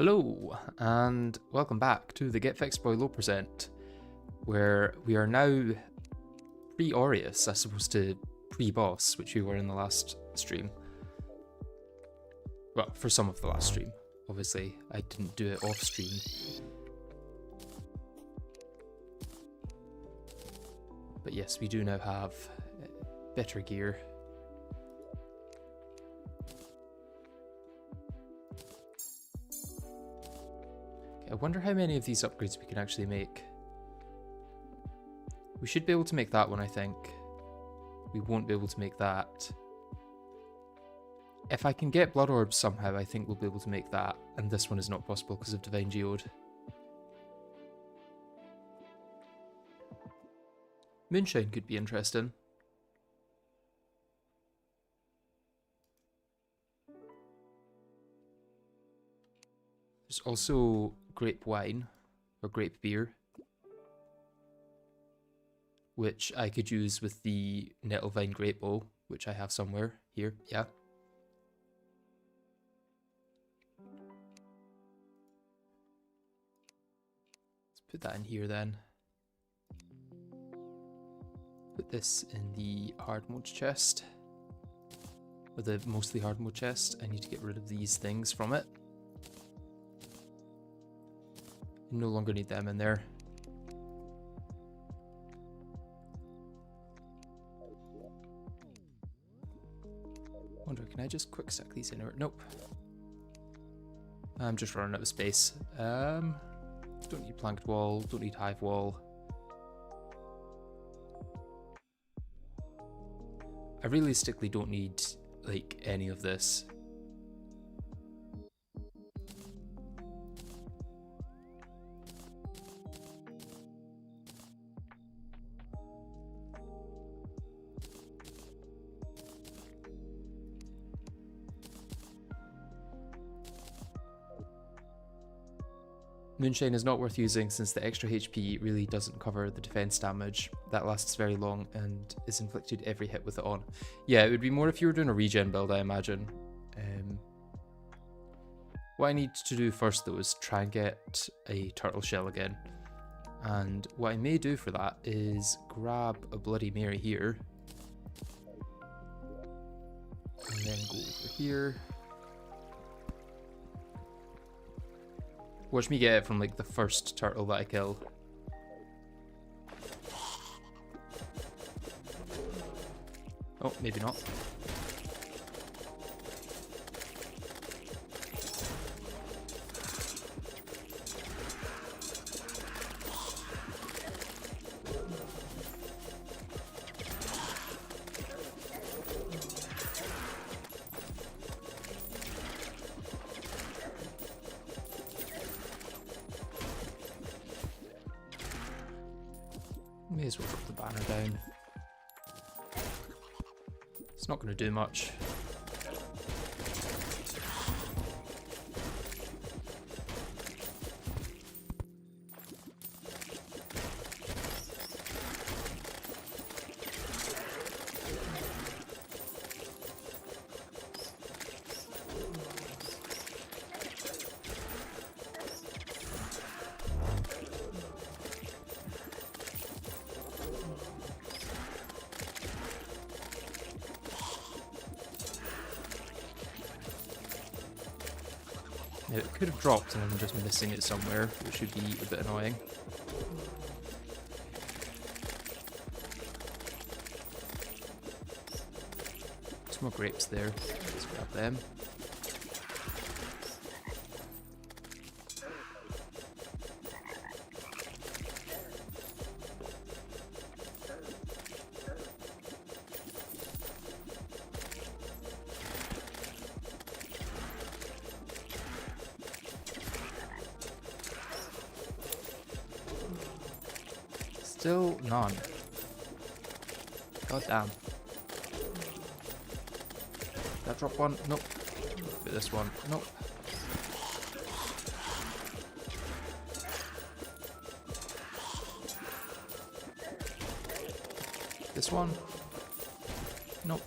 Hello, and welcome back to the GetFixedBoi Low Percent, where we are now pre-Aureus as opposed to pre-boss, which we were in the last stream. Well, for some of the last stream. Obviously, I didn't do it off-stream. But yes, we do now have better gear. I wonder how many of these upgrades we can actually make. We should be able to make that one, I think. We won't be able to make that. If I can get blood orbs somehow, I think we'll be able to make that. And this one is not possible because of Divine Geode. Moonshine could be interesting. There's also grape wine, or grape beer, which I could use with the Nettlevine Grape Bow, which I have somewhere here, yeah. Let's put that in here then. Put this in the hard mode chest, or the mostly hard mode chest. I need to get rid of these things from it. No longer need them in there. Wonder, can I just quick suck these in? Or nope. I'm just running out of space. Don't need planked wall. Don't need hive wall. I realistically don't need like any of this. Moonshine is not worth using since the extra HP really doesn't cover the defense damage. That lasts very long and is inflicted every hit with it on. Yeah, it would be more if you were doing a regen build, I imagine. What I need to do first though is try and get a turtle shell again. And what I may do for that is grab a Bloody Mary here. And then go over here. Watch me get it from like the first turtle that I kill. Oh, maybe not. May as well put the banner down. It's not going to do much. Now, it could have dropped and I'm just missing it somewhere, which would be a bit annoying. Some more grapes there. Let's grab them. Still none. God damn. Did that drop one? Nope. But this one? Nope. This one? Nope.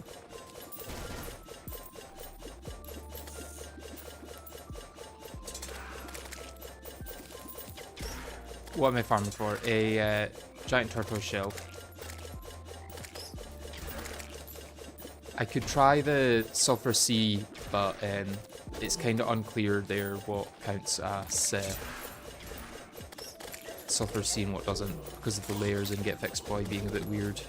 What am I farming for? A giant turtle shell. I could try the Sulfur Sea, but it's kind of unclear there what counts as Sulfur Sea and what doesn't, because of the layers in GetFixedBoi being a bit weird.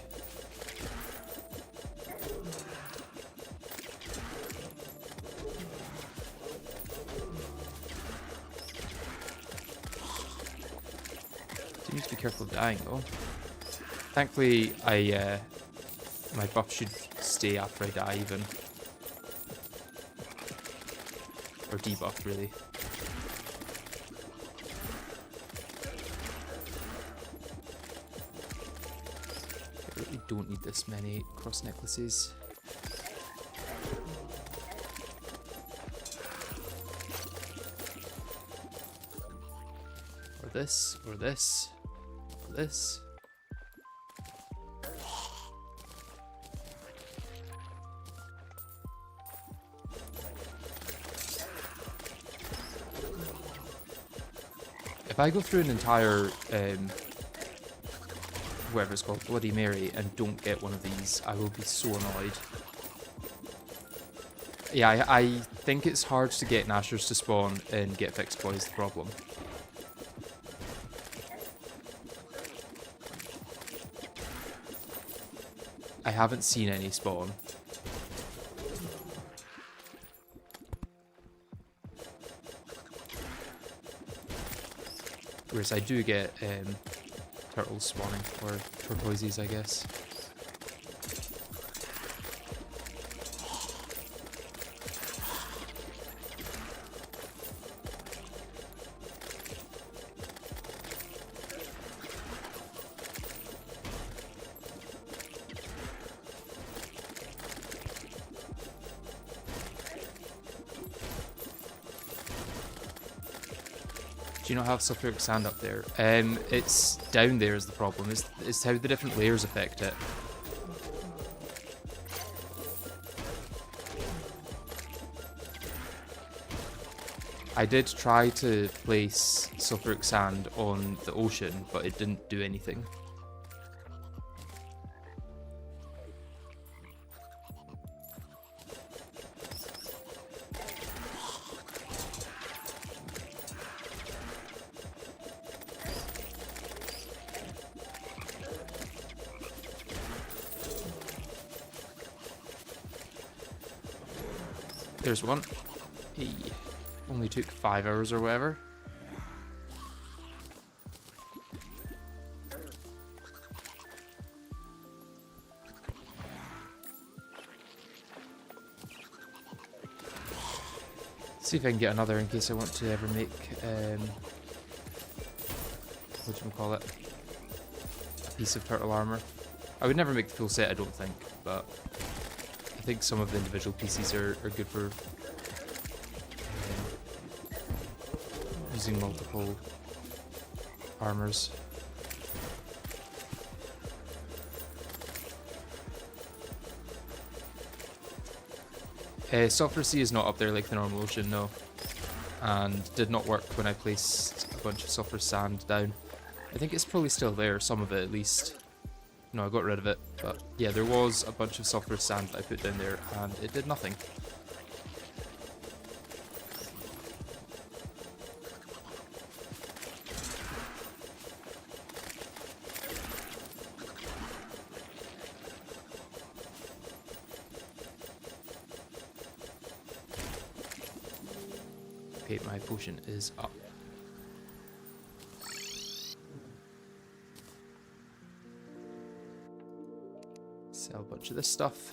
Do need to be careful of dying though. Thankfully, my buff should stay after I die even. Or debuff, really. I really don't need this many cross necklaces. Or this, or this, or this. If I go through an entire, whatever it's called, Bloody Mary, and don't get one of these, I will be so annoyed. Yeah, I think it's hard to get Nashers to spawn and GetFixedBoi is the problem. I haven't seen any spawn. Whereas I do get turtles spawning, or turquoises, I guess. Do you not have sulfuric sand up there? It's down there is the problem. It's how the different layers affect it. I did try to place sulfuric sand on the ocean, but it didn't do anything. There's one. Hey. Only took 5 hours or whatever. See if I can get another in case I want to ever make whatchamacallit, a piece of turtle armor. I would never make the full set, I don't think, but I think some of the individual pieces are good for using multiple armors. Sulfur Sea is not up there like the normal ocean, no. And did not work when I placed a bunch of sulfur sand down. I think it's probably still there, some of it at least. No, I got rid of it. But yeah, there was a bunch of sulfur sand that I put down there and it did nothing. Okay, my potion is up. Sell a bunch of this stuff.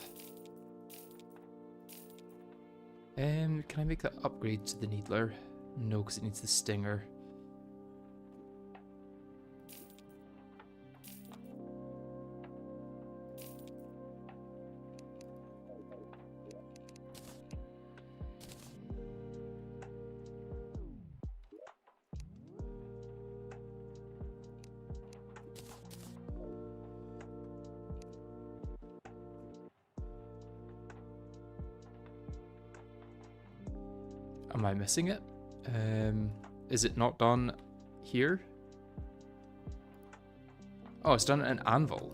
Can I make that upgrade to the Needler? No, because it needs the Stinger. Am I missing it? Is it not done here? Oh, it's done an anvil.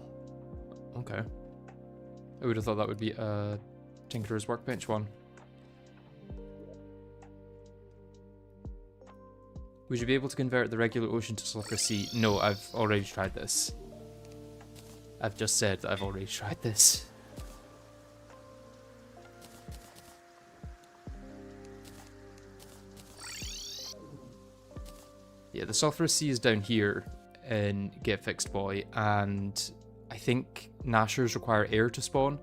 Okay. I would have thought that would be a Tinkerer's Workbench one. Would you be able to convert the regular ocean to Sulphur Sea? No, I've already tried this. I've just said that I've already tried this. Yeah, the Sulphurous Sea is down here in GetFixedBoi, and I think Gnashers require air to spawn,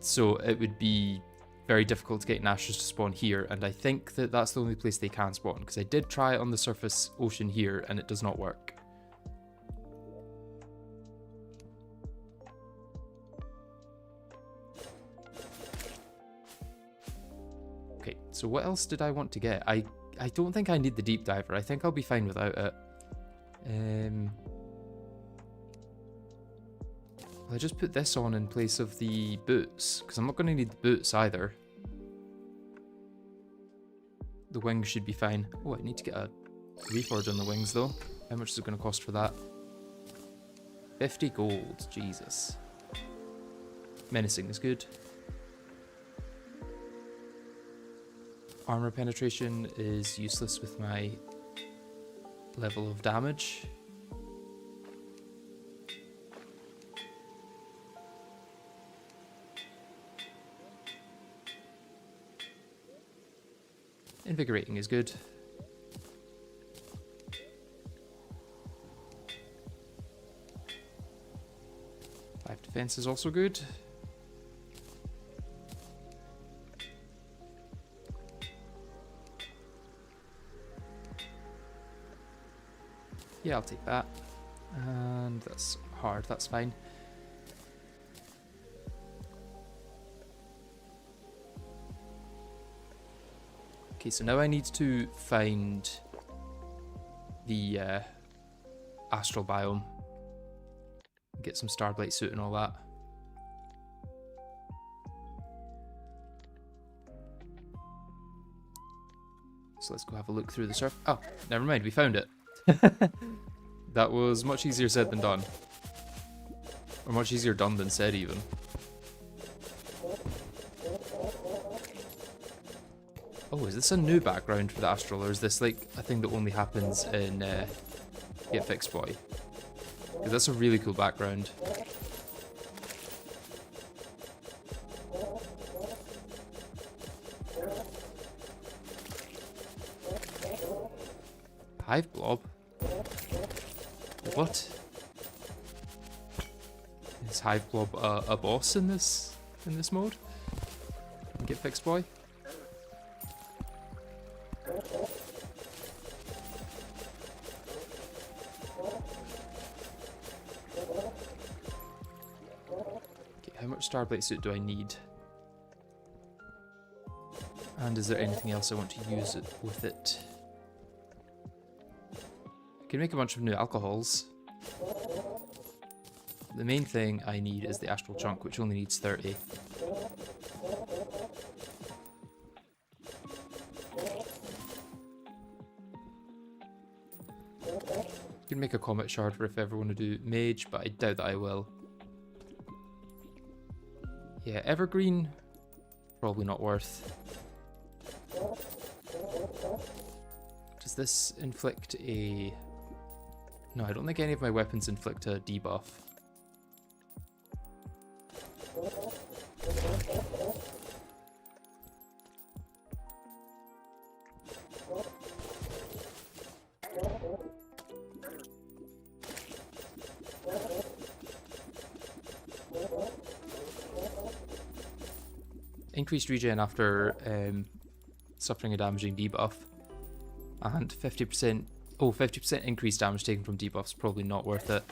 so it would be very difficult to get Gnashers to spawn here, and I think that that's the only place they can spawn, because I did try it on the surface ocean here, and it does not work. Okay, so what else did I want to get? I don't think I need the deep diver. I think I'll be fine without it. I'll just put this on in place of the boots, because I'm not going to need the boots either. The wings should be fine. Oh, I need to get a reforge on the wings though. How much is it going to cost for that? 50 gold, Jesus. Menacing is good. Armor penetration is useless with my level of damage. Invigorating is good. Five defense is also good. Yeah, I'll take that. And that's hard, that's fine. Okay, so now I need to find the astral biome. Get some starblight suit and all that. So let's go have a look through the surf. Oh, never mind, we found it. That was much easier said than done. Or much easier done than said, even. Oh, is this a new background for the Astral, or is this like a thing that only happens in GetFixedBoi? Because that's a really cool background. Hive blob? What? Is Hive blob a boss in this mode? GetFixedBoi? How much starblight suit do I need? And is there anything else I want to use it with it? I can make a bunch of new alcohols. The main thing I need is the astral chunk, which only needs 30. I can make a comet shard for if I ever want to do mage, but I doubt that I will. Yeah, evergreen, probably not worth. Does this inflict a... No, I don't think any of my weapons inflict a debuff. Increased regen after suffering a damaging debuff, and 50%. Oh, 50% increased damage taken from debuffs, probably not worth it.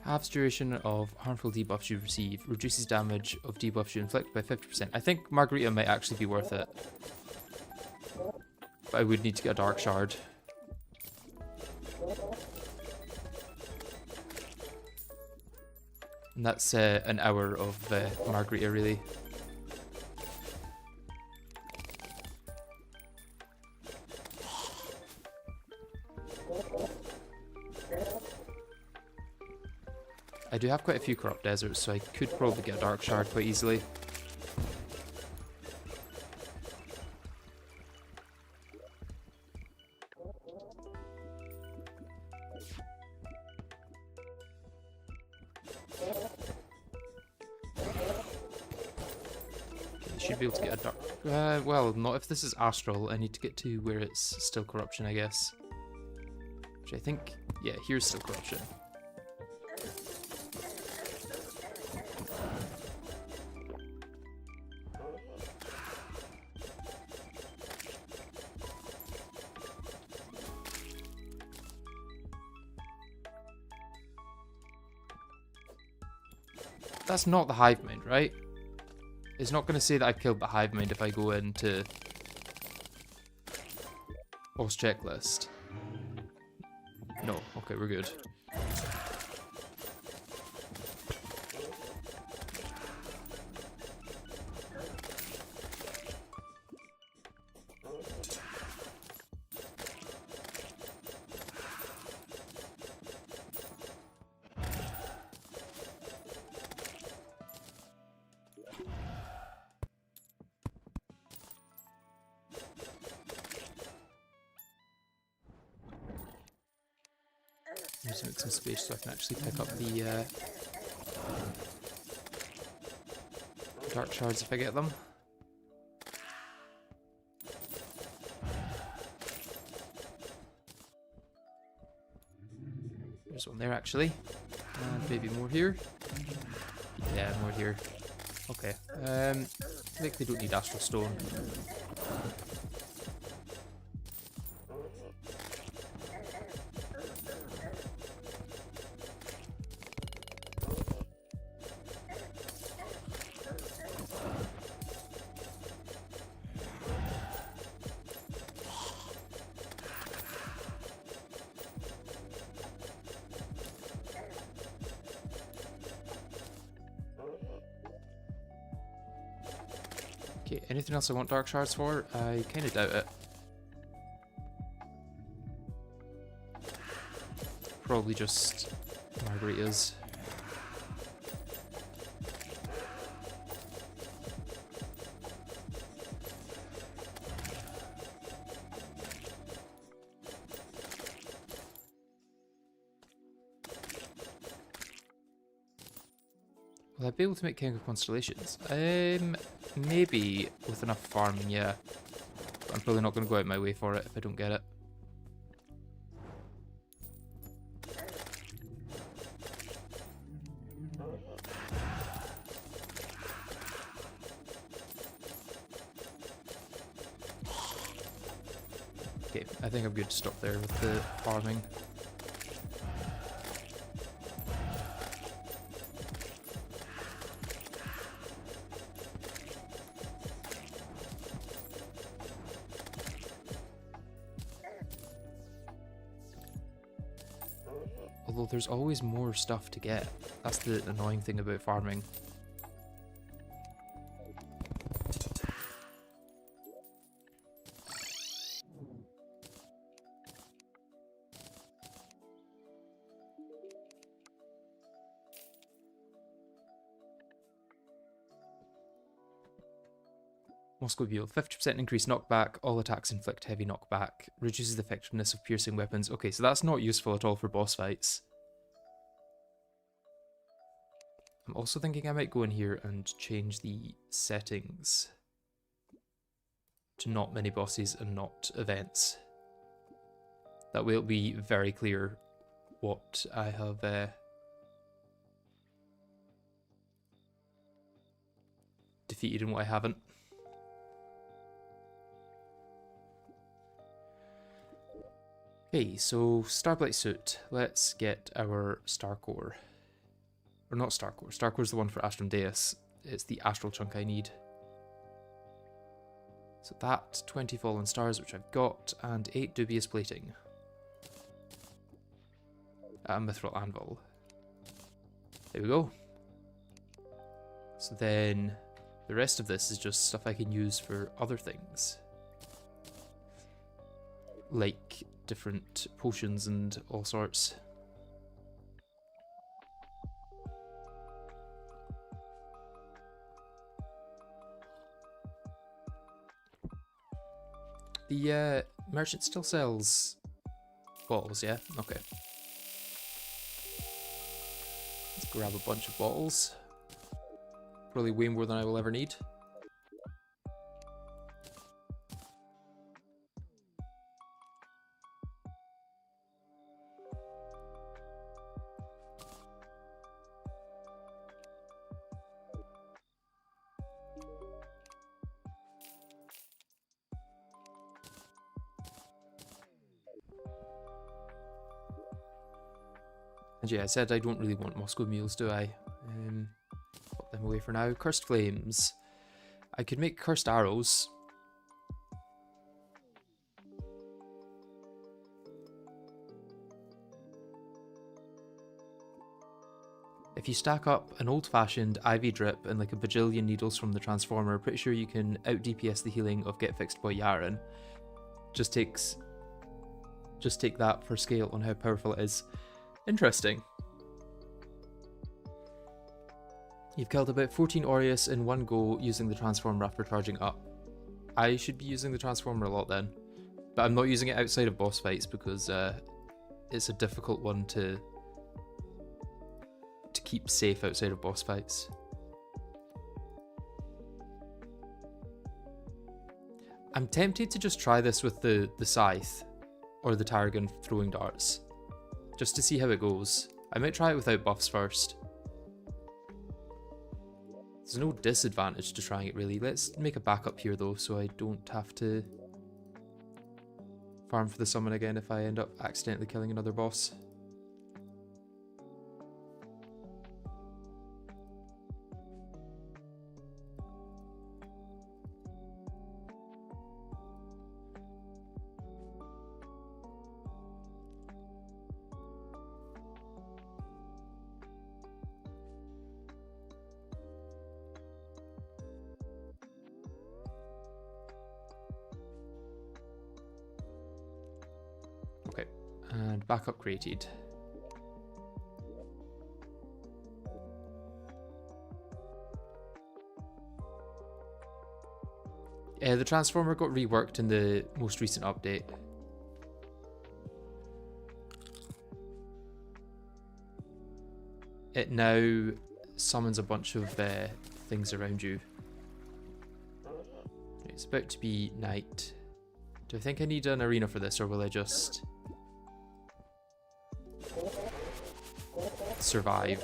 Halves duration of harmful debuffs you receive, reduces damage of debuffs you inflict by 50%. I think Margarita might actually be worth it. But I would need to get a dark shard. And that's an hour of Margarita, really. I do have quite a few corrupt deserts, so I could probably get a dark shard quite easily. Should be able to get a dark... well, not if this is Astral. I need to get to where it's still corruption, I guess. Which I think... yeah, here's still corruption. That's not the hive mind, right? It's not going to say that I've killed the hive mind if I go into boss checklist. No, okay, we're good. Just make some space so I can actually pick up the dark shards if I get them. There's one there actually. And maybe more here. Yeah, more here. Okay. I think they don't need Astral Stone. Okay, anything else I want dark shards for? I kind of doubt it. Probably just margaritas. Will I be able to make King of Constellations? Maybe with enough farming, yeah. But I'm probably not going to go out my way for it if I don't get it. Okay, I think I'm good to stop there with the farming. Although there's always more stuff to get. That's the annoying thing about farming. Moscow Buell, 50% increased knockback, all attacks inflict heavy knockback, reduces the effectiveness of piercing weapons. Okay, so that's not useful at all for boss fights. I'm also thinking I might go in here and change the settings to not mini bosses and not events. That way it'll be very clear what I have defeated and what I haven't. Okay, so Starblight Suit. Let's get our Star Core. Or not Star Core. Star Core is the one for Astrum Deus. It's the astral chunk I need. So that, 20 Fallen Stars, which I've got, and 8 Dubious Plating. A Mithril Anvil. There we go. So then the rest of this is just stuff I can use for other things. Like different potions and all sorts. The merchant still sells bottles, yeah? Okay. Let's grab a bunch of bottles. Probably way more than I will ever need. And yeah, I said I don't really want Moscow mules, do I? Put them away for now. Cursed flames. I could make cursed arrows. If you stack up an old-fashioned ivy drip and like a bajillion needles from the transformer, pretty sure you can out DPS the healing of GetFixedBoi Yaren. Just take that for scale on how powerful it is. Interesting. You've killed about 14 Aureus in one go using the transformer after charging up. I should be using the transformer a lot then, but I'm not using it outside of boss fights because it's a difficult one to keep safe outside of boss fights. I'm tempted to just try this with the scythe or the Tarragon throwing darts, just to see how it goes. I might try it without buffs first. There's no disadvantage to trying it really. Let's make a backup here though, so I don't have to farm for the summon again if I end up accidentally killing another boss. Okay, and backup created. The transformer got reworked in the most recent update. It now summons a bunch of things around you. It's about to be night. Do I think I need an arena for this, or will I just survive?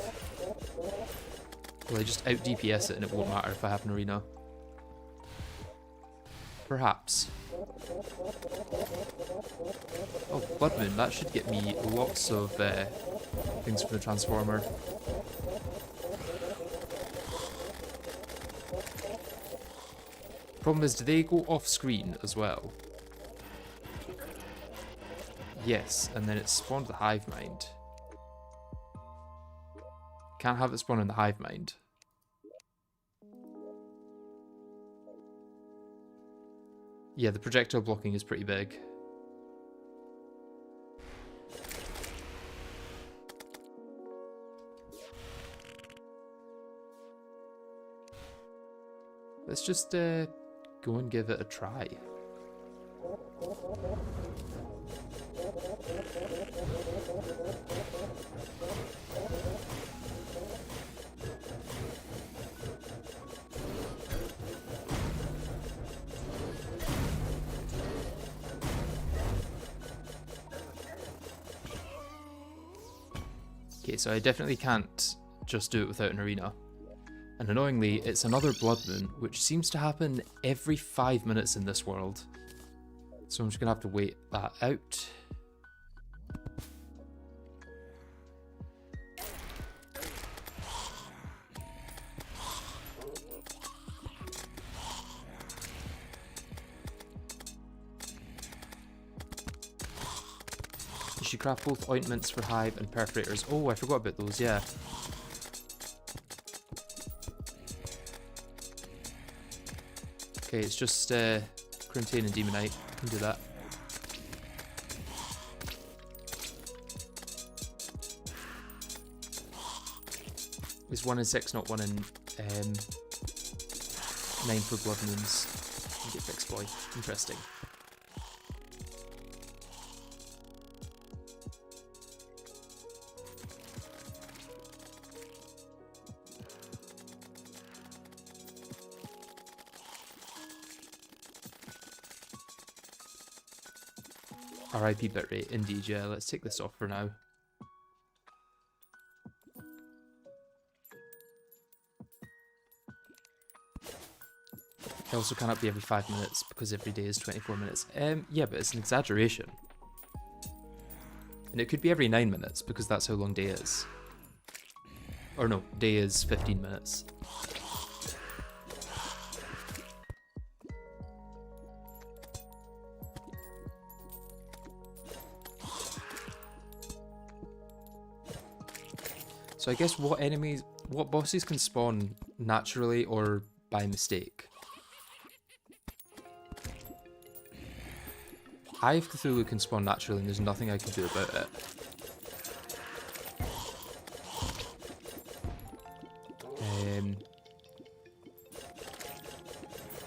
Will I just out DPS it and it won't matter if I have an arena? Perhaps. Oh, Blood Moon, that should get me lots of things for the transformer. Problem is, do they go off screen as well? Yes, and then it spawned the hive mind. Can't have it spawn in the hive mind. Yeah, the projectile blocking is pretty big. Let's just go and give it a try. Okay, so I definitely can't just do it without an arena. And annoyingly, it's another Blood Moon, which seems to happen every 5 minutes in this world. So I'm just gonna have to wait that out. You should craft both ointments for hive and perforators. Oh, I forgot about those, yeah. Okay, it's just Crimtane and Demonite. Can do that. It's 1 in 6, not 1 in 9 for Blood Moons. GetFixedBoi. Interesting. RIP bitrate, indeed, yeah, let's take this off for now. It also cannot be every 5 minutes because every day is 24 minutes. Yeah, but it's an exaggeration. And it could be every 9 minutes because that's how long day is. Or no, day is 15 minutes. So I guess what bosses can spawn naturally or by mistake? Eye of Cthulhu can spawn naturally and there's nothing I can do about it.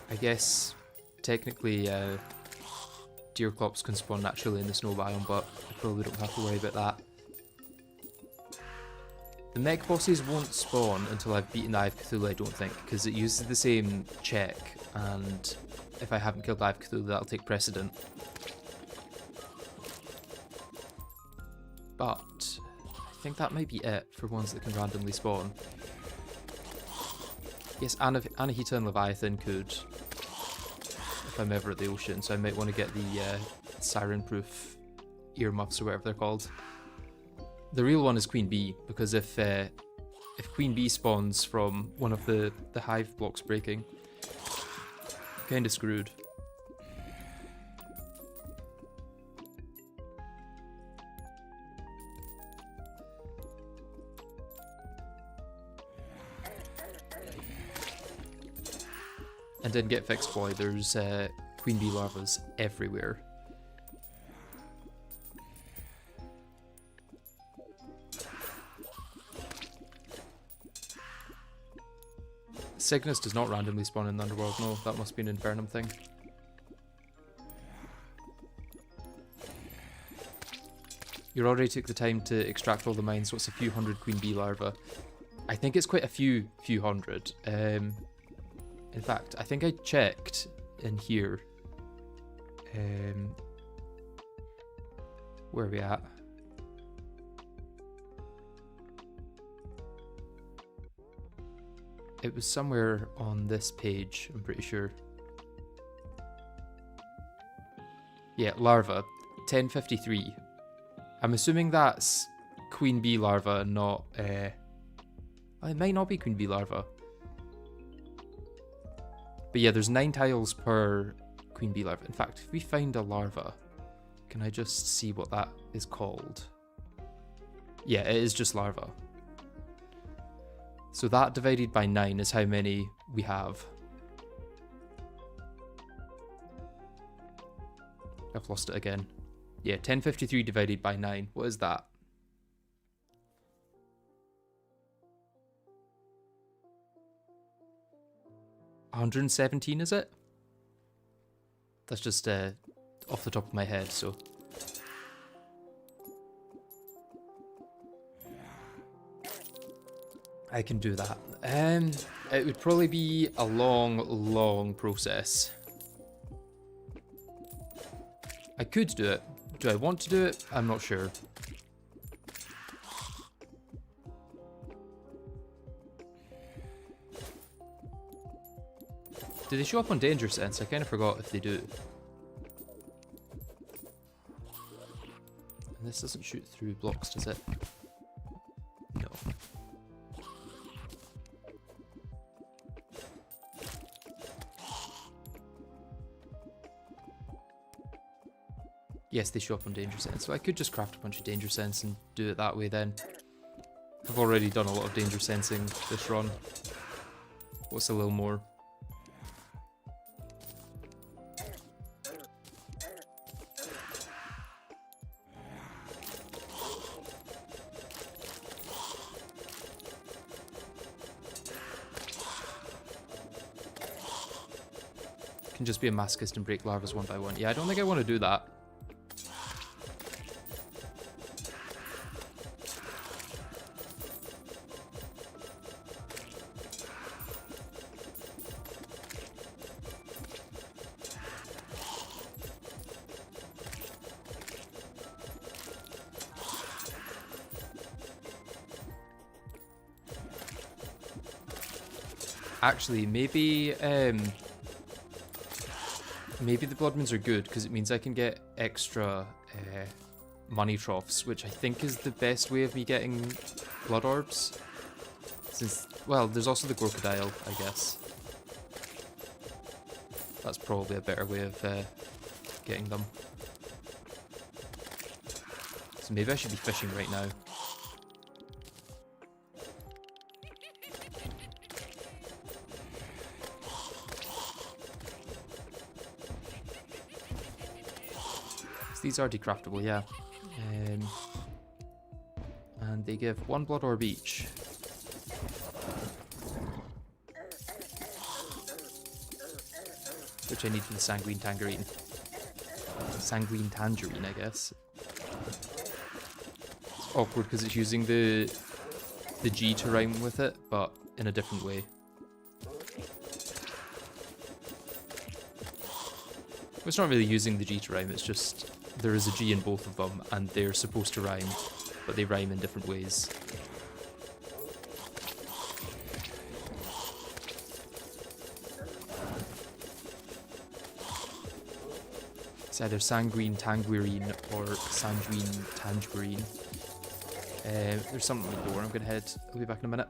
I guess technically Deerclops can spawn naturally in the snow biome, but I probably don't have to worry about that. The mech bosses won't spawn until I've beaten the Eye of Cthulhu, I don't think, because it uses the same check, and if I haven't killed the Eye of Cthulhu, that'll take precedent. But I think that might be it for ones that can randomly spawn. Yes, Anahita and Leviathan could, if I'm ever at the ocean, so I might want to get the siren-proof earmuffs or whatever they're called. The real one is Queen Bee, because if Queen Bee spawns from one of the hive blocks breaking, kinda screwed. And in GetFixedBoi, there's Queen Bee larvas everywhere. Cygnus does not randomly spawn in the underworld, no, that must be an Infernum thing. You already took the time to extract all the mines, so it's a few hundred Queen Bee larvae. I think it's quite a few hundred. In fact, I think I checked in here. Where are we at? It was somewhere on this page, I'm pretty sure. Yeah, larva, 1053. I'm assuming that's Queen Bee larva, not... it might not be Queen Bee larva. But yeah, there's 9 tiles per Queen Bee larva. In fact, if we find a larva, can I just see what that is called? Yeah, it is just larva. So that divided by 9 is how many we have. I've lost it again. Yeah, 1053 divided by 9. What is that? $117, is it? That's just off the top of my head, so... I can do that. It would probably be a long process. I could do it. Do I want to do it? I'm not sure. Do they show up on Danger Sense? I kind of forgot if they do. And this doesn't shoot through blocks, does it? No. Yes, they show up on Danger Sense, so I could just craft a bunch of Danger Sense and do it that way then. I've already done a lot of Danger Sensing this run. What's a little more? can just be a masochist and break larvas one by one. Yeah, I don't think I want to do that. Actually, maybe maybe the blood moons are good because it means I can get extra money troughs, which I think is the best way of me getting blood orbs. Since, well, there's also the crocodile, I guess. That's probably a better way of getting them. So maybe I should be fishing right now. These are decraftable, yeah. And they give 1 blood orb each. Which I need for the sanguine tangerine. Sanguine tangerine, I guess. It's awkward because it's using the G to rhyme with it, but in a different way. It's not really using the G to rhyme, it's just there is a G in both of them and they're supposed to rhyme, but they rhyme in different ways. It's either sanguine tangerine or sanguine tangerine. There's something on the door, I'm gonna head. I'll be back in a minute.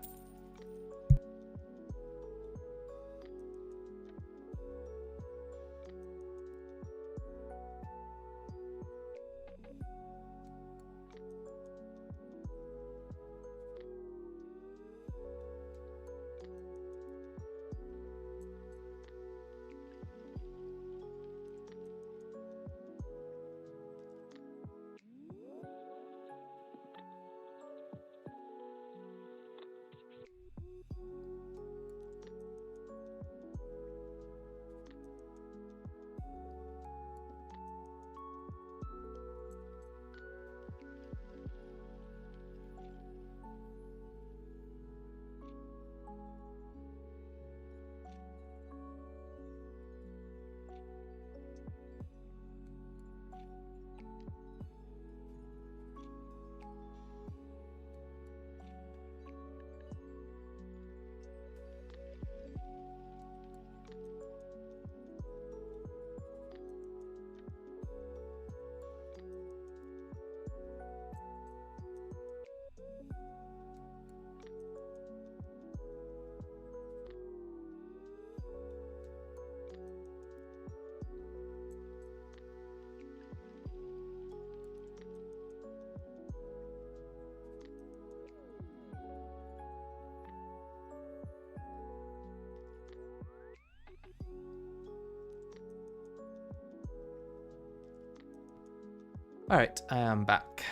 Alright, I am back.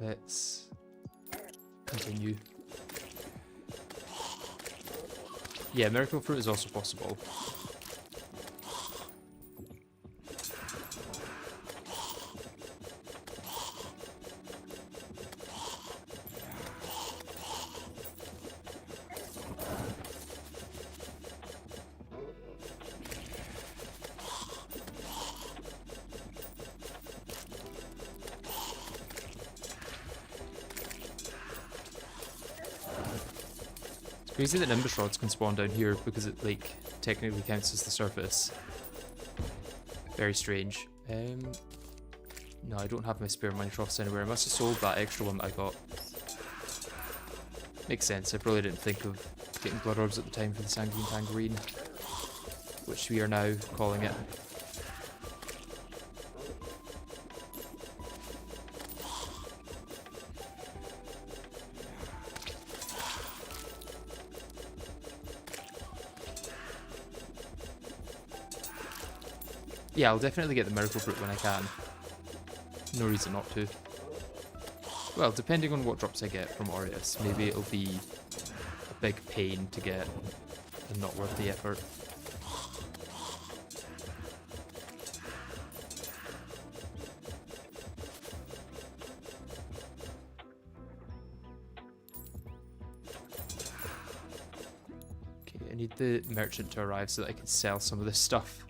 Let's continue. Yeah, miracle fruit is also possible. Crazy that Nimbus rods can spawn down here because it like technically counts as the surface. Very strange. No, I don't have my spare money troughs anywhere. I must have sold that extra one that I got. Makes sense. I probably didn't think of getting blood orbs at the time for the sanguine tangerine, which we are now calling it. Yeah, I'll definitely get the miracle fruit when I can. No reason not to. Well, depending on what drops I get from Aureus, maybe it'll be a big pain to get and not worth the effort. Okay, I need the merchant to arrive so that I can sell some of this stuff.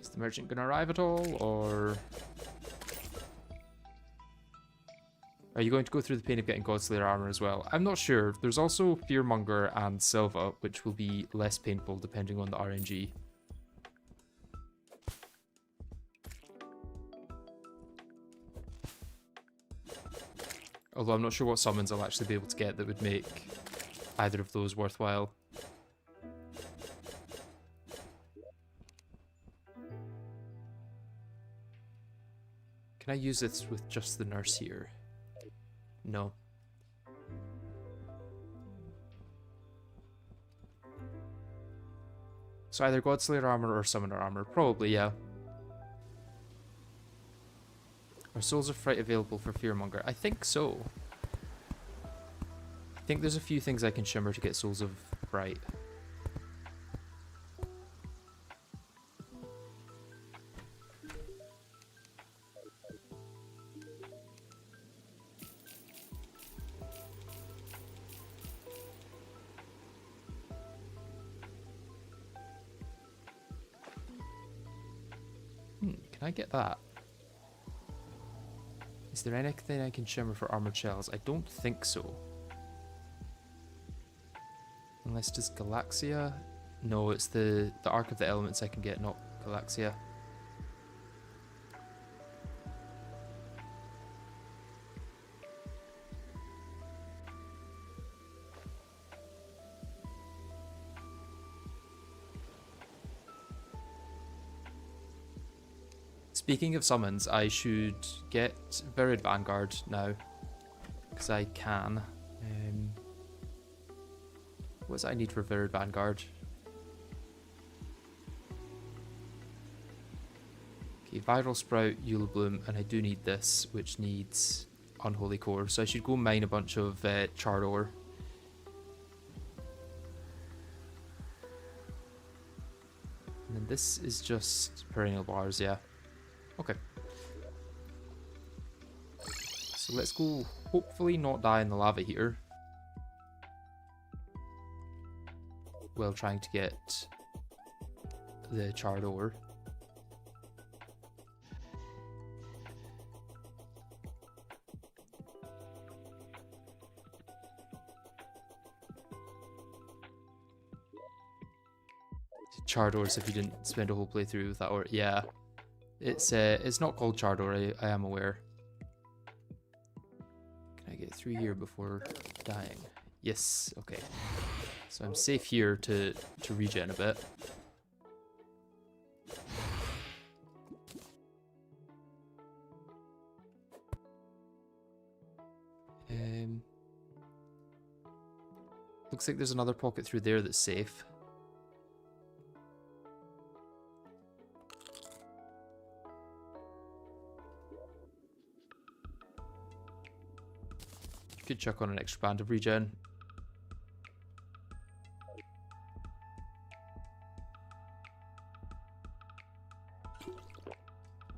Is the merchant gonna arrive at all, or are you going to go through the pain of getting Godslayer armor as well? I'm not sure. There's also Fearmonger and Silva, which will be less painful depending on the RNG. Although I'm not sure what summons I'll actually be able to get that would make either of those worthwhile. Can I use this with just the nurse here? No. So either Godslayer armor or Summoner armor. Probably, yeah. Are Souls of Fright available for Fearmonger? I think so. I think there's a few things I can shimmer to get Souls of Fright. Can I get that? Is there anything I can shimmer for armored shells? I don't think so. Unless does Galaxia? No, it's the Arc of the Elements I can get, not Galaxia. Speaking of summons, I should get Virid Vanguard now, because I can. What does I need for Virid Vanguard? Okay, Viral Sprout, Eula Bloom, and I do need this, which needs Unholy Core, so I should go mine a bunch of charred ore. And then this is just perennial bars, yeah. Okay. So let's go, hopefully not die in the lava here, while trying to get the charred ore. Charred ores if you didn't spend a whole playthrough with that ore. Yeah. It's not called charred ore, I am aware. Can I get through here before dying? Yes, okay. So I'm safe here to regen a bit. Looks like there's another pocket through there that's safe. Could chuck on an extra band of regen.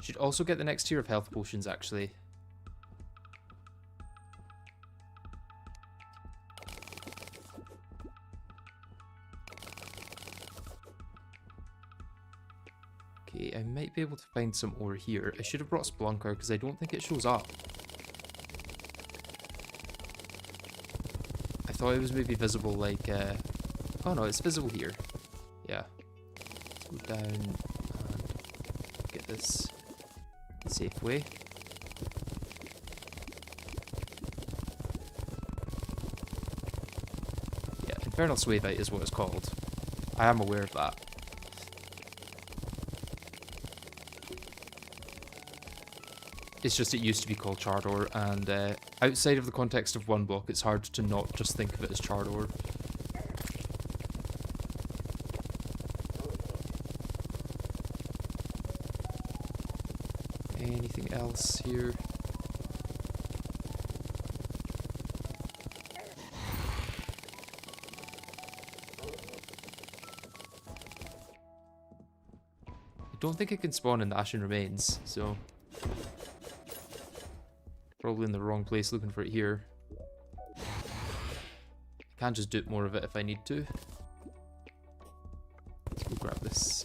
Should also get the next tier of health potions, actually. Okay, I might be able to find some ore here. I should have brought Splunker because I don't think it shows up. I thought it was maybe visible like, oh no, it's visible here. Yeah. Let's go down and get this the safe way. Infernal Suavite is what it's called. I am aware of that. It's just it used to be called charred ore, and outside of the context of one block, it's hard to not just think of it as charred ore. Anything else here? I don't think it can spawn in the Ashen Remains, so probably in the wrong place looking for it here. I can just dupe more of it if I need to. Let's go grab this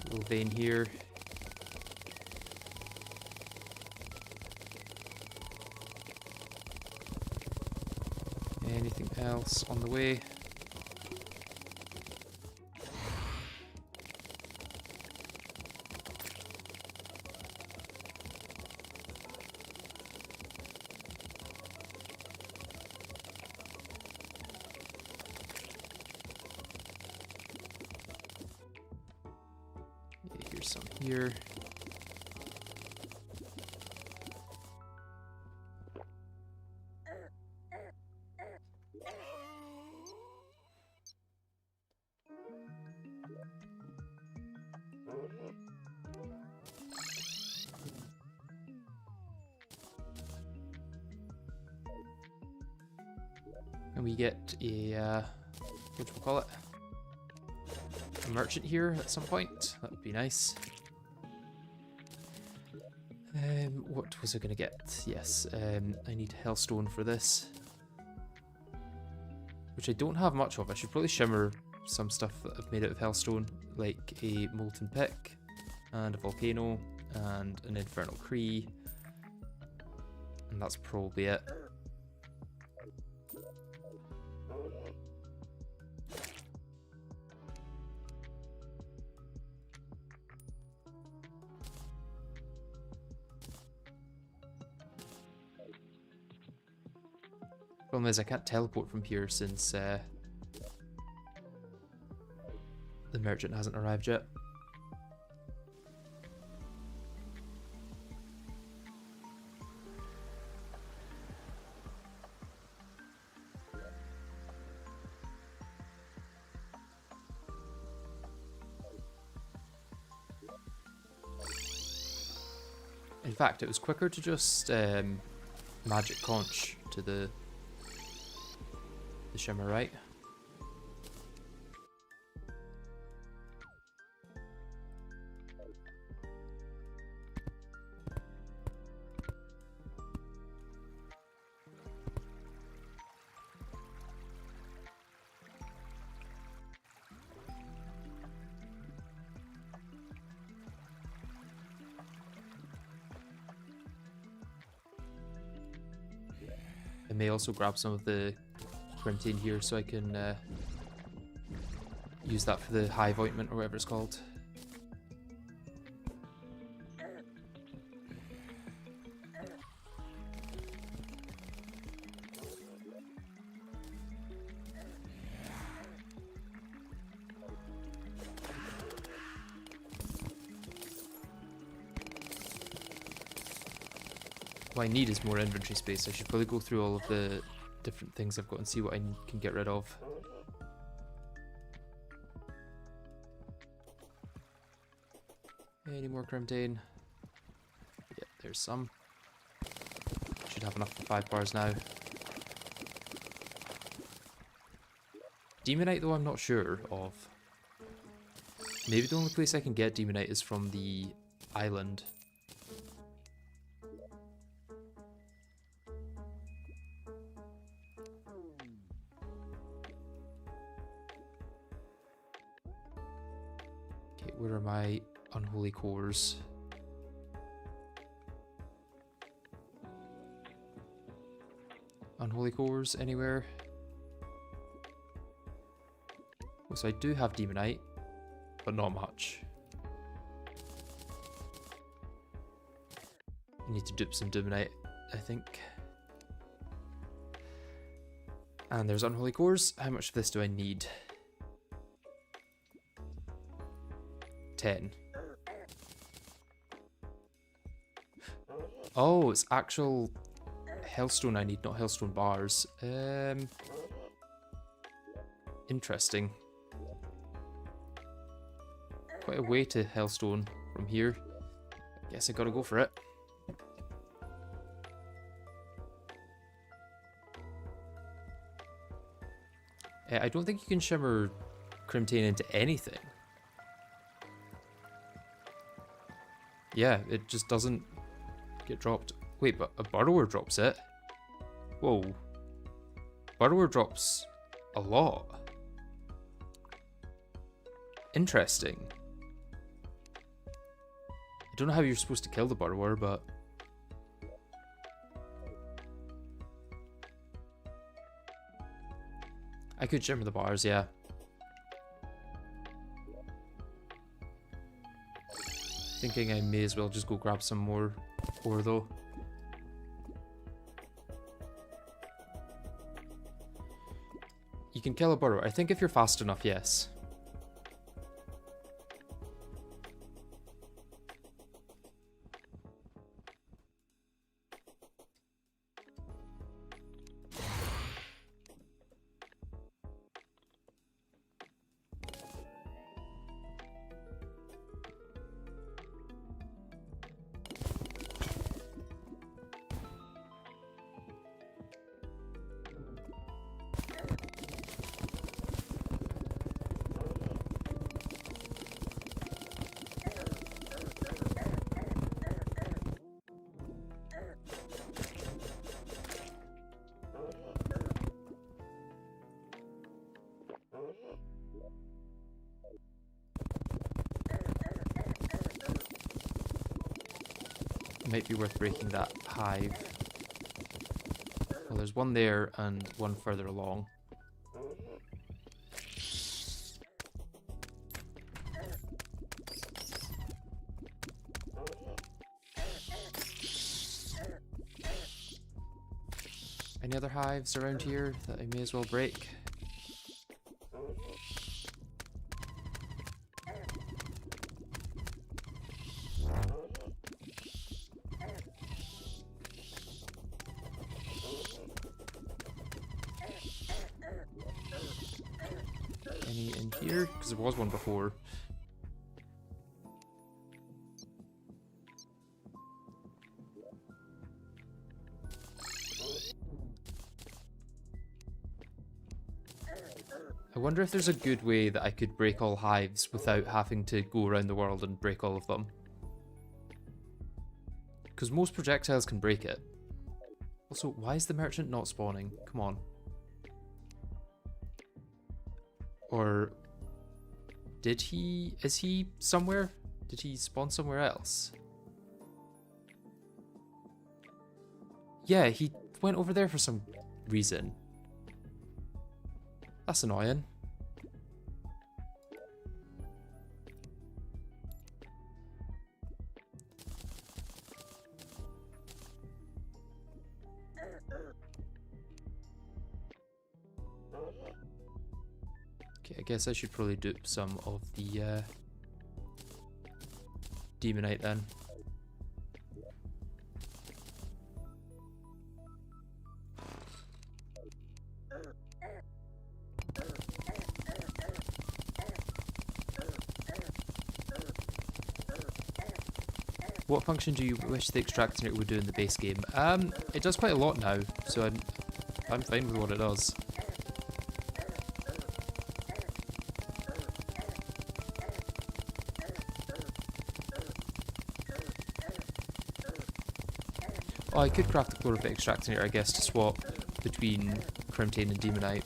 little vein here. Anything else on the way? Yeah, here's some here. And we get a, what do we call it? A merchant here at some point. That would be nice. What was I going to get? Yes, I need Hellstone for this. Which I don't have much of. I should probably shimmer some stuff that I've made out of Hellstone, like a Molten Pick, and a Volcano, and an Infernal Cree. And that's probably it. Problem is I can't teleport from here since the merchant hasn't arrived yet. In fact, it was quicker to just magic conch to the Shimmer, right? I may also grab some of the Crimtane here so I can use that for the Hive Ointment or whatever it's called. What I need is more inventory space. I should probably go through all of the different things I've got and see what I can get rid of. Any more Crimtane? Yeah, there's some. Should have enough for 5 bars now. Demonite though I'm not sure of. Maybe the only place I can get Demonite is from the island. Okay, where are my unholy cores? Unholy cores anywhere? Oh, so I do have Demonite, but not much. I need to dupe some Demonite, I think. And there's unholy cores. How much of this do I need? 10. Oh, it's actual hellstone I need, not hellstone bars. Interesting. Quite a way to hellstone from here. Guess I gotta go for it. I don't think you can shimmer Crimtane into anything. Yeah, it just doesn't get dropped. Wait, but a burrower drops it? Whoa. Burrower drops a lot. Interesting. I don't know how you're supposed to kill the burrower, but... I could shimmer the bars, yeah. Thinking I may as well just go grab some more ore though. You can kill a burrower. I think if you're fast enough, yes. Might be worth breaking that hive. Well, there's one there and one further along. Any other hives around here that I may as well break? Any in here? Because there was one before. I wonder if there's a good way that I could break all hives without having to go around the world and break all of them. Because most projectiles can break it. Also, why is the merchant not spawning? Come on. Or did he... is he somewhere? Did he spawn somewhere else? Yeah, he went over there for some reason. That's annoying. Okay, I guess I should probably dupe some of the Demonite then. What function do you wish the extractor would do in the base game? It does quite a lot now, so I'm fine with what it does. Oh, I could craft the chlorophyll extractor, I guess, to swap between Crimtane and Demonite.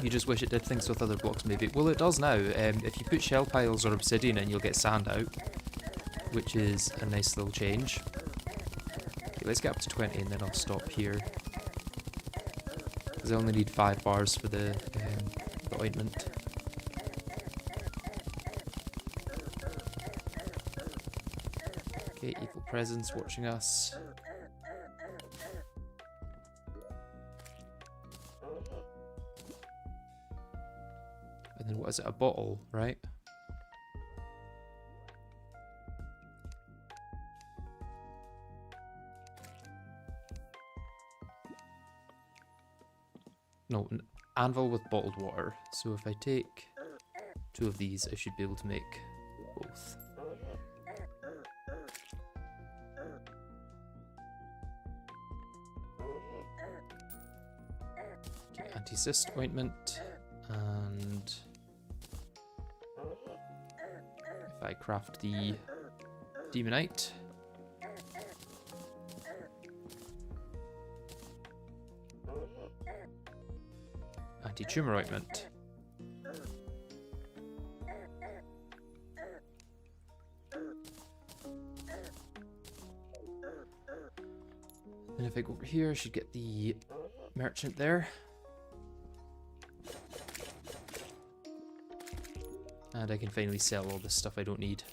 You just wish it did things with other blocks, maybe. Well, it does now. If you put shell piles or obsidian in, you'll get sand out, which is a nice little change. Okay, let's get up to 20 and then I'll stop here. Because I only need 5 bars for the ointment. Okay, evil presence watching us. And then what is it? A bottle, right? No, an anvil with bottled water. So if I take 2 of these, I should be able to make both. Okay, anti-CIST ointment, and if I craft the demonite, anti-tumor ointment. And if I go over here, I should get the merchant there. And I can finally sell all this stuff I don't need.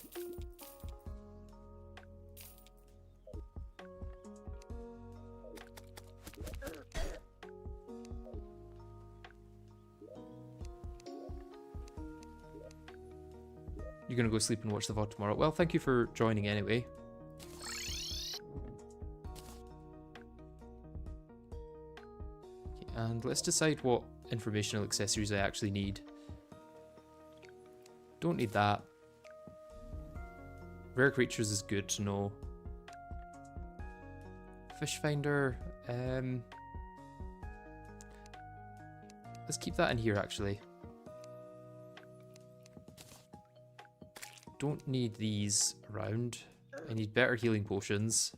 You're gonna go sleep and watch the VOD tomorrow. Well, thank you for joining anyway. Okay, and let's decide what informational accessories I actually need. Don't need that. Rare creatures is good to know. Fish finder. Let's keep that in here actually. Don't need these around. I need better healing potions.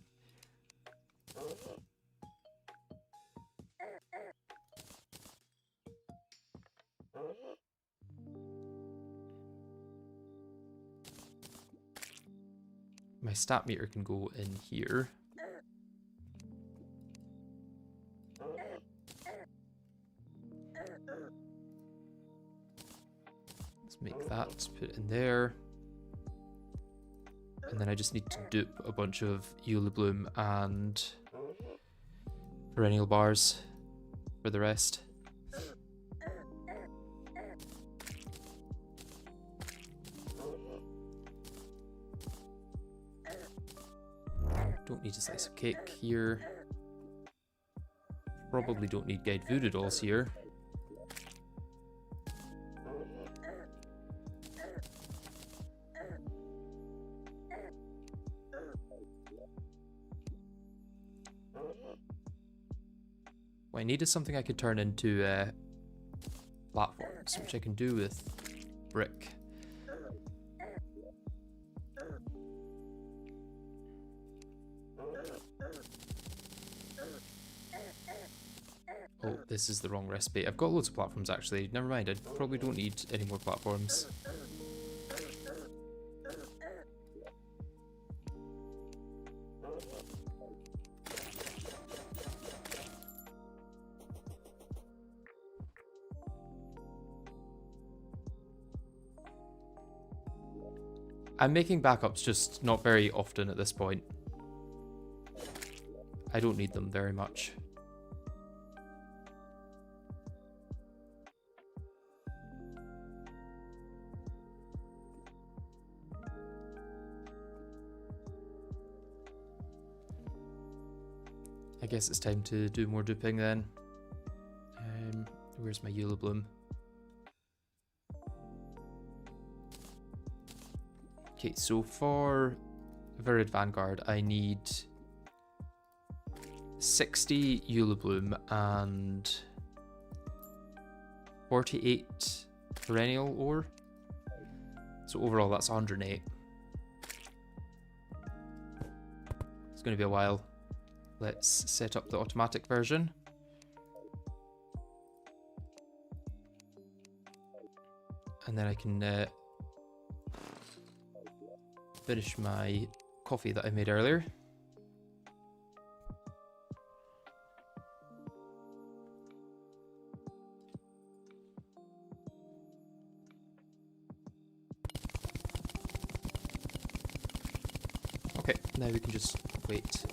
My stat meter can go in here. Let's make that, put it in there. And then I just need to dupe a bunch of Eula Bloom and perennial bars for the rest. Don't need a slice of cake here. Probably don't need guide voodoo dolls here. What I need is something I could turn into platforms, which I can do with brick. Oh, this is the wrong recipe. I've got loads of platforms actually. Never mind, I probably don't need any more platforms. I'm making backups, just not very often at this point. I don't need them very much. I guess it's time to do more duping then. Where's my Eula Bloom? Okay, so for Virid Vanguard, I need 60 Eula Bloom and 48 perennial ore. So overall, that's 108. It's going to be a while. Let's set up the automatic version. And then I can finish my coffee that I made earlier. Okay. Now we can just wait.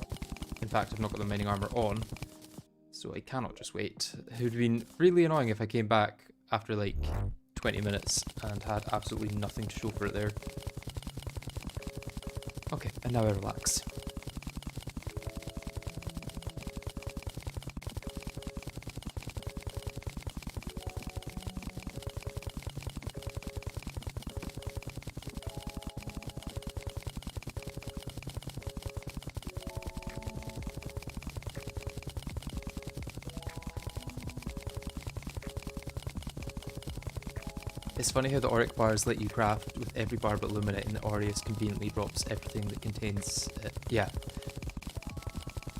In fact, I've not got the mining armor on, so I cannot just wait. It would have been really annoying if I came back after like 20 minutes and had absolutely nothing to show for it there. Okay, and now I relax. It's funny how the auric bars let you craft with every bar but illuminate, and the aureus conveniently drops everything that contains it. Yeah.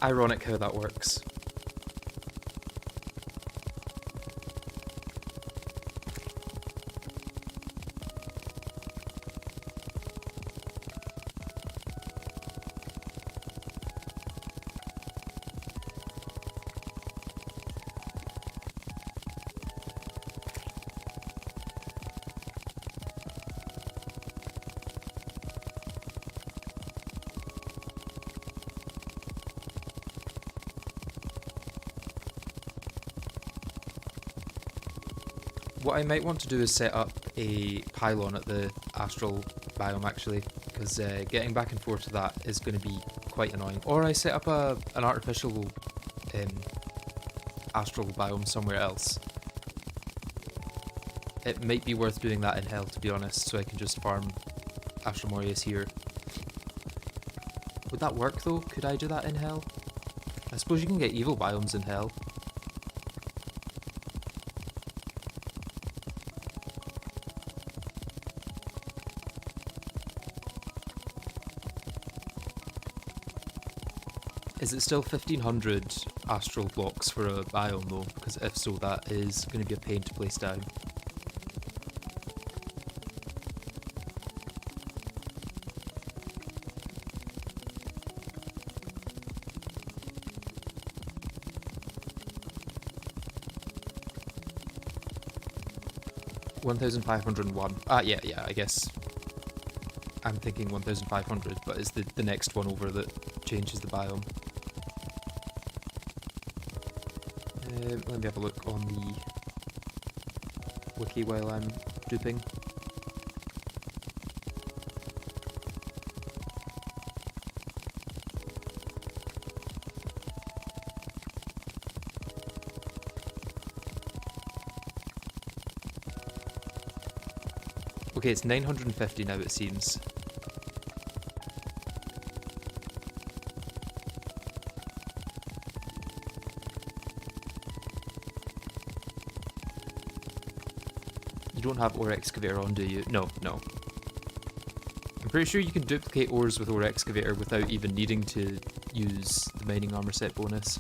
Ironic how that works. What I might want to do is set up a pylon at the astral biome actually, because getting back and forth to that is going to be quite annoying. Or I set up an artificial astral biome somewhere else. It might be worth doing that in hell, to be honest, so I can just farm astral aureus here. Would that work though? Could I do that in hell? I suppose you can get evil biomes in hell. Is it still 1500 astral blocks for a biome though? Because if so, that is going to be a pain to place down. $1,501. Yeah, I guess. I'm thinking 1,500, but it's the next one over that changes the biome. Let me have a look on the wiki while I'm duping. Okay, it's 950 now it seems. You don't have ore excavator on, do you? No. I'm pretty sure you can duplicate ores with ore excavator without even needing to use the mining armor set bonus.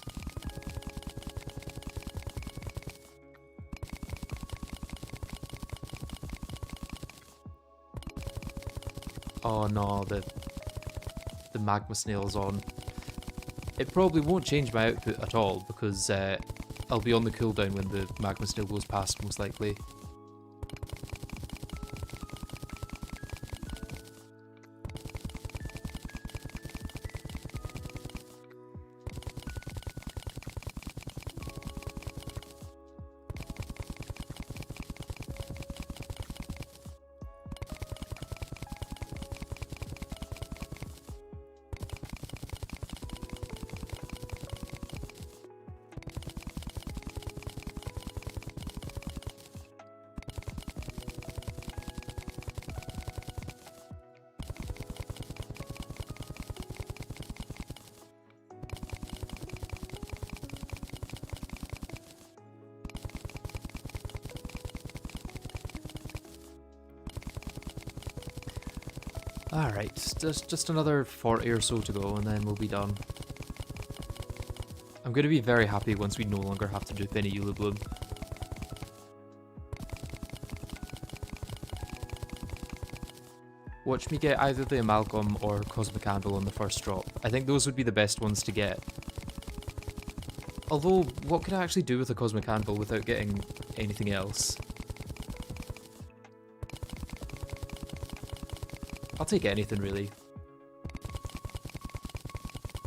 Oh no, the magma snail's on. It probably won't change my output at all because I'll be on the cooldown when the magma snail goes past, most likely. Alright, just another 40 or so to go and then we'll be done. I'm going to be very happy once we no longer have to dupe any Eula Bloom. Watch me get either the Amalgam or Cosmic Anvil on the first drop. I think those would be the best ones to get. Although, what could I actually do with a Cosmic Anvil without getting anything else? I'll take anything, really.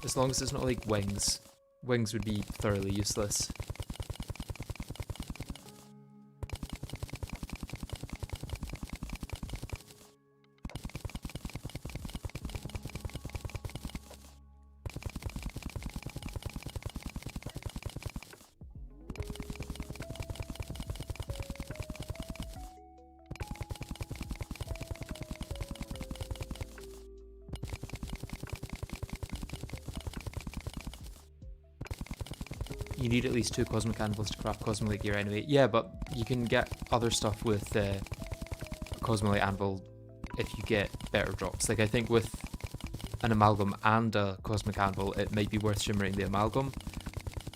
As long as it's not like wings. Wings would be thoroughly useless. You need at least 2 cosmic anvils to craft cosmic gear anyway. Yeah, but you can get other stuff with a cosmic anvil if you get better drops. Like I think with an amalgam and a cosmic anvil, it might be worth shimmering the amalgam.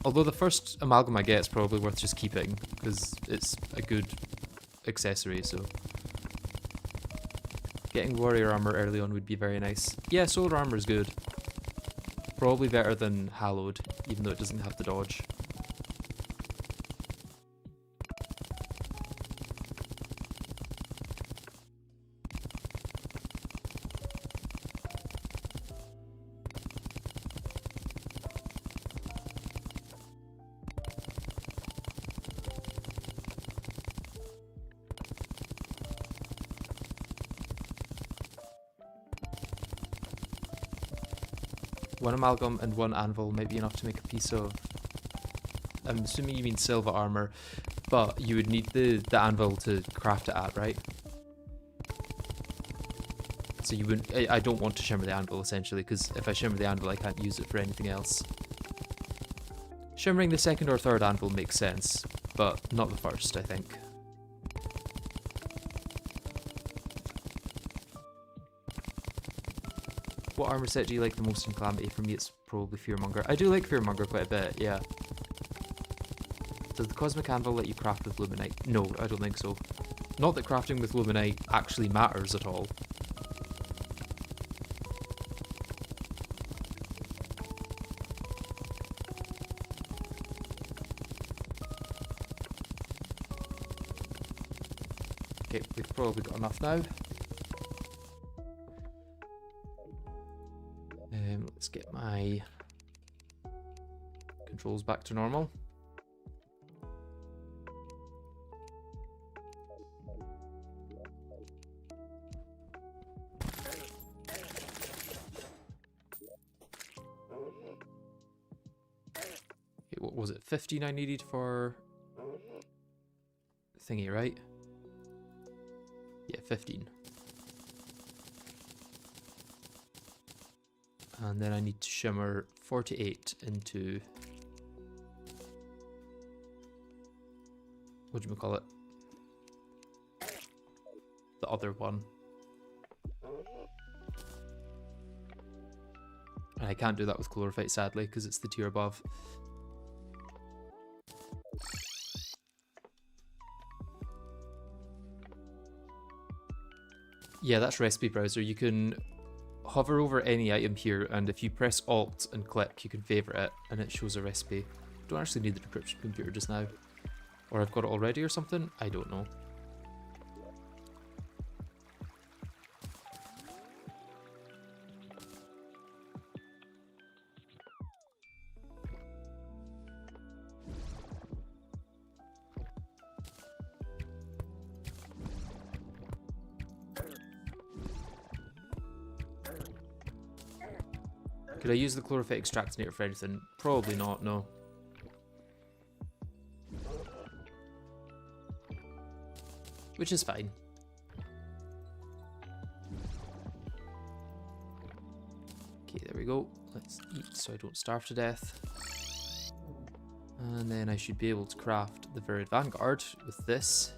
Although the first amalgam I get is probably worth just keeping because it's a good accessory. So getting warrior armor early on would be very nice. Yeah, solar armor is good. Probably better than hallowed, even though it doesn't have the dodge. One amalgam and 1 anvil might be enough to make a piece of... I'm assuming you mean silver armor, but you would need the anvil to craft it at, right? So you wouldn't... I don't want to shimmer the anvil, essentially, because if I shimmer the anvil, I can't use it for anything else. Shimmering the 2nd or 3rd anvil makes sense, but not the 1st, I think. What armor set do you like the most in Calamity? For me, it's probably Fearmonger. I do like Fearmonger quite a bit, yeah. Does the Cosmic Anvil let you craft with Luminite? No, I don't think so. Not that crafting with Luminite actually matters at all. Okay, we've probably got enough now. Let's get my controls back to normal. Okay, what was it? 15 I needed for thingy, right? Yeah, 15. And then I need to shimmer 48 into... what do you call it? The other one. And I can't do that with Chlorophyte, sadly, because it's the tier above. Yeah, that's Recipe Browser. You can hover over any item here, and if you press Alt and click, you can favourite it, and it shows a recipe. Don't actually need the decryption computer just now. Or I've got it already or something? I don't know. Could I use the Chlorophyte Extractinator for anything? Probably not, no. Which is fine. Okay, there we go. Let's eat so I don't starve to death. And then I should be able to craft the Varied Vanguard with this.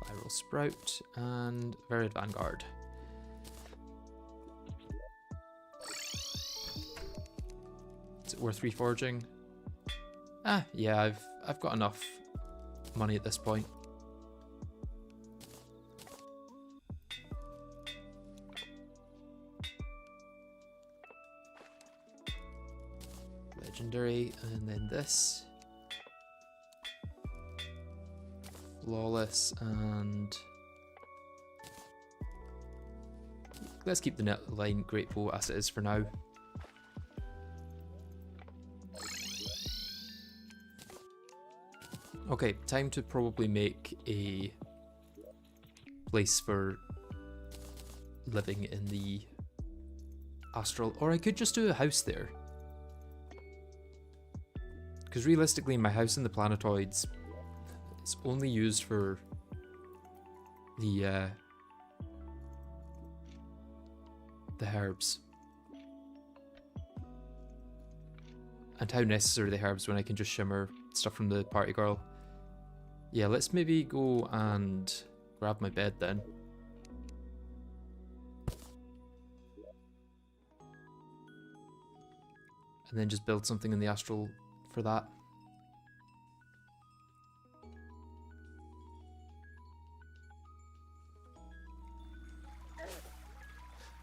Viral Sprout and Varied Vanguard. Is it worth reforging? Ah, yeah, I've got enough money at this point. Legendary, and then this. Flawless, and let's keep the net line grateful as it is for now. Okay, time to probably make a place for living in the astral, or I could just do a house there. Because realistically, my house in the planetoids, it's only used for the herbs. And how necessary the herbs when I can just shimmer stuff from the party girl. Yeah, let's maybe go and grab my bed then. And then just build something in the astral for that.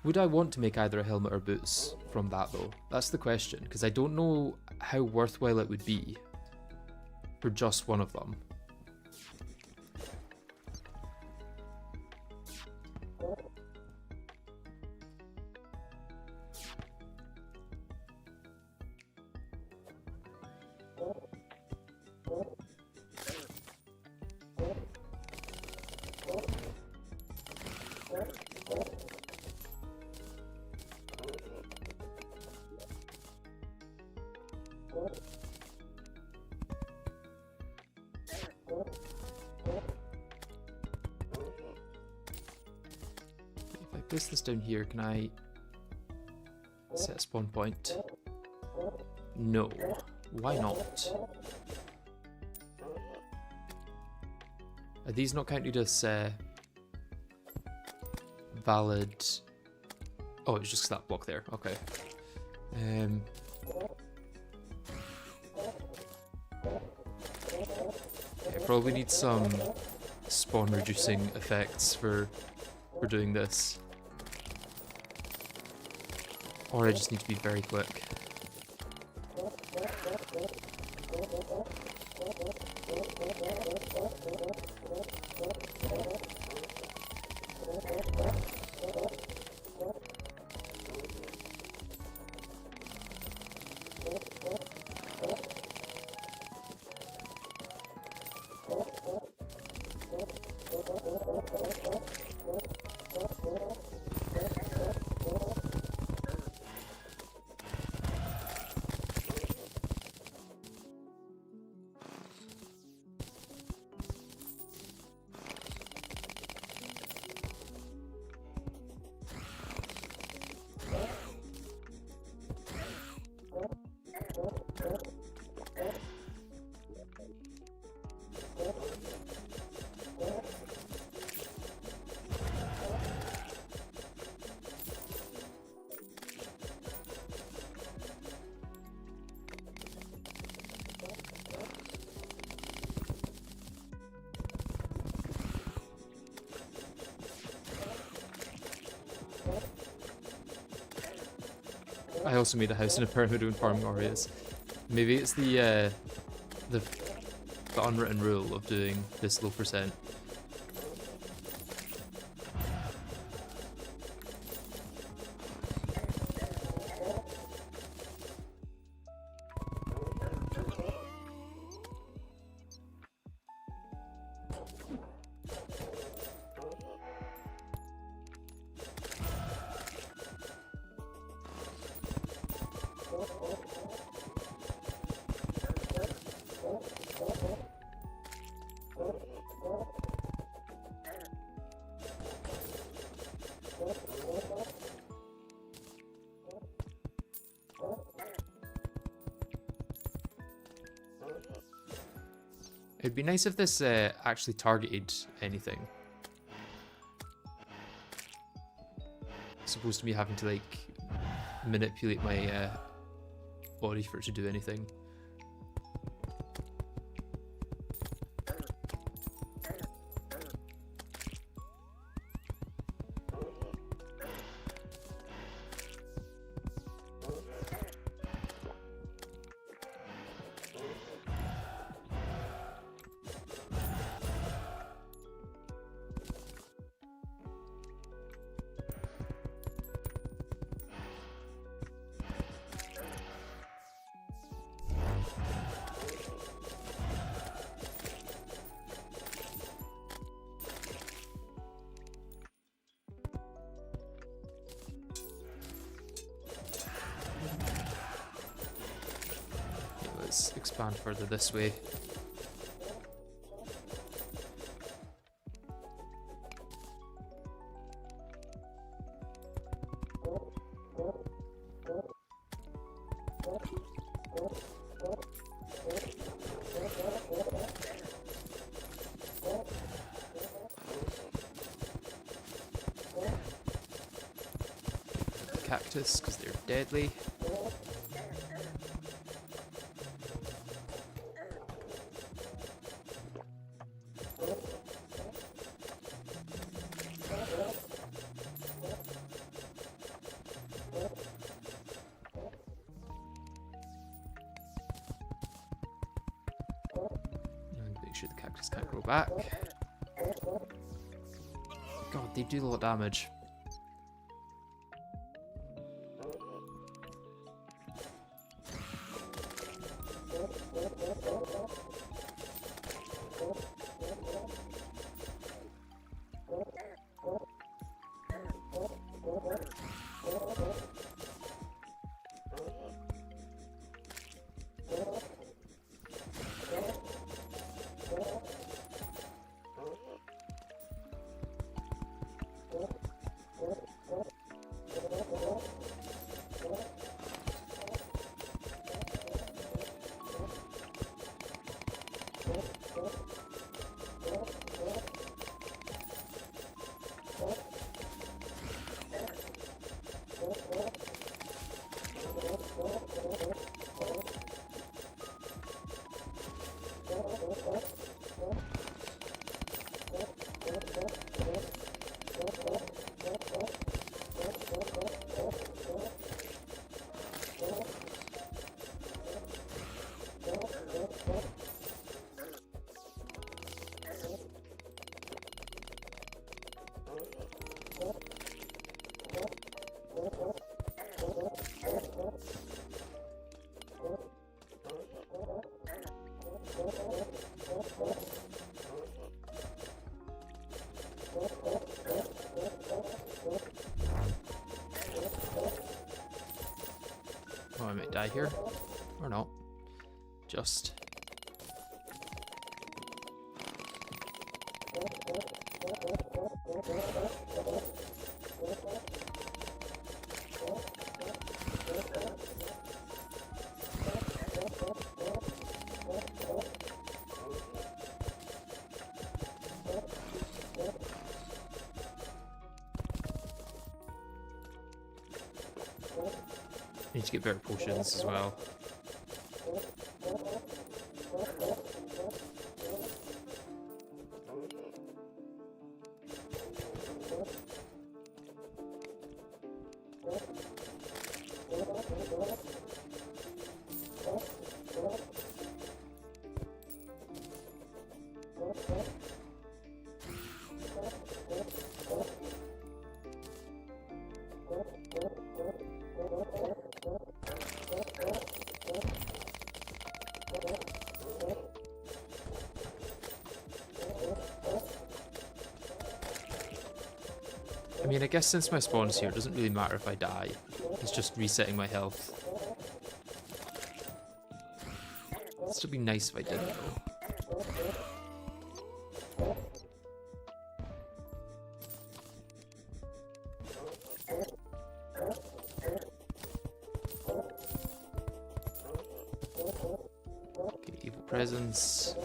Would I want to make either a helmet or boots from that though? That's the question, because I don't know how worthwhile it would be for just one of them. Place this down here, can I set a spawn point? No. Why not? Are these not counted as valid? Oh, it's just that block there. Okay. I probably need some spawn reducing effects for doing this. Or I just need to be very quick. I also made a house in a pyramid in farming areas. Maybe it's the unwritten rule of doing this low percent. It'd be nice if this actually targeted anything. As opposed to me having to like manipulate my body for it to do anything. expand further this way. Cactus, because they're deadly. And make sure the cactus can't grow back. God, they do a lot of damage. Oh, I might die here. Or not. Just. Need to get better potions as well. I mean, I guess since my spawn's here, it doesn't really matter if I die. It's just resetting my health. It'd still be nice if I didn't, though. Okay, evil presence.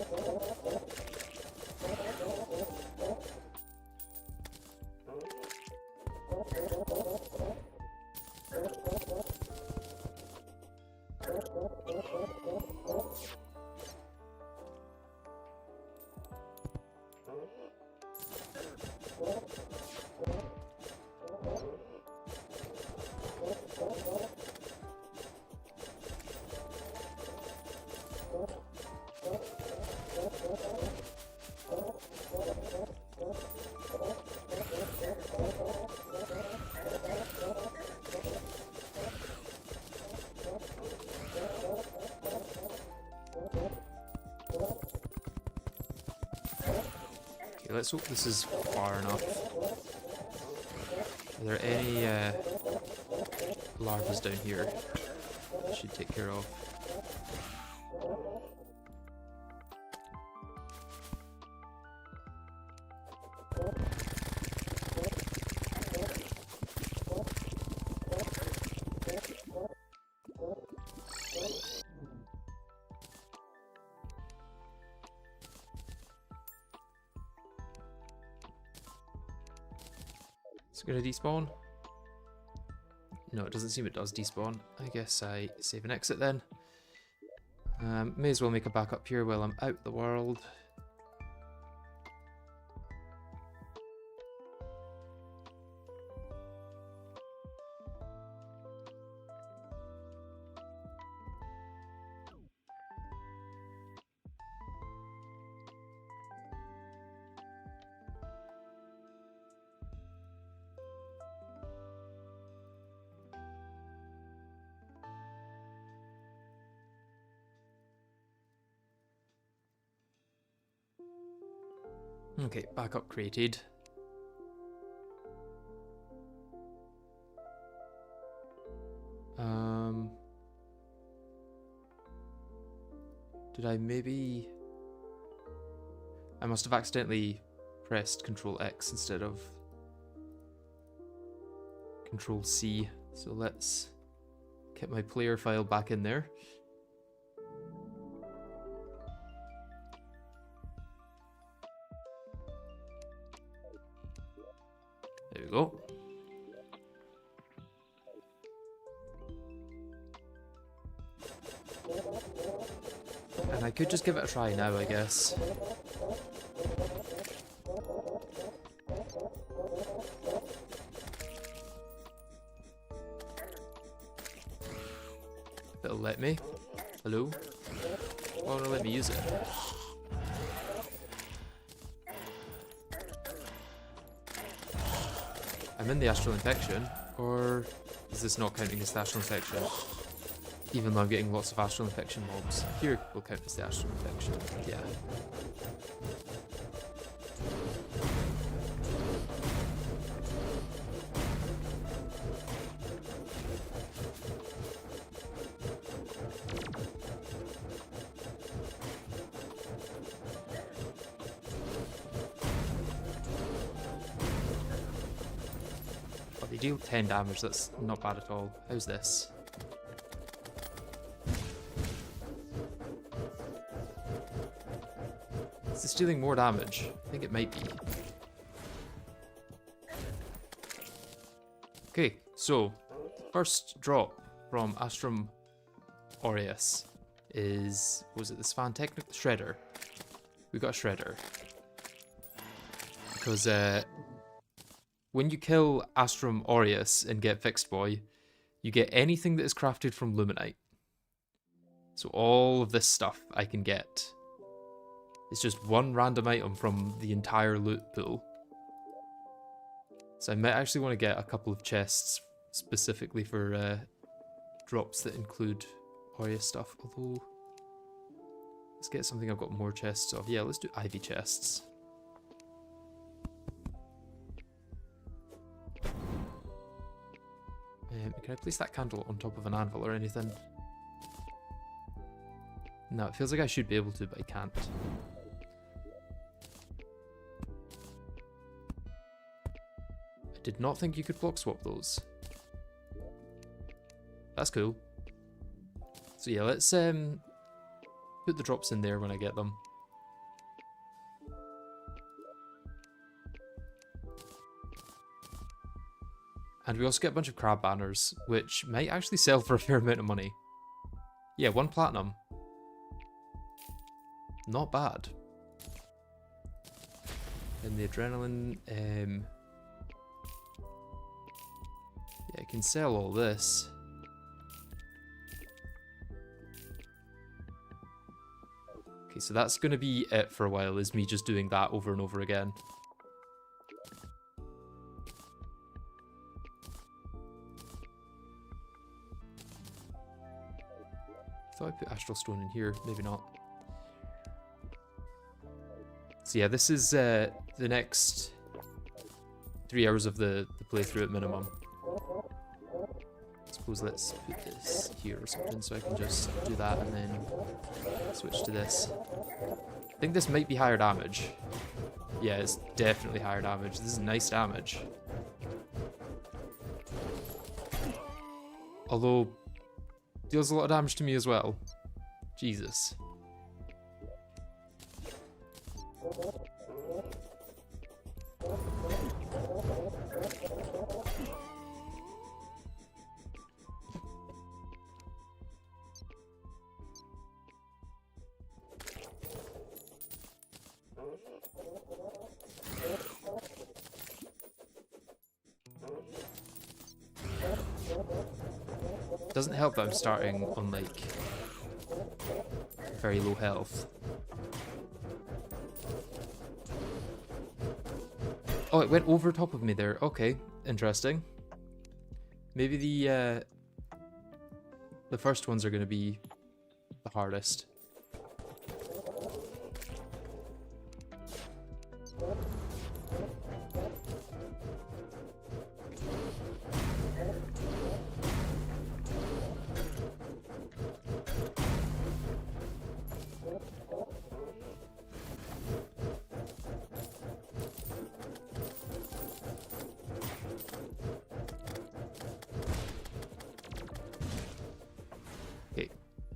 Let's hope this is far enough. Are there any larvas down here I should take care of? it going to despawn? No, it doesn't seem it does despawn. I guess I save and exit then. May as well make a backup here while I'm out the world. Okay, backup created. Did I maybe... I must have accidentally pressed Control X instead of Control C. So let's get my player file back in there. There we go. And I could just give it a try now, I guess. It'll let me. Hello? Why won't it let me use it? I'm in the astral infection, or is this not counting as the astral infection? Even though I'm getting lots of astral infection mobs. Here will count as the astral infection, yeah. Oh, they deal 10 damage, that's not bad at all. How's this? Is this dealing more damage? I think it might be. Okay, so first drop from Astrum Aureus is, was it the Svan Technic Shredder? We got a Shredder. Because when you kill Astrum Aureus and get GetFixedBoi, you get anything that is crafted from Luminite. So all of this stuff I can get. It's just one random item from the entire loot pool. So I might actually want to get a couple of chests specifically for drops that include Aureus stuff. Although, let's get something I've got more chests of. Yeah, let's do Ivy chests. Can I place that candle on top of an anvil or anything? No, it feels like I should be able to, but I can't. I did not think you could block swap those. That's cool. So yeah, let's put the drops in there when I get them. And we also get a bunch of crab banners, which might actually sell for a fair amount of money. Yeah, 1 platinum. Not bad. And the adrenaline, yeah, I can sell all this. Okay, so that's going to be it for a while, is me just doing that over and over again. I thought I put Astral Stone in here, maybe not. So yeah, this is the next 3 hours of the playthrough at minimum. I suppose let's put this here or something so I can just do that and then switch to this. I think this might be higher damage. Yeah, it's definitely higher damage. This is nice damage. Although, deals a lot of damage to me as well. Jesus. Doesn't help that I'm starting on like very low health. Oh, it went over top of me there. Okay, interesting. Maybe the first ones are going to be the hardest.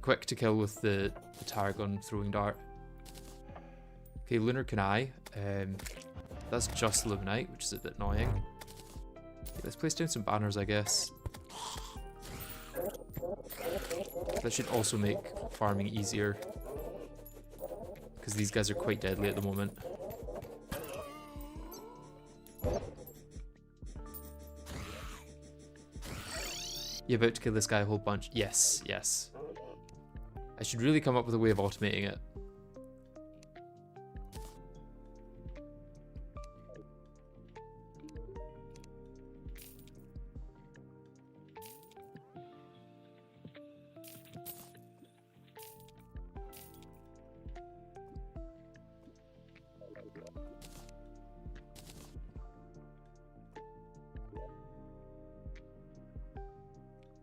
Quick to kill with the Tarragon throwing dart. Okay, Lunar Canai. That's just Luminite, which is a bit annoying. Okay, let's place down some banners, I guess. That should also make farming easier, because these guys are quite deadly at the moment. You about to kill this guy a whole bunch? Yes, yes. I should really come up with a way of automating it.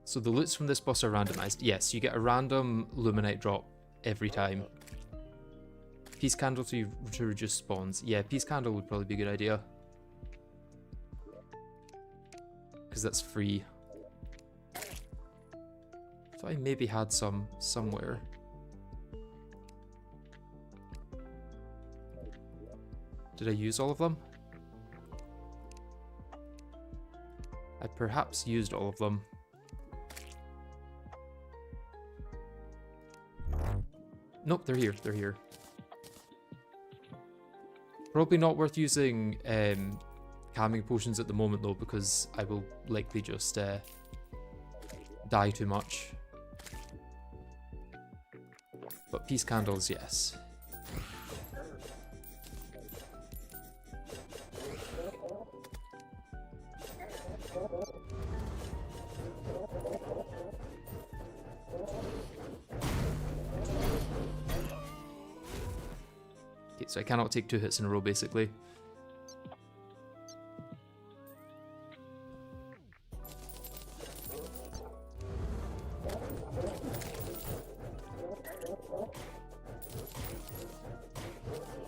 So the loots from this boss are randomized. Yes, you get a random Luminite drop every time. Peace Candle to reduce spawns. Yeah, Peace Candle would probably be a good idea, because that's free. Thought I maybe had some somewhere. Did I use all of them? I perhaps used all of them. Nope, they're here, they're here. Probably not worth using calming potions at the moment though, because I will likely just die too much. But Peace Candles, yes. Okay, so I cannot take 2 hits in a row, basically.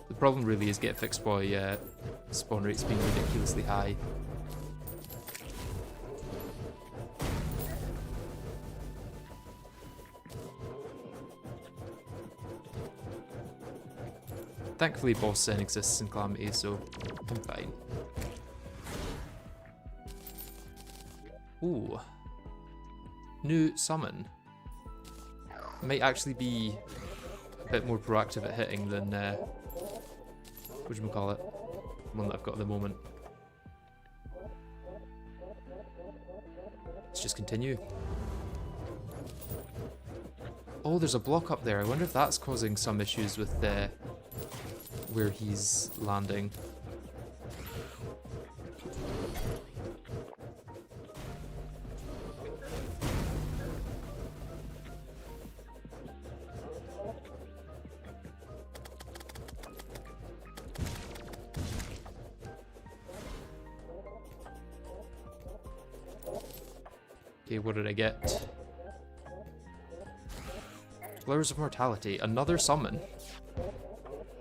The problem really is GetFixedBoi spawn rates being ridiculously high. Thankfully, boss Zen exists in Calamity, so I'm fine. Ooh. New summon. Might actually be a bit more proactive at hitting than, whatchamacallit, the one that I've got at the moment. Let's just continue. Oh, there's a block up there. I wonder if that's causing some issues with where he's landing. Okay, what did I get? Flowers of Mortality. Another summon.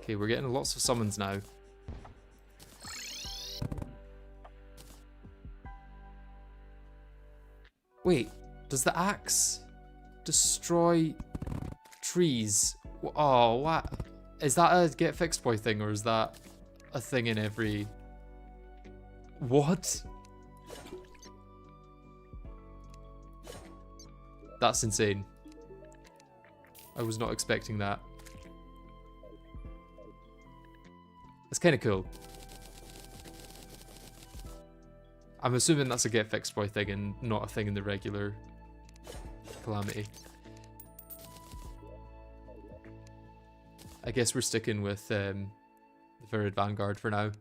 Okay, we're getting lots of summons now. Wait, does the axe destroy trees? Oh, what? Is that a GetFixedBoi thing, or is that a thing in every... What? That's insane. I was not expecting that. That's kind of cool. I'm assuming that's a GetFixedBoi thing and not a thing in the regular Calamity. I guess we're sticking with the Virid Vanguard for now.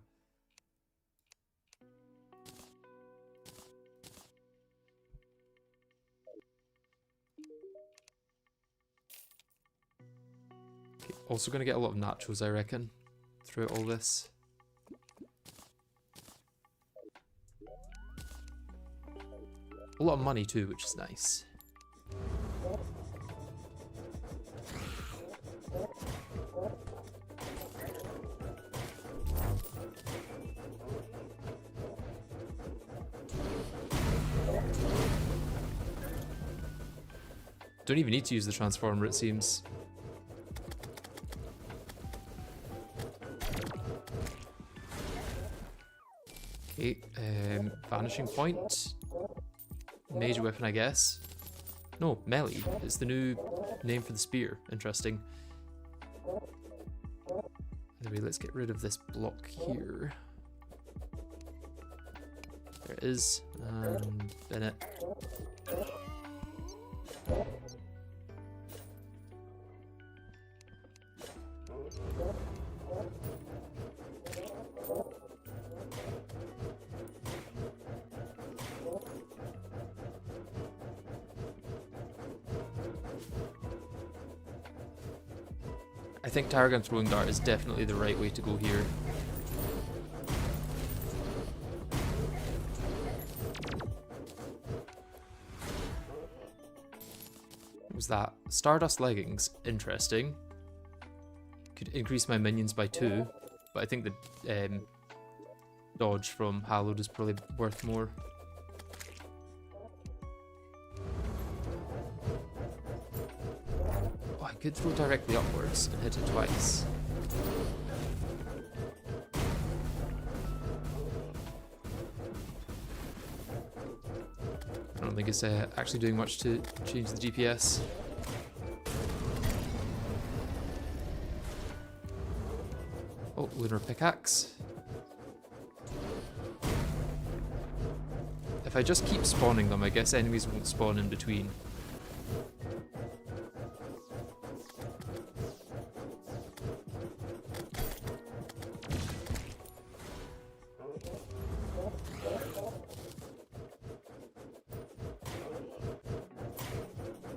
Okay, also going to get a lot of nachos, I reckon, throughout all this. A lot of money too, which is nice. Don't even need to use the transformer, it seems. Okay, vanishing point. Major weapon, I guess. No, melee. It's the new name for the spear. Interesting. Anyway, let's get rid of this block here. There it is. And bin it. I think Tarragon Throwing Dart is definitely the right way to go here. What was that? Stardust Leggings. Interesting. Could increase my minions by 2, but I think the dodge from Hallowed is probably worth more. I could throw directly upwards and hit it twice. I don't think it's actually doing much to change the DPS. Oh, Lunar Pickaxe. If I just keep spawning them, I guess enemies won't spawn in between.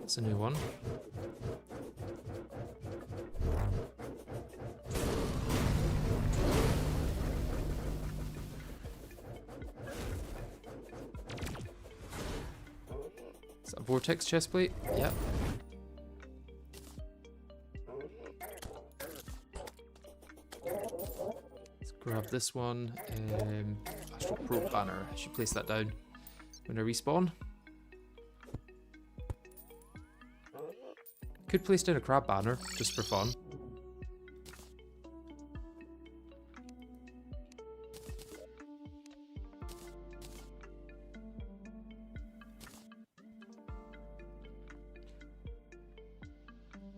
That's a new one. Is that a Vortex chestplate? Yep. Let's grab this one. Astral Probe Banner. I should place that down when I respawn. Could place down a crab banner, just for fun.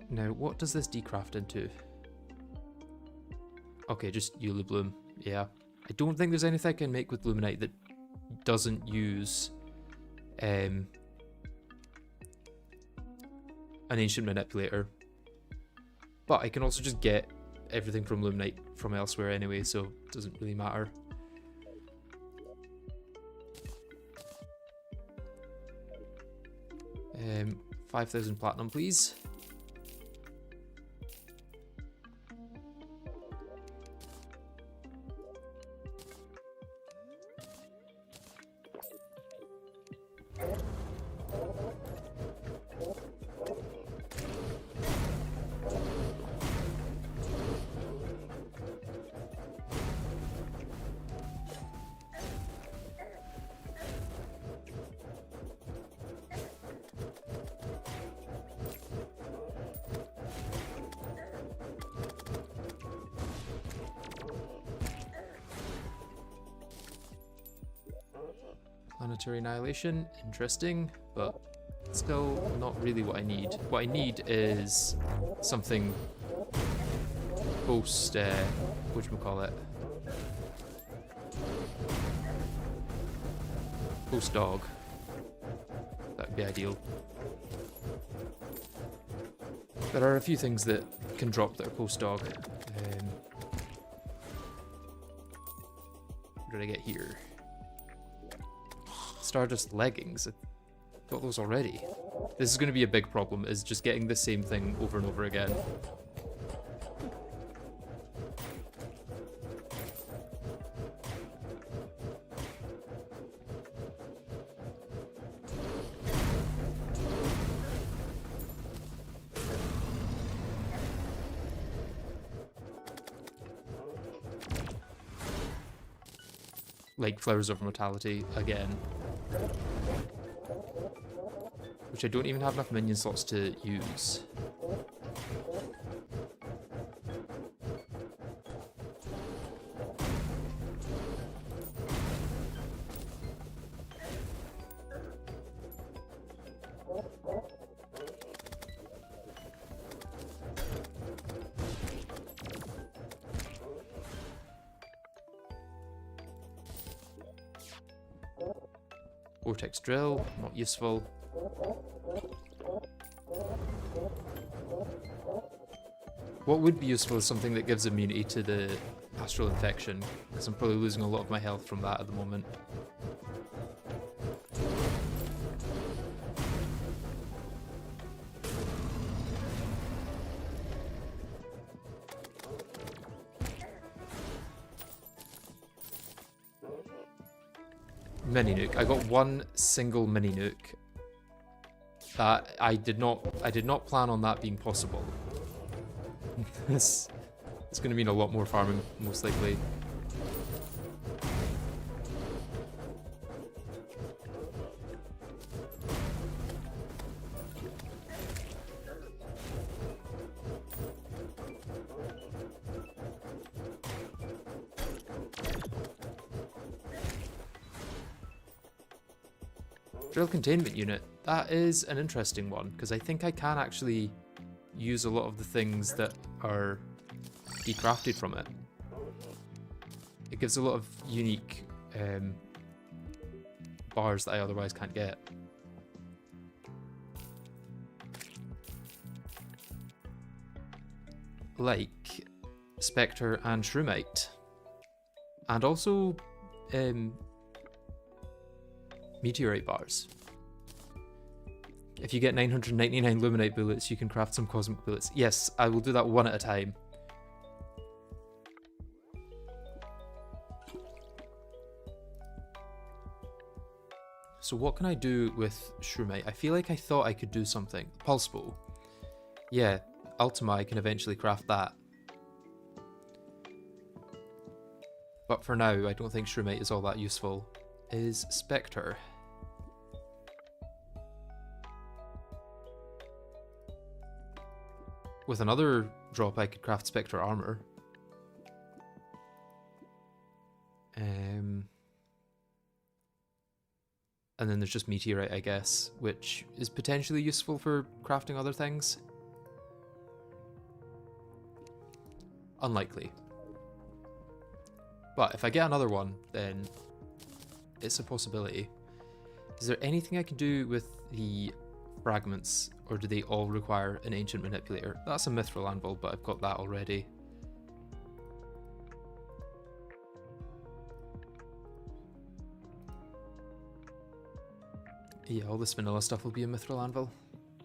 Now, what does this decraft into? Okay, just Eula Bloom. Yeah. I don't think there's anything I can make with Luminite that doesn't use an Ancient Manipulator. But I can also just get everything from Luminite from elsewhere anyway, so it doesn't really matter. Um, 5,000 platinum, please. Planetary Annihilation, interesting, but still not really what I need. What I need is something post, whatchamacallit, post dog. That would be ideal. There are a few things that can drop that are post-dog. What did I get here? Stardust leggings. I got those already. This is going to be a big problem, is just getting the same thing over and over again. Like Flowers of Mortality again. Which I don't even have enough minion slots to use. Vortex Drill, not useful. What would be useful is something that gives immunity to the Astral Infection, because I'm probably losing a lot of my health from that at the moment. Mini nuke. I got one single mini nuke. That I did not plan on that being possible. It's going to mean a lot more farming, most likely. Drill Containment Unit. That is an interesting one, because I think I can actually use a lot of the things that are decrafted from it. It gives a lot of unique bars that I otherwise can't get. Like Spectre and Shroomite. And also Meteorite bars. If you get 999 Luminite bullets, you can craft some Cosmic bullets. Yes, I will do that one at a time. So what can I do with Shroomite? I feel like I thought I could do something. Pulse Bow. Yeah, Ultima, I can eventually craft that. But for now, I don't think Shroomite is all that useful. Is Spectre. With another drop, I could craft Spectre armor. And then there's just Meteorite, I guess, which is potentially useful for crafting other things. Unlikely. But if I get another one, then it's a possibility. Is there anything I can do with the fragments, or do they all require an Ancient Manipulator? That's a Mithril Anvil, but I've got that already. Yeah, all this vanilla stuff will be a Mithril Anvil.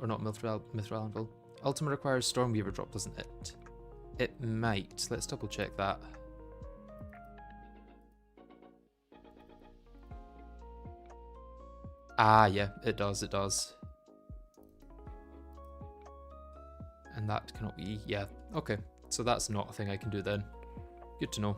Or not Mithril Anvil. Ultima requires Stormweaver drop, doesn't it? It might. Let's double check that. Ah, yeah, it does, it does. And that cannot be, yeah, okay. So that's not a thing I can do then. Good to know.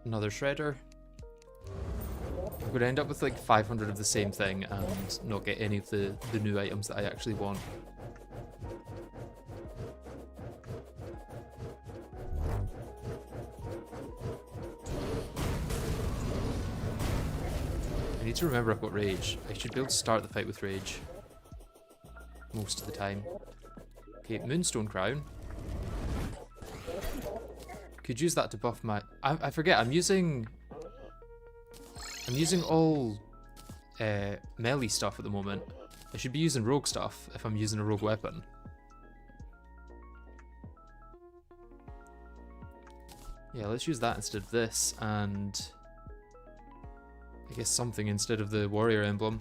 Another shredder. I'm going to end up with like 500 of the same thing and not get any of the new items that I actually want. need to remember I've got rage. I should be able to start the fight with rage. Most of the time. Okay, Moonstone Crown. Could use that to buff my... I forget, I'm using all melee stuff at the moment. I should be using rogue stuff if I'm using a rogue weapon. Yeah, let's use that instead of this, and I guess something instead of the warrior emblem.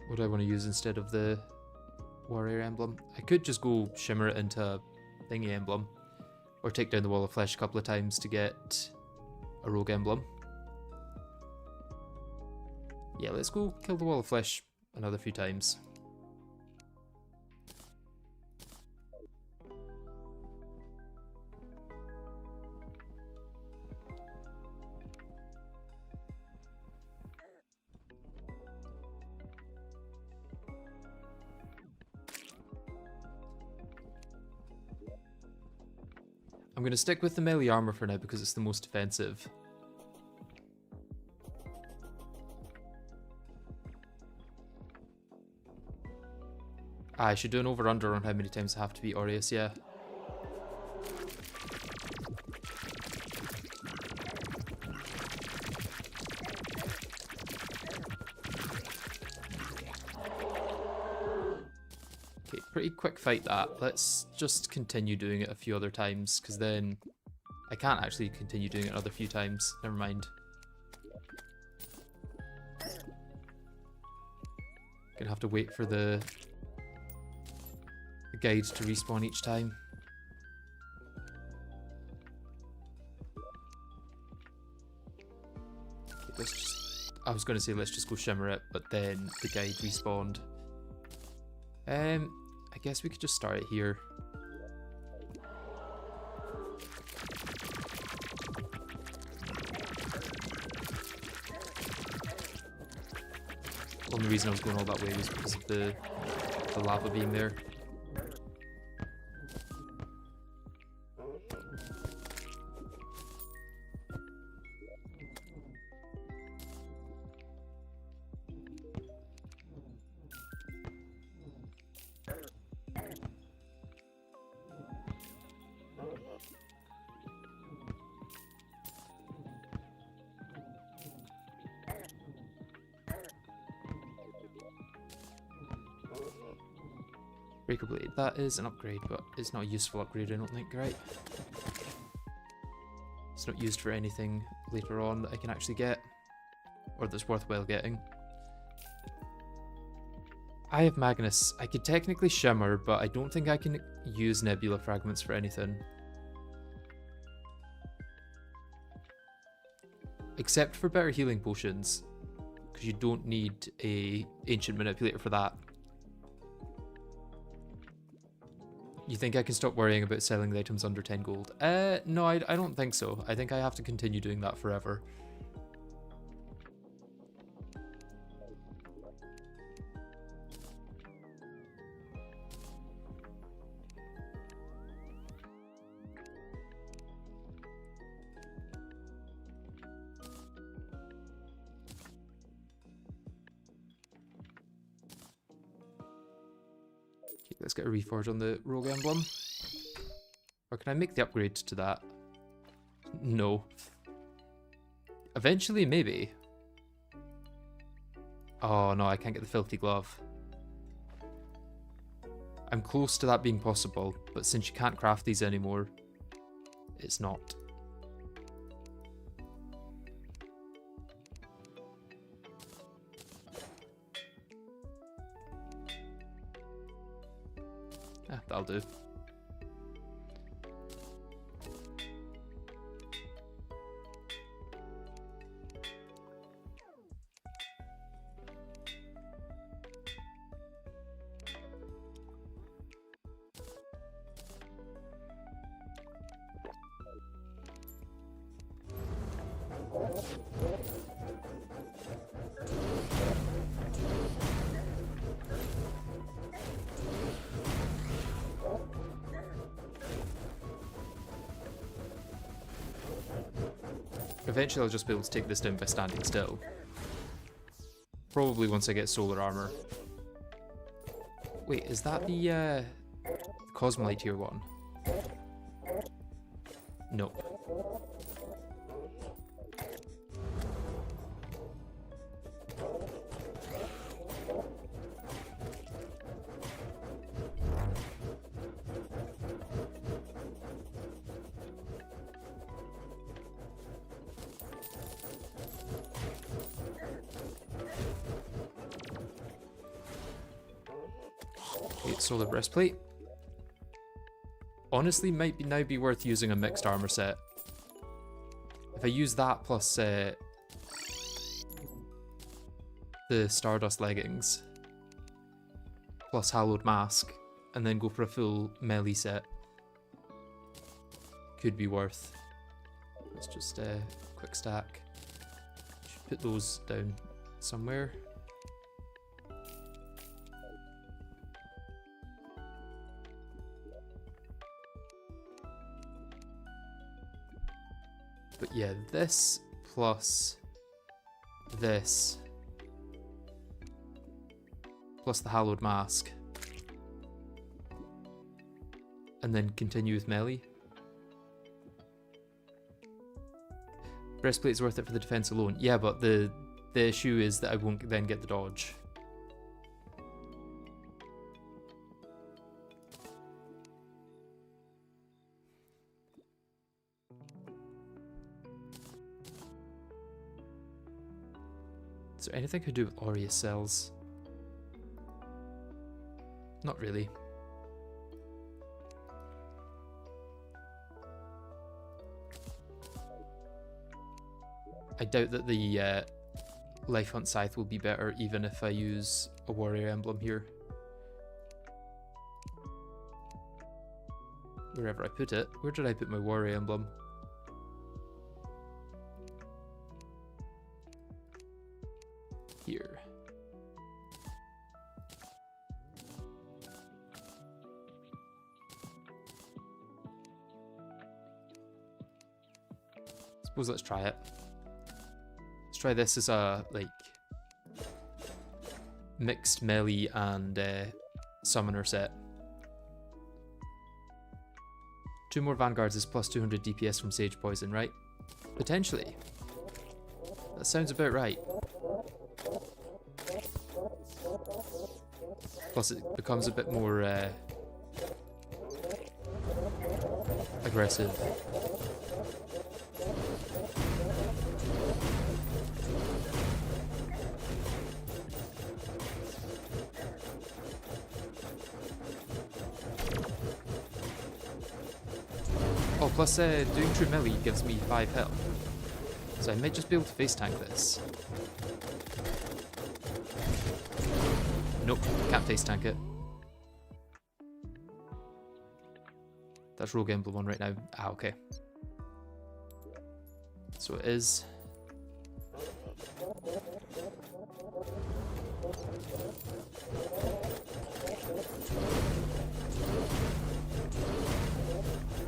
What do I want to use instead of the warrior emblem? I could just go shimmer it into a thingy emblem, or take down the wall of flesh a couple of times to get a rogue emblem. Yeah, let's go kill the wall of flesh another few times. I'm going to stick with the melee armor for now because it's the most defensive. I should do an over-under on how many times I have to beat Aureus, yeah. Okay, pretty quick fight that. Let's just continue doing it a few other times, because then I can't actually continue doing it another few times. Never mind. Gonna have to wait for the guide to respawn each time. Okay, let's just... I was gonna say let's just go shimmer it, but then the guide respawned. I guess we could just start it here. The only reason I was going all that way was because of the lava being there. Breaker Blade, that is an upgrade, but it's not a useful upgrade, I don't think, right? It's not used for anything later on that I can actually get, or that's worthwhile getting. I have Magnus. I could technically shimmer, but I don't think I can use Nebula Fragments for anything. Except for better healing potions, because you don't need a Ancient Manipulator for that. You think I can stop worrying about selling the items under 10 gold? No, I don't think so. I think I have to continue doing that forever. Let's get a reforge on the rogue emblem. Or can I make the upgrade to that? No. Eventually, maybe. Oh no, I can't get the filthy glove. I'm close to that being possible, but since you can't craft these anymore, it's not. Ah, that'll do. Eventually I'll just be able to take this down by standing still. Probably once I get solar armor. Wait, is that the Cosmolite tier 1? Nope. Solar breastplate. Honestly, might now be worth using a mixed armor set. If I use that plus the Stardust leggings, plus Hallowed Mask, and then go for a full melee set, could be worth. Let's just quick stack. Should put those down somewhere. But yeah, this plus this plus the Hallowed Mask, and then continue with melee. Breastplate is worth it for the defense alone. Yeah, but the issue is that I won't then get the dodge. Is there anything I could do with Aureus cells? Not really. I doubt that the Life Hunt Scythe will be better even if I use a warrior emblem here. Wherever I put it. Where did I put my warrior emblem? Here. Suppose let's try it. Let's try this as a like mixed melee and summoner set. 2 more vanguards is plus 200 DPS from Sage Poison, right? Potentially. That sounds about right. Plus it becomes a bit more aggressive. Oh, plus doing true melee gives me 5 health. So I might just be able to face tank this. Nope, can't face tank it. That's Rogue Emblem on right now. Ah, okay. So it is.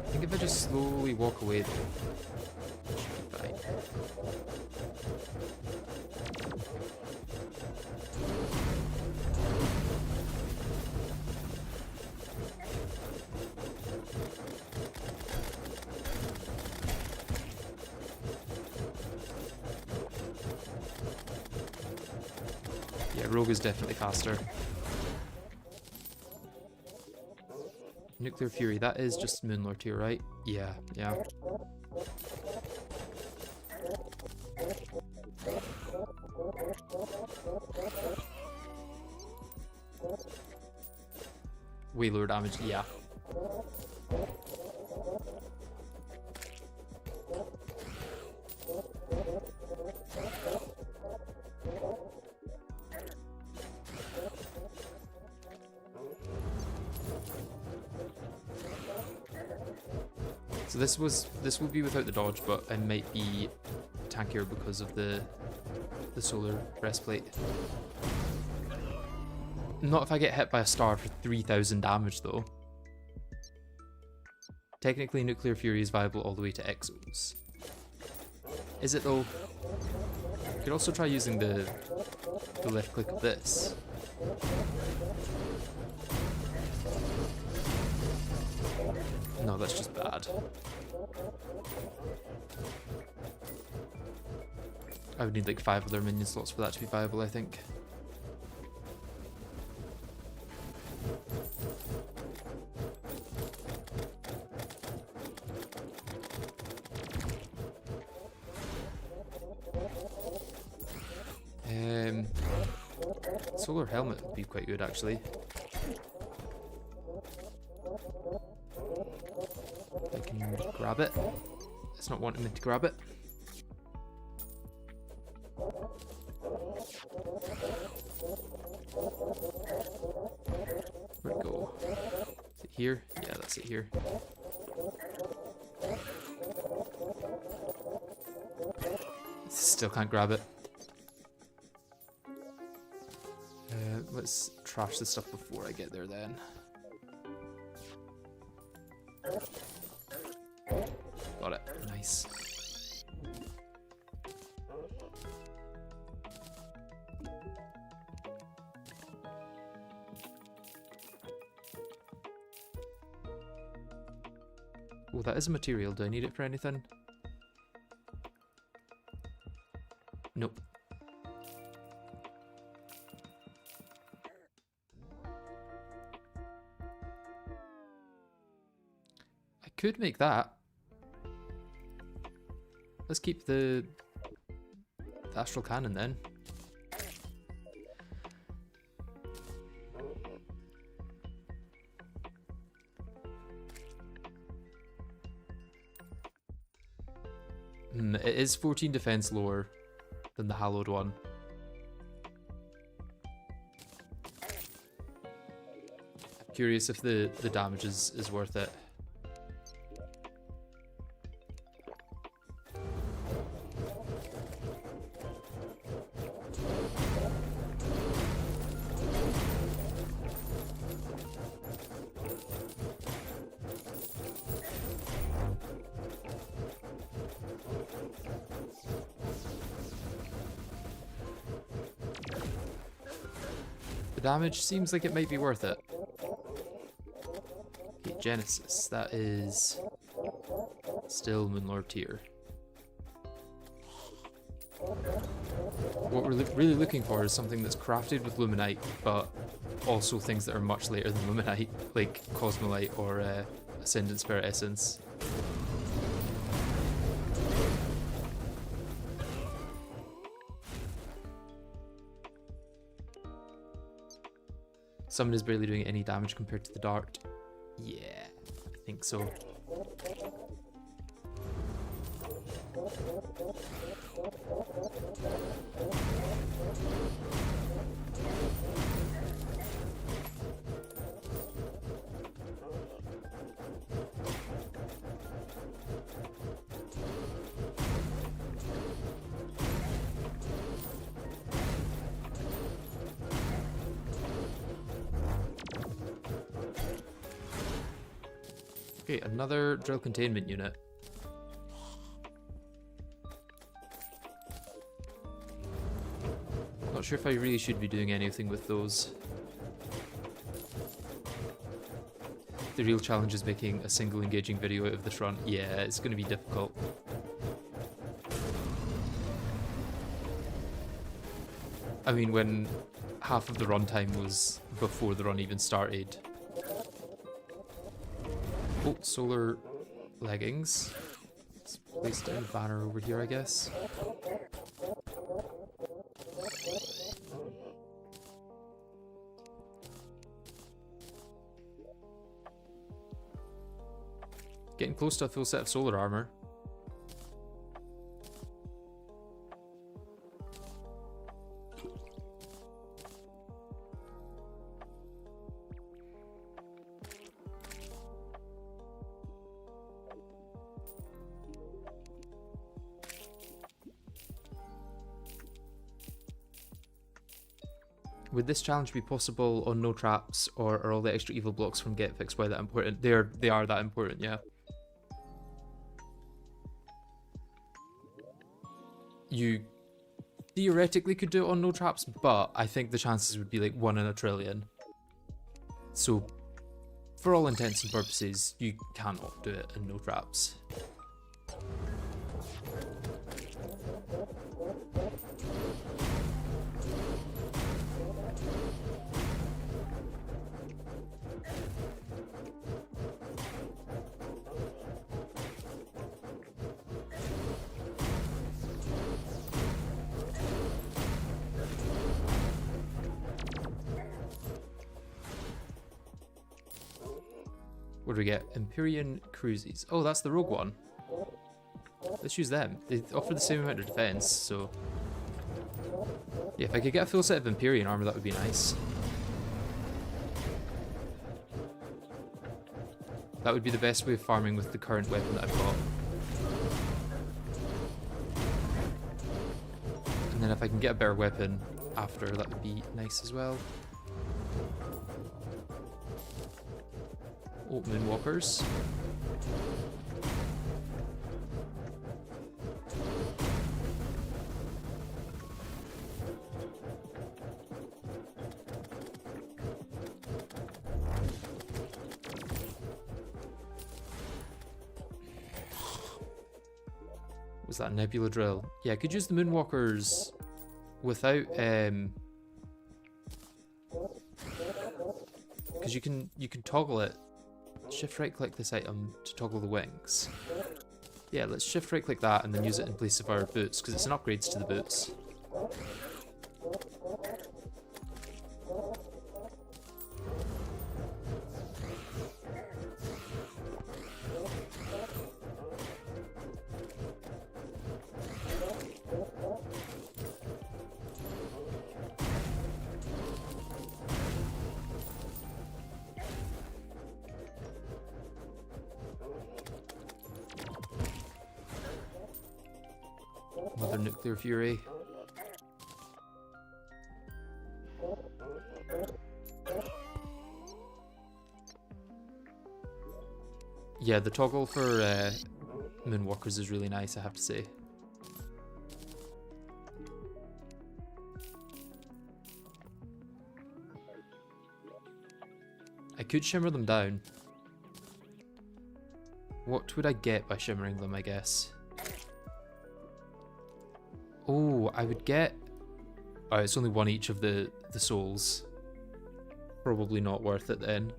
I think if I just slowly walk away, though, it should be fine. Yeah, Rogue is definitely faster. Nuclear Fury, that is just Moonlord here, right? Yeah, yeah. Way lower damage, yeah. So this will be without the dodge, but I might be tankier because of the solar breastplate. Not if I get hit by a star for 3,000 damage though. Technically Nuclear Fury is viable all the way to Exos. Is it though? You could also try using the left click of this. No, that's just bad. I would need like 5 other minion slots for that to be viable, I think. Solar helmet would be quite good, actually. I can grab it. It's not wanting me to grab it. Where'd it go? Is it here? Yeah, that's it here. Still can't grab it. Let's trash this stuff before I get there then. Got it. Nice. Oh, that is a material. Do I need it for anything? Nope. Could make that. Let's keep the astral cannon then. It is 14 defense lower than the hallowed one. I'm curious if the damage is worth it. The damage seems like it might be worth it. Okay, Genesis, that is still Moonlord tier. What we're really looking for is something that's crafted with Luminite, but also things that are much later than Luminite, like Cosmolite or Ascendant Spirit Essence. Summon is barely doing any damage compared to the dart. Yeah, I think so. Okay, another drill containment unit. Not sure if I really should be doing anything with those. The real challenge is making a single engaging video out of this run. Yeah, it's going to be difficult. I mean, when half of the runtime was before the run even started. Oh, solar leggings. Let's place down a banner over here, I guess. Getting close to a full set of solar armor. Would this challenge be possible on no traps, or are all the extra evil blocks from GetFixedBoi that important? They are that important, yeah. you theoretically could do it on no traps, but I think the chances would be like 1 in a trillion. So for all intents and purposes, you cannot do it in no traps. What do we get? Empyrean Cruises. Oh, that's the rogue one. Let's use them. They offer the same amount of defense, so... yeah, if I could get a full set of Empyrean armor, that would be nice. That would be the best way of farming with the current weapon that I've got. And then if I can get a better weapon after, that would be nice as well. Oh, Moonwalkers. Was that a Nebula Drill? Yeah, I could use the Moonwalkers without because you can toggle it. Shift right click this item to toggle the wings. Yeah, let's shift right click that and then use it in place of our boots because it's an upgrade to the boots. Another Nuclear Fury. Yeah, the toggle for Moonwalkers is really nice, I have to say. I could shimmer them down. What would I get by shimmering them, I guess? Oh, I would get... oh, it's only one each of the souls. Probably not worth it then.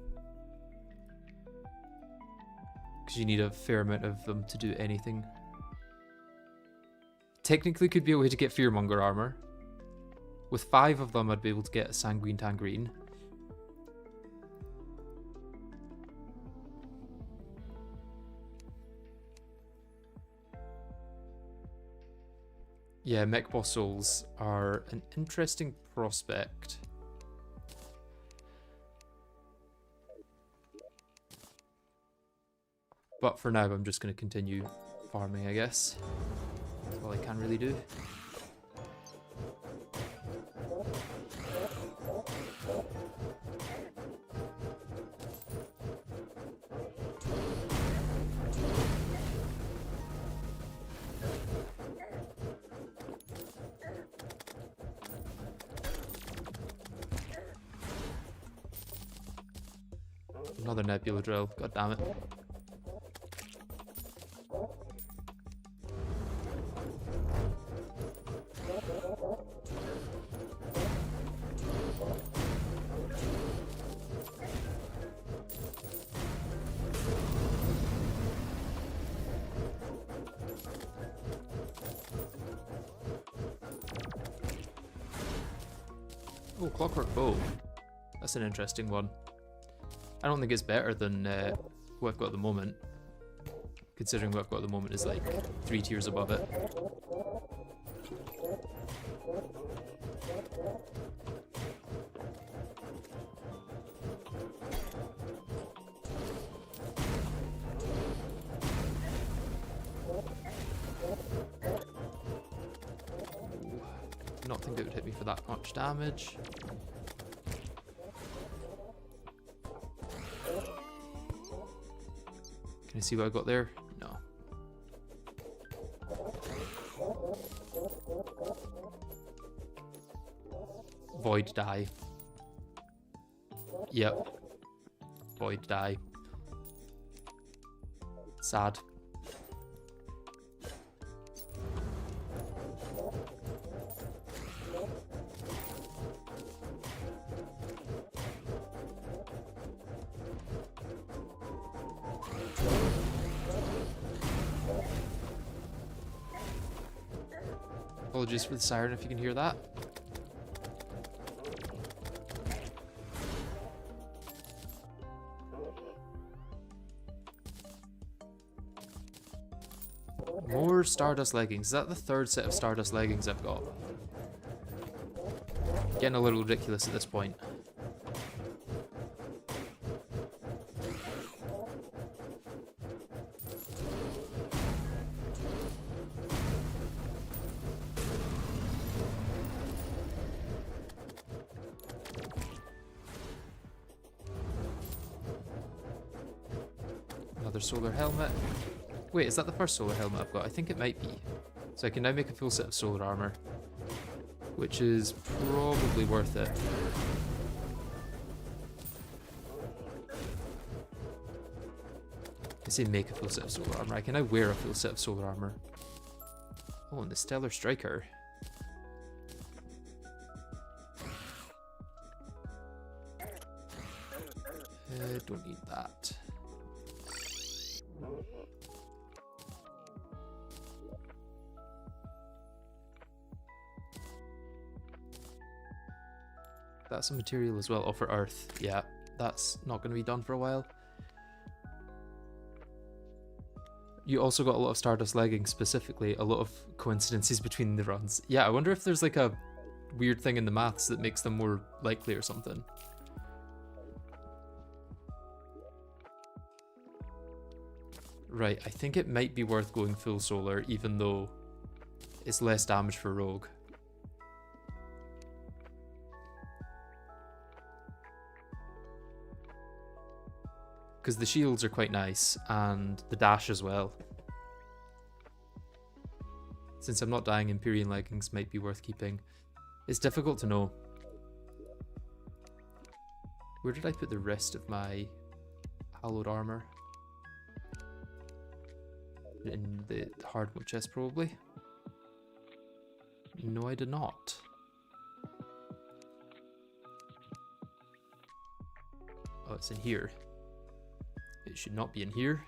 Because you need a fair amount of them to do anything. Technically could be a way to get Fearmonger armor. With 5 of them I'd be able to get a Sanguine Tangerine. Yeah, Mech Boss Souls are an interesting prospect. But for now, I'm just going to continue farming, I guess. That's all I can really do. Another Nebula Drill, god damn it. Oh, Clockwork Bow. That's an interesting one. I don't think it's better than what I've got at the moment, considering what I've got at the moment is like 3 tiers above it. Ooh, not think it would hit me for that much damage. Can I see what I got there? No. Void die. Yep. Void die. Sad. Apologies for the siren if you can hear that. More Stardust leggings. Is that the third set of Stardust leggings I've got? Getting a little ridiculous at this point. Another solar helmet. Wait, is that the first solar helmet I've got? I think it might be. So I can now make a full set of solar armor, which is probably worth it. I say make a full set of solar armor. I can now wear a full set of solar armor. Oh, and the Stellar Striker. Don't need that. That's a material as well. Oh, for Earth. Yeah, that's not going to be done for a while. You also got a lot of Stardust leggings, specifically a lot of coincidences between the runs. Yeah, I wonder if there's like a weird thing in the maths that makes them more likely or something. Right, I think it might be worth going full solar, even though it's less damage for Rogue. Because the shields are quite nice, and the dash as well. Since I'm not dying, Empyrean leggings might be worth keeping. It's difficult to know. Where did I put the rest of my hallowed armor? In the hard mode chest, probably. No, I did not. Oh, it's in here. It should not be in here.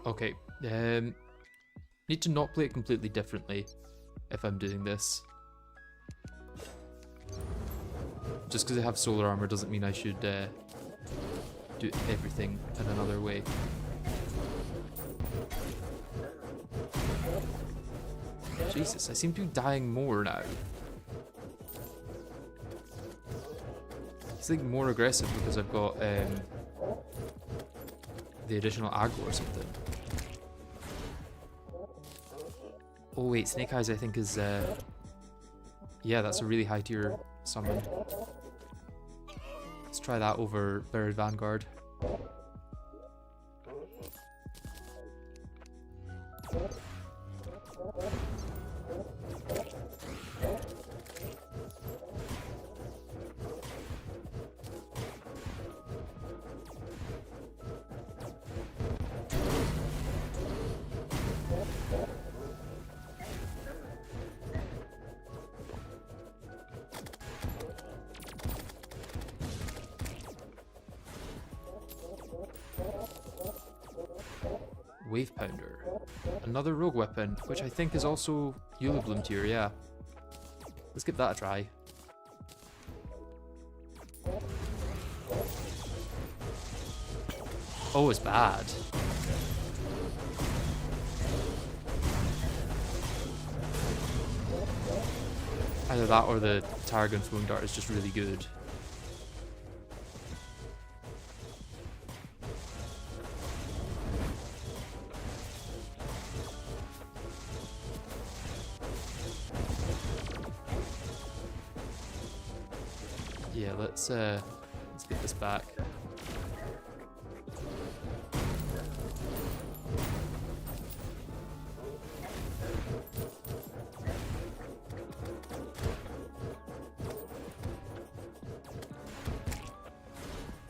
Okay, need to not play it completely differently if I'm doing this. Just because I have solar armor doesn't mean I should do everything in another way. Jesus, I seem to be dying more now. It's like more aggressive because I've got the additional aggro or something. Oh wait, Snake Eyes I think is, yeah, that's a really high tier summon. Let's try that over Buried Vanguard. Wave Pounder. Another rogue weapon, which I think is also Eula Bloom tier, yeah. Let's give that a try. Oh, it's bad. Either that or the Tarragon Throwing Dart is just really good. Yeah, let's get this back.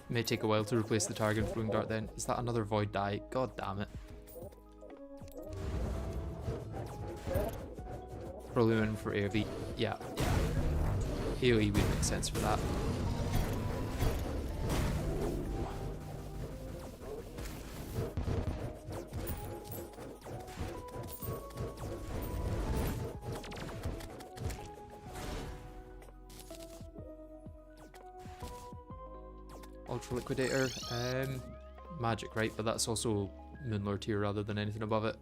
May take a while to replace the target throwing dart then. Is that another void die? God damn it. Probably went for AoE. Yeah. AoE would make sense for that. Ultra Liquidator. Magic, right? But that's also Moonlord tier rather than anything above it.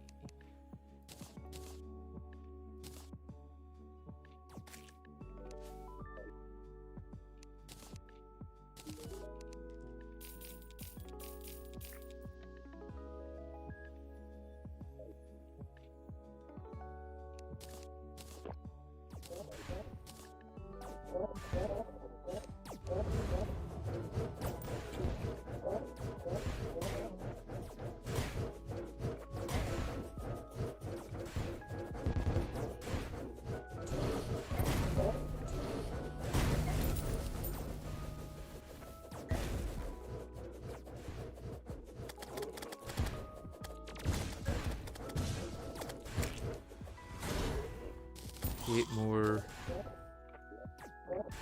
Eight more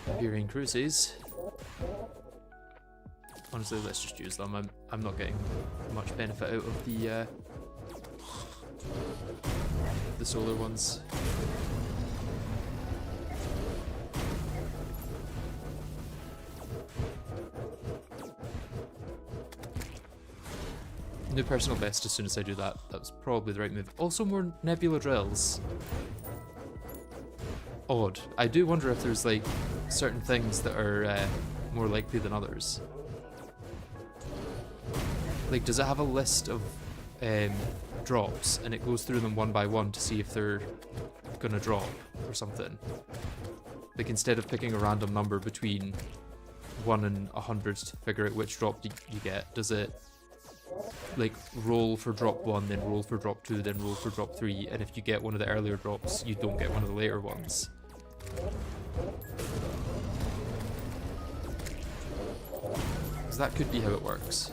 Imperial Cruises. Honestly, let's just use them. I'm not getting much benefit out of the solar ones. New personal best as soon as I do that. That was probably the right move. Also more Nebula drills. Odd. I do wonder if there's like certain things that are more likely than others. Like, does it have a list of drops and it goes through them one by one to see if they're gonna drop or something? Like, instead of picking a random number between 1 and 100 to figure out which drop you get, does it like roll for drop 1, then roll for drop 2, then roll for drop 3, and if you get one of the earlier drops, you don't get one of the later ones? Because that could be how it works.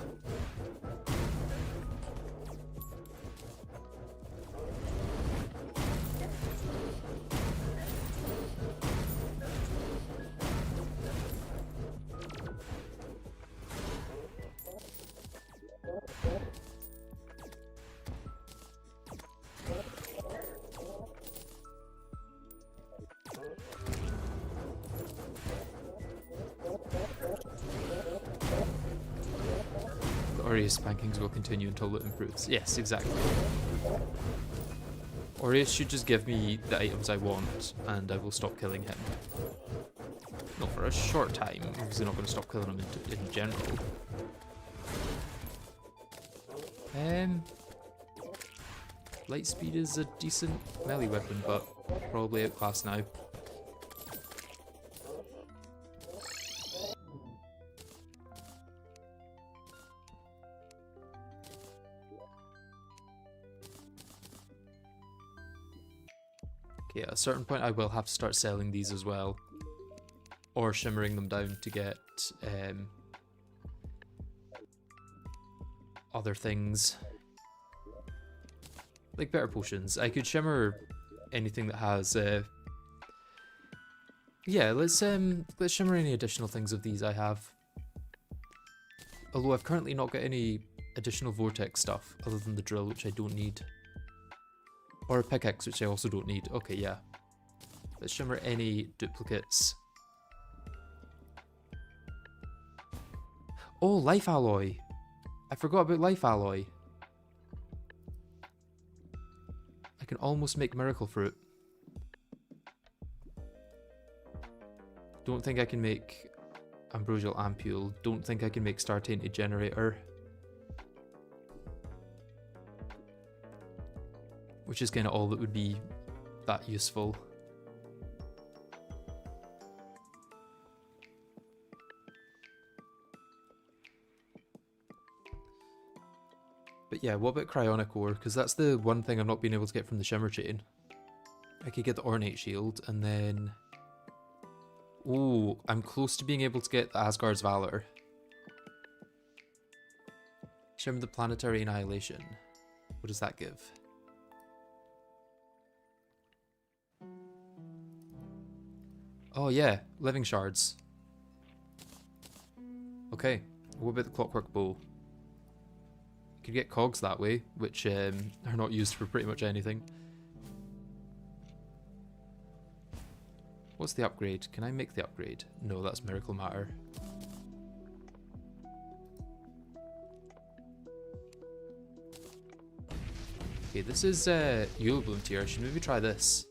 Aureus spankings will continue until it improves. Yes, exactly. Aureus should just give me the items I want and I will stop killing him. Not for a short time, because I'm not going to stop killing him in general. Lightspeed is a decent melee weapon, but probably outclassed now. Okay, at a certain point I will have to start selling these as well. Or shimmering them down to get other things. Like better potions. I could shimmer anything that has yeah, let's shimmer any additional things of these I have. Although I've currently not got any additional vortex stuff other than the drill, which I don't need. Or a pickaxe, which I also don't need. Okay, yeah. Let's shimmer any duplicates. Oh, life alloy. I forgot about life alloy. I can almost make miracle fruit. Don't think I can make ambrosial ampule. Don't think I can make star tainted generator. Which is kind of all that would be that useful. But yeah, what about cryonic ore? Because that's the one thing I've not been able to get from the Shimmer chain. I could get the ornate shield, and then... Ooh, I'm close to being able to get the Asgard's Valor. Shimmer the Planetary Annihilation. What does that give? Oh yeah, living shards. Okay, what about the Clockwork Bow? You could get cogs that way, which are not used for pretty much anything. What's the upgrade? Can I make the upgrade? No, that's Miracle Matter. Okay, this is Eula Bloom tier. I should maybe try this.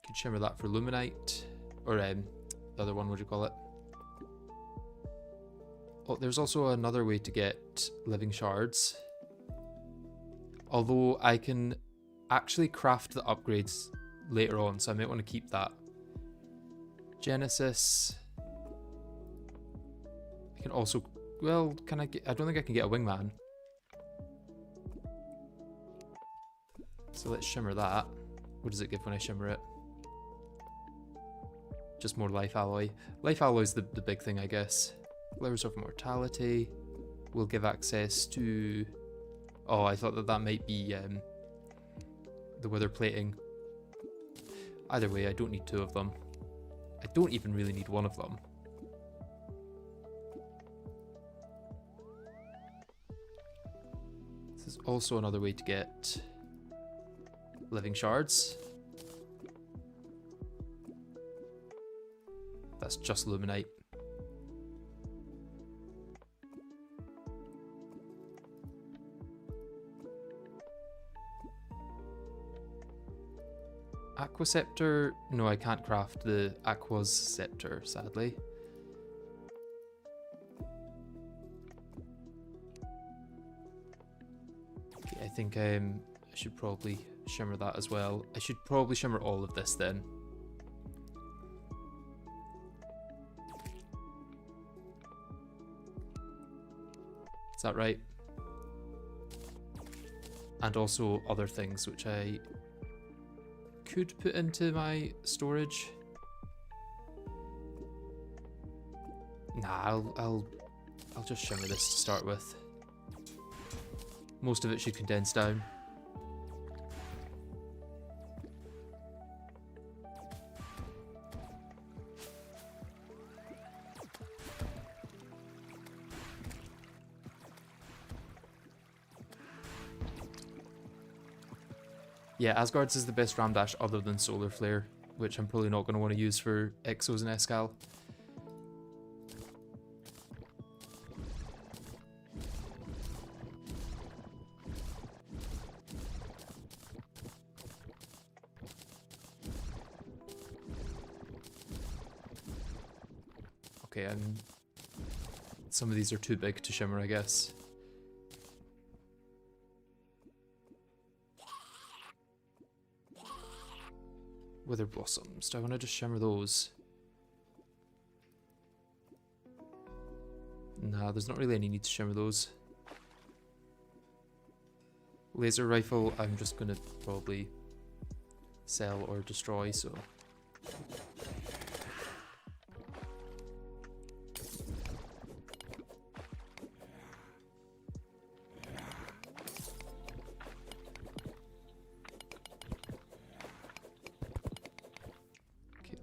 Could shimmer that for Luminite. Or the other one, what do you call it? Oh, there's also another way to get living shards. Although I can actually craft the upgrades later on, so I might want to keep that. Genesis. I can also, well, can I get, I don't think I can get a wingman. So let's shimmer that. What does it give when I shimmer it? Just more life alloy. Life alloy is the big thing, I guess. Flowers of Mortality will give access to... Oh, I thought that might be the wither plating. Either way, I don't need two of them. I don't even really need one of them. This is also another way to get living shards. That's just Luminite. Aqua Scepter? No, I can't craft the Aqua's Scepter, sadly. Okay, I think I should probably shimmer that as well. I should probably shimmer all of this then. Is that right? And also other things which I could put into my storage. Nah, I'll just shimmer this to start with. Most of it should condense down. Yeah, Asgard's is the best ram dash other than Solar Flare, which I'm probably not going to want to use for Exos and Escal. Okay, some of these are too big to shimmer, I guess. Wither Blossoms. Do I want to just shimmer those? Nah, there's not really any need to shimmer those. Laser Rifle, I'm just going to probably sell or destroy, so...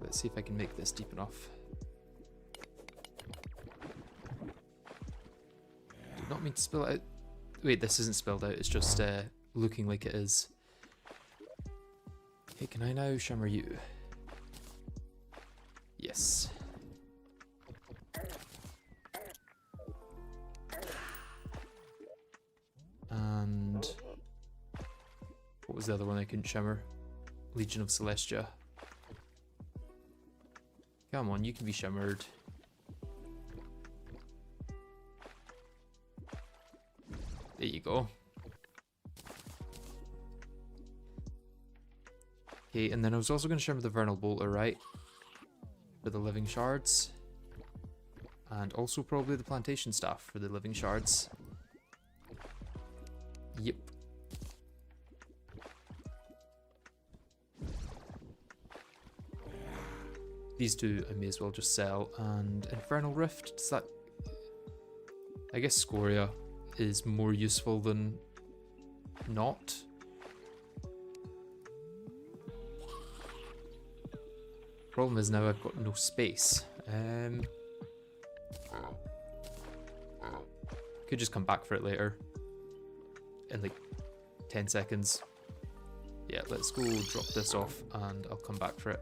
Let's see if I can make this deep enough. Did not mean to spill it out. Wait, this isn't spilled out, it's just looking like it is. Okay, can I now shimmer you? Yes. And what was the other one I couldn't shimmer? Legion of Celestia. Come on, you can be shimmered. There you go. Okay, and then I was also going to shimmer the Vernal Bolter, right? for the living shards. And also probably the plantation staff for the living shards. Yep. These two I may as well just sell. And Infernal Rift, does that... I guess Scoria is more useful than not. Problem is now I've got no space. Could just come back for it later. In like 10 seconds. Yeah, let's go drop this off and I'll come back for it.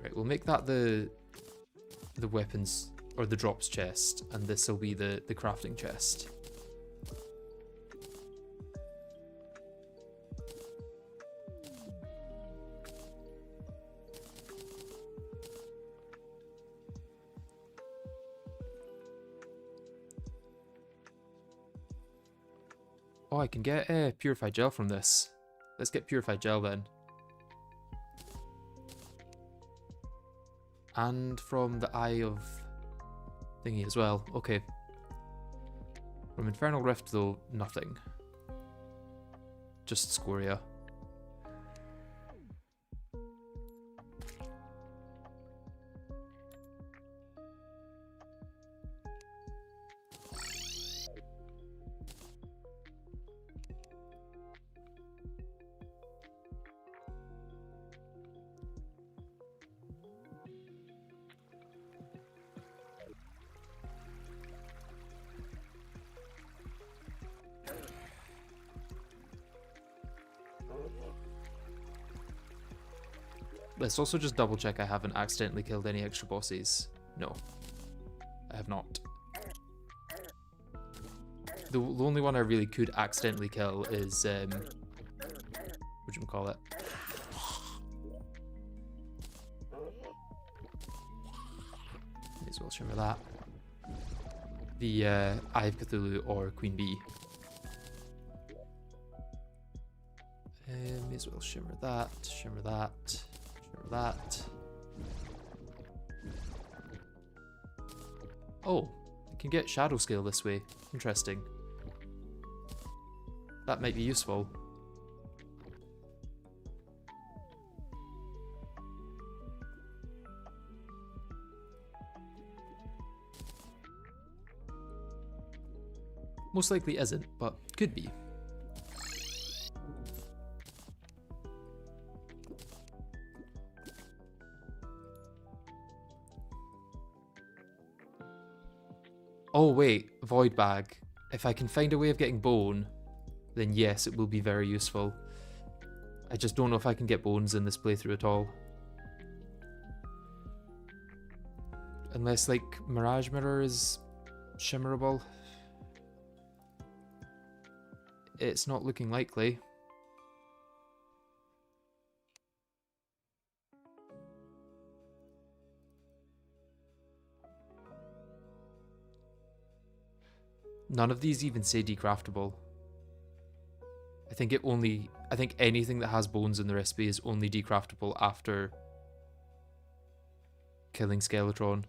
Right, we'll make that the weapons or the drops chest, and this will be the crafting chest. Oh, I can get purified gel from this. Let's get purified gel then. And from the Eye of thingy as well. Okay. From Infernal Rift though, nothing. Just Scoria. Let's also just double check I haven't accidentally killed any extra bosses. No, I have not. The only one I really could accidentally kill is, whatchamacallit? May as well shimmer that. The Eye of Cthulhu or Queen Bee. May as well shimmer that, shimmer that. That. Oh, I can get shadow scale this way. Interesting. That might be useful. Most likely isn't, but could be. Oh wait, Void Bag. If I can find a way of getting bone, then yes, it will be very useful. I just don't know if I can get bones in this playthrough at all. Unless, like, Mirage Mirror is shimmerable. It's not looking likely. None of these even say decraftable. I think anything that has bones in the recipe is only decraftable after killing Skeletron.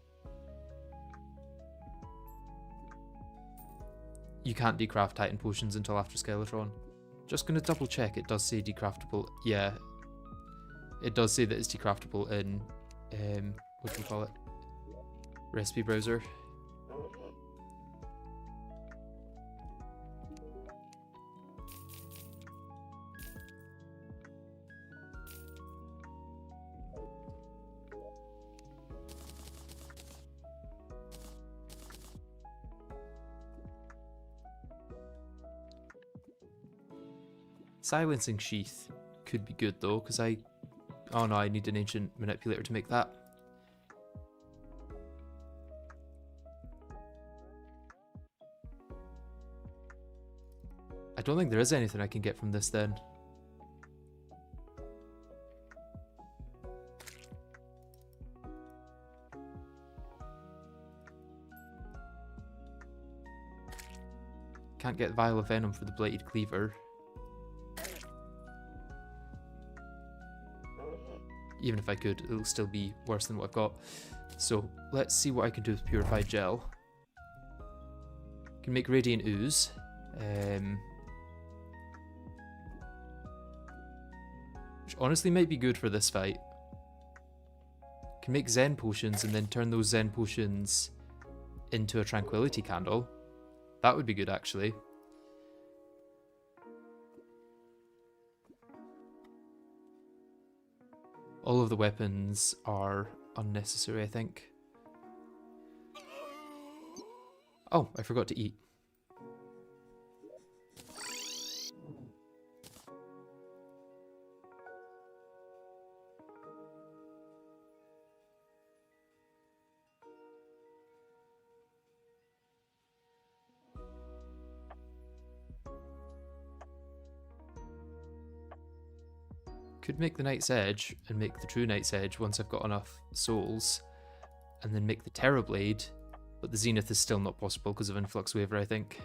You can't decraft Titan potions until after Skeletron. Just gonna double check, it does say decraftable. Yeah, it does say that it's decraftable in, whatchamacallit? Recipe browser. Silencing Sheath could be good though, because oh no, I need an Ancient Manipulator to make that. I don't think there is anything I can get from this then. Can't get Vial of Venom for the Blighted Cleaver. even if I could, it'll still be worse than what I've got. So let's see what I can do with purified gel. Can make radiant ooze. Which honestly might be good for this fight. Can make Zen potions and then turn those Zen potions into a tranquility candle. That would be good, actually. All of the weapons are unnecessary, I think. Oh, I forgot to eat. Could make the Night's Edge and make the true Night's Edge once I've got enough souls, and then make the Terrorblade, but the Zenith is still not possible because of Influx Waver, I think.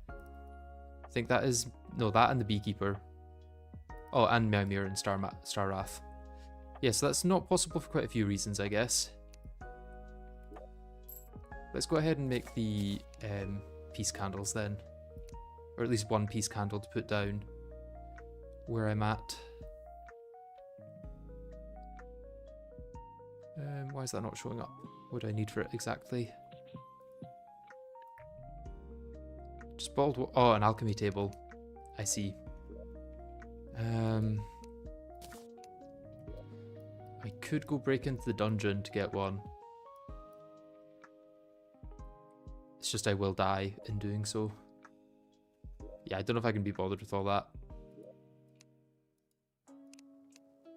I think that is... no, that and the Beekeeper. Oh, and Meowmere and Star Wrath. Yeah, so that's not possible for quite a few reasons, I guess. Let's go ahead and make the peace candles then. Or at least one peace candle to put down where I'm at. Why is that not showing up? What do I need for it exactly? Just bald... oh, an alchemy table. I see. I could go break into the dungeon to get one. It's just I will die in doing so. Yeah, I don't know if I can be bothered with all that.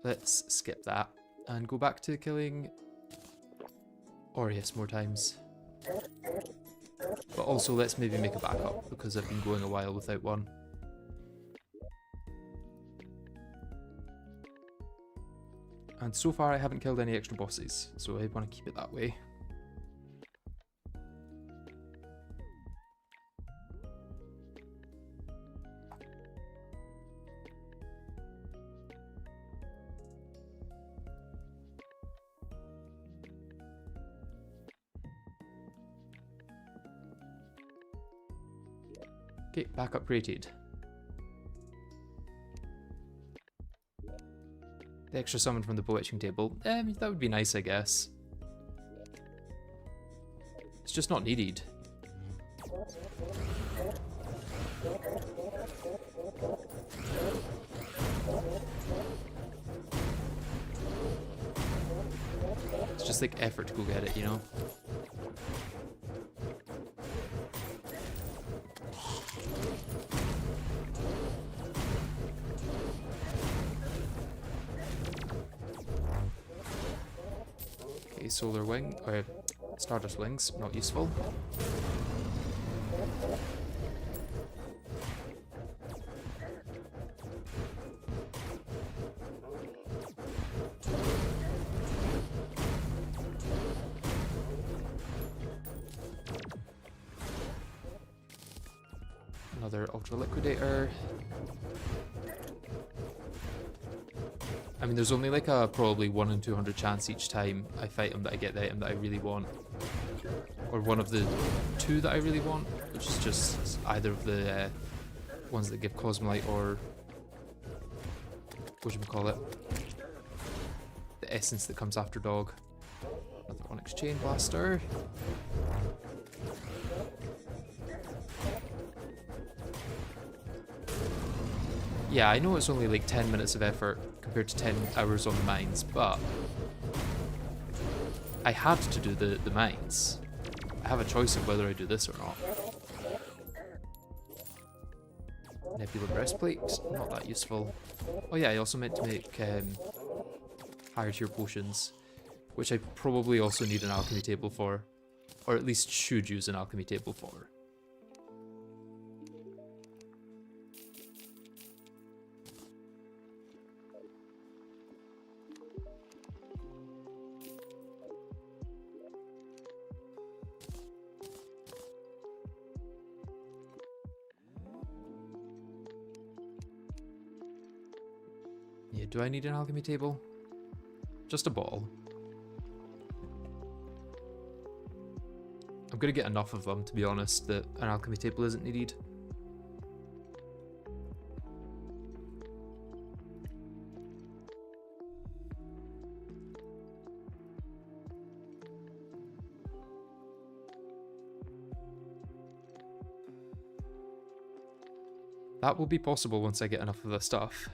Let's skip that and go back to killing Aureus more times. But also let's maybe make a backup because I've been going a while without one. And so far I haven't killed any extra bosses, so I want to keep it that way. Okay, backup rated. The extra summon from the Bewitching table. That would be nice, I guess. It's just not needed. It's just like effort to go get it, you know? Solar Wing, or Stardust Wings, not useful. Another Ultra Liquidator. I mean, there's only like a probably 1 in 200 chance each time I fight him that I get the item that I really want. Or one of the 2 that I really want, which is just either of the ones that give Cosmolite or... whatchamacallit? The essence that comes after Dog. Another Onyx Chain Blaster. Yeah, I know it's only like 10 minutes of effort compared to 10 hours on the mines, but I had to do the mines. I have a choice of whether I do this or not. Nebula Breastplate, not that useful. Oh yeah, I also meant to make higher tier potions, which I probably also need an alchemy table for, or at least should use an alchemy table for. Yeah, do I need an alchemy table? Just a bottle. I'm gonna get enough of them, to be honest, that an alchemy table isn't needed. That will be possible once I get enough of the stuff.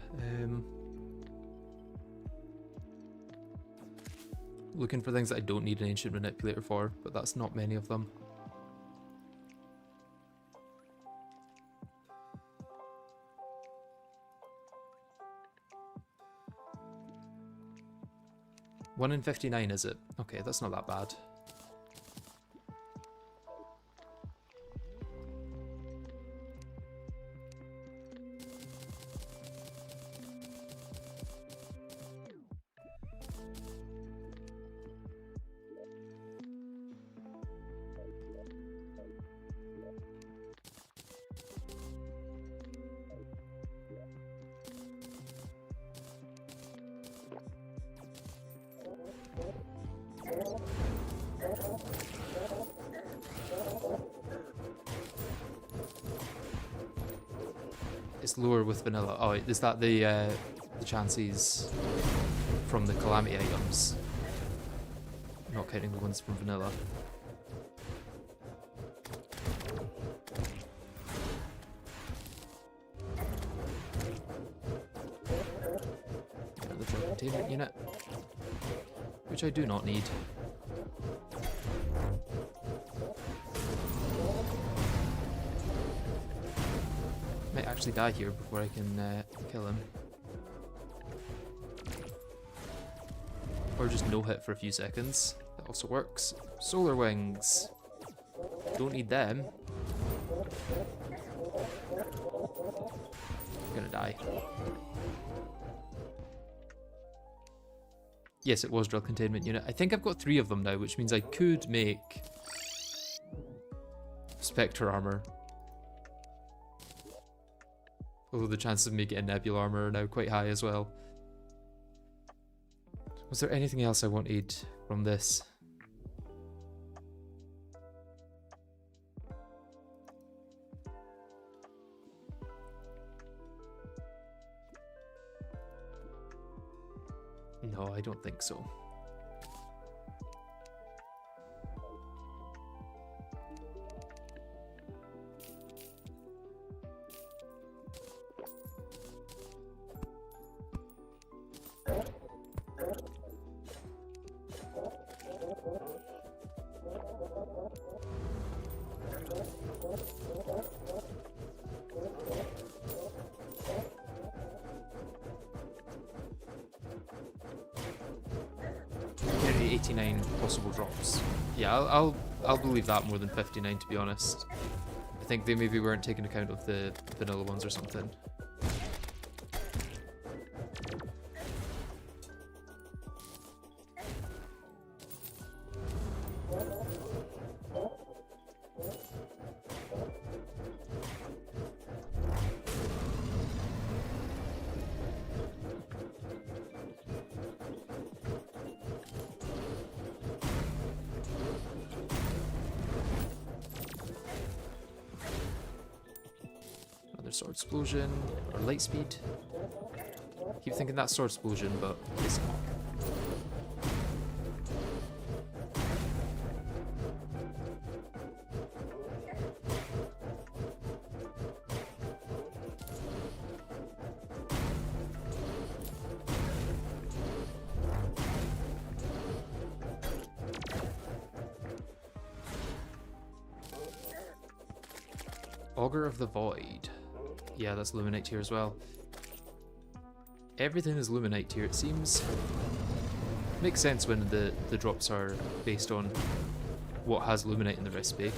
Looking for things that I don't need an ancient manipulator for, but that's not many of them. One in 59, is it? Okay, that's not that bad. It's lower with vanilla. Oh, is that the chances from the Calamity items? Not counting the ones from vanilla. The drug containment unit, which I do not need. Might actually die here before I can kill him. Or just no hit for a few seconds. That also works. Solar wings. Don't need them. I'm gonna die. Yes, it was drug containment unit. I think I've got 3 of them now, which means I could make Spectre armor. Although the chances of me getting Nebula armor are now quite high as well. Was there anything else I wanted from this? No, I don't think so. Nearly 89 possible drops. Yeah, I'll believe that more than 59, to be honest. I think they maybe weren't taking account of the vanilla ones or something. Sword explosion or light speed. Keep thinking that's sword explosion, but it's not. Augur of the Void. Yeah, that's Luminite here as well. Everything is Luminite here, it seems. Makes sense when the drops are based on what has Luminite in the recipe.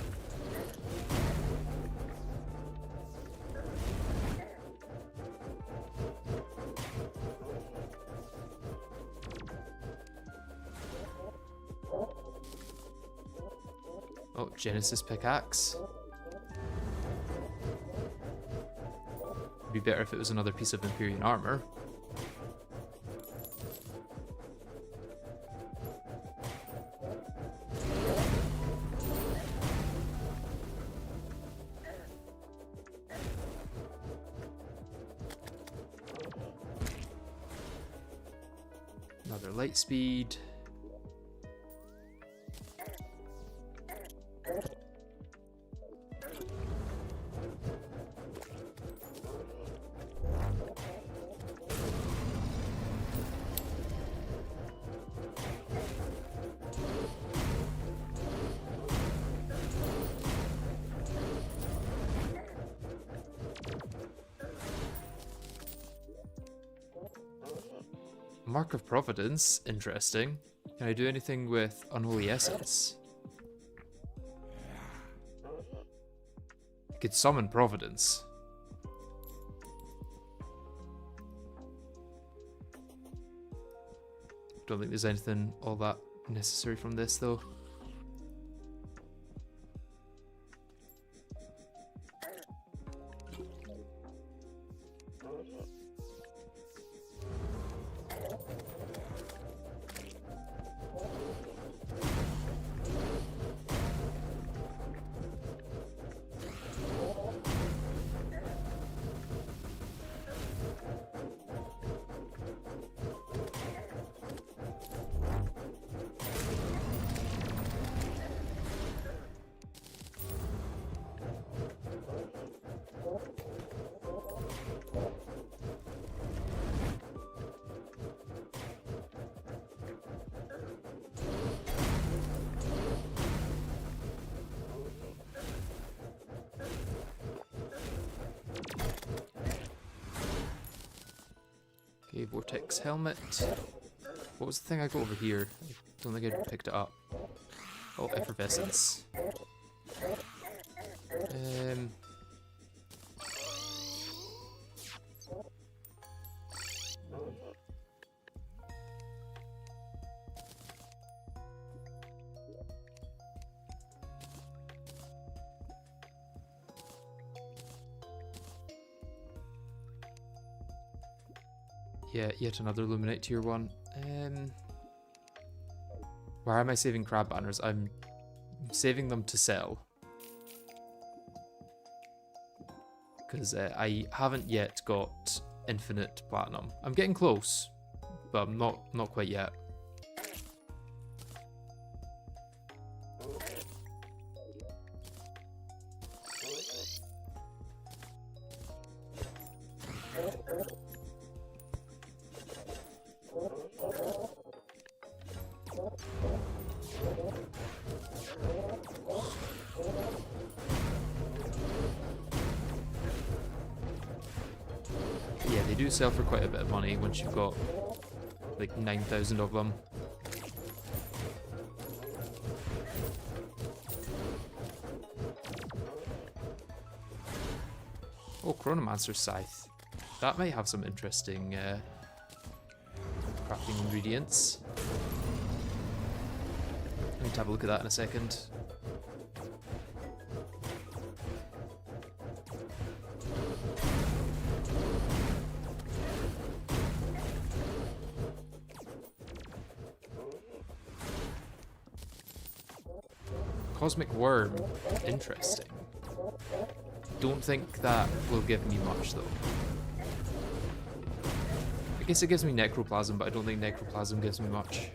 Oh, Genesis pickaxe. Be better if it was another piece of Empyrean armor. Another light speed. Mark of Providence, interesting. Can I do anything with Unholy Essence? I could summon Providence. Don't think there's anything all that necessary from this though. Okay, Vortex Helmet. What was the thing I got over here? I don't think I picked it up. Oh, Effervescence. Yeah, yet another Luminite tier 1. Why am I saving crab banners? I'm saving them to sell. Because I haven't yet got infinite platinum. I'm getting close, but I'm not quite yet. Yeah, they do sell for quite a bit of money once you've got like 9,000 of them. Oh, Chronomancer's Scythe. That might have some interesting crafting ingredients. I need to have a look at that in a second. Cosmic Worm. Interesting. Don't think that will give me much though. I guess it gives me Necroplasm, but I don't think Necroplasm gives me much.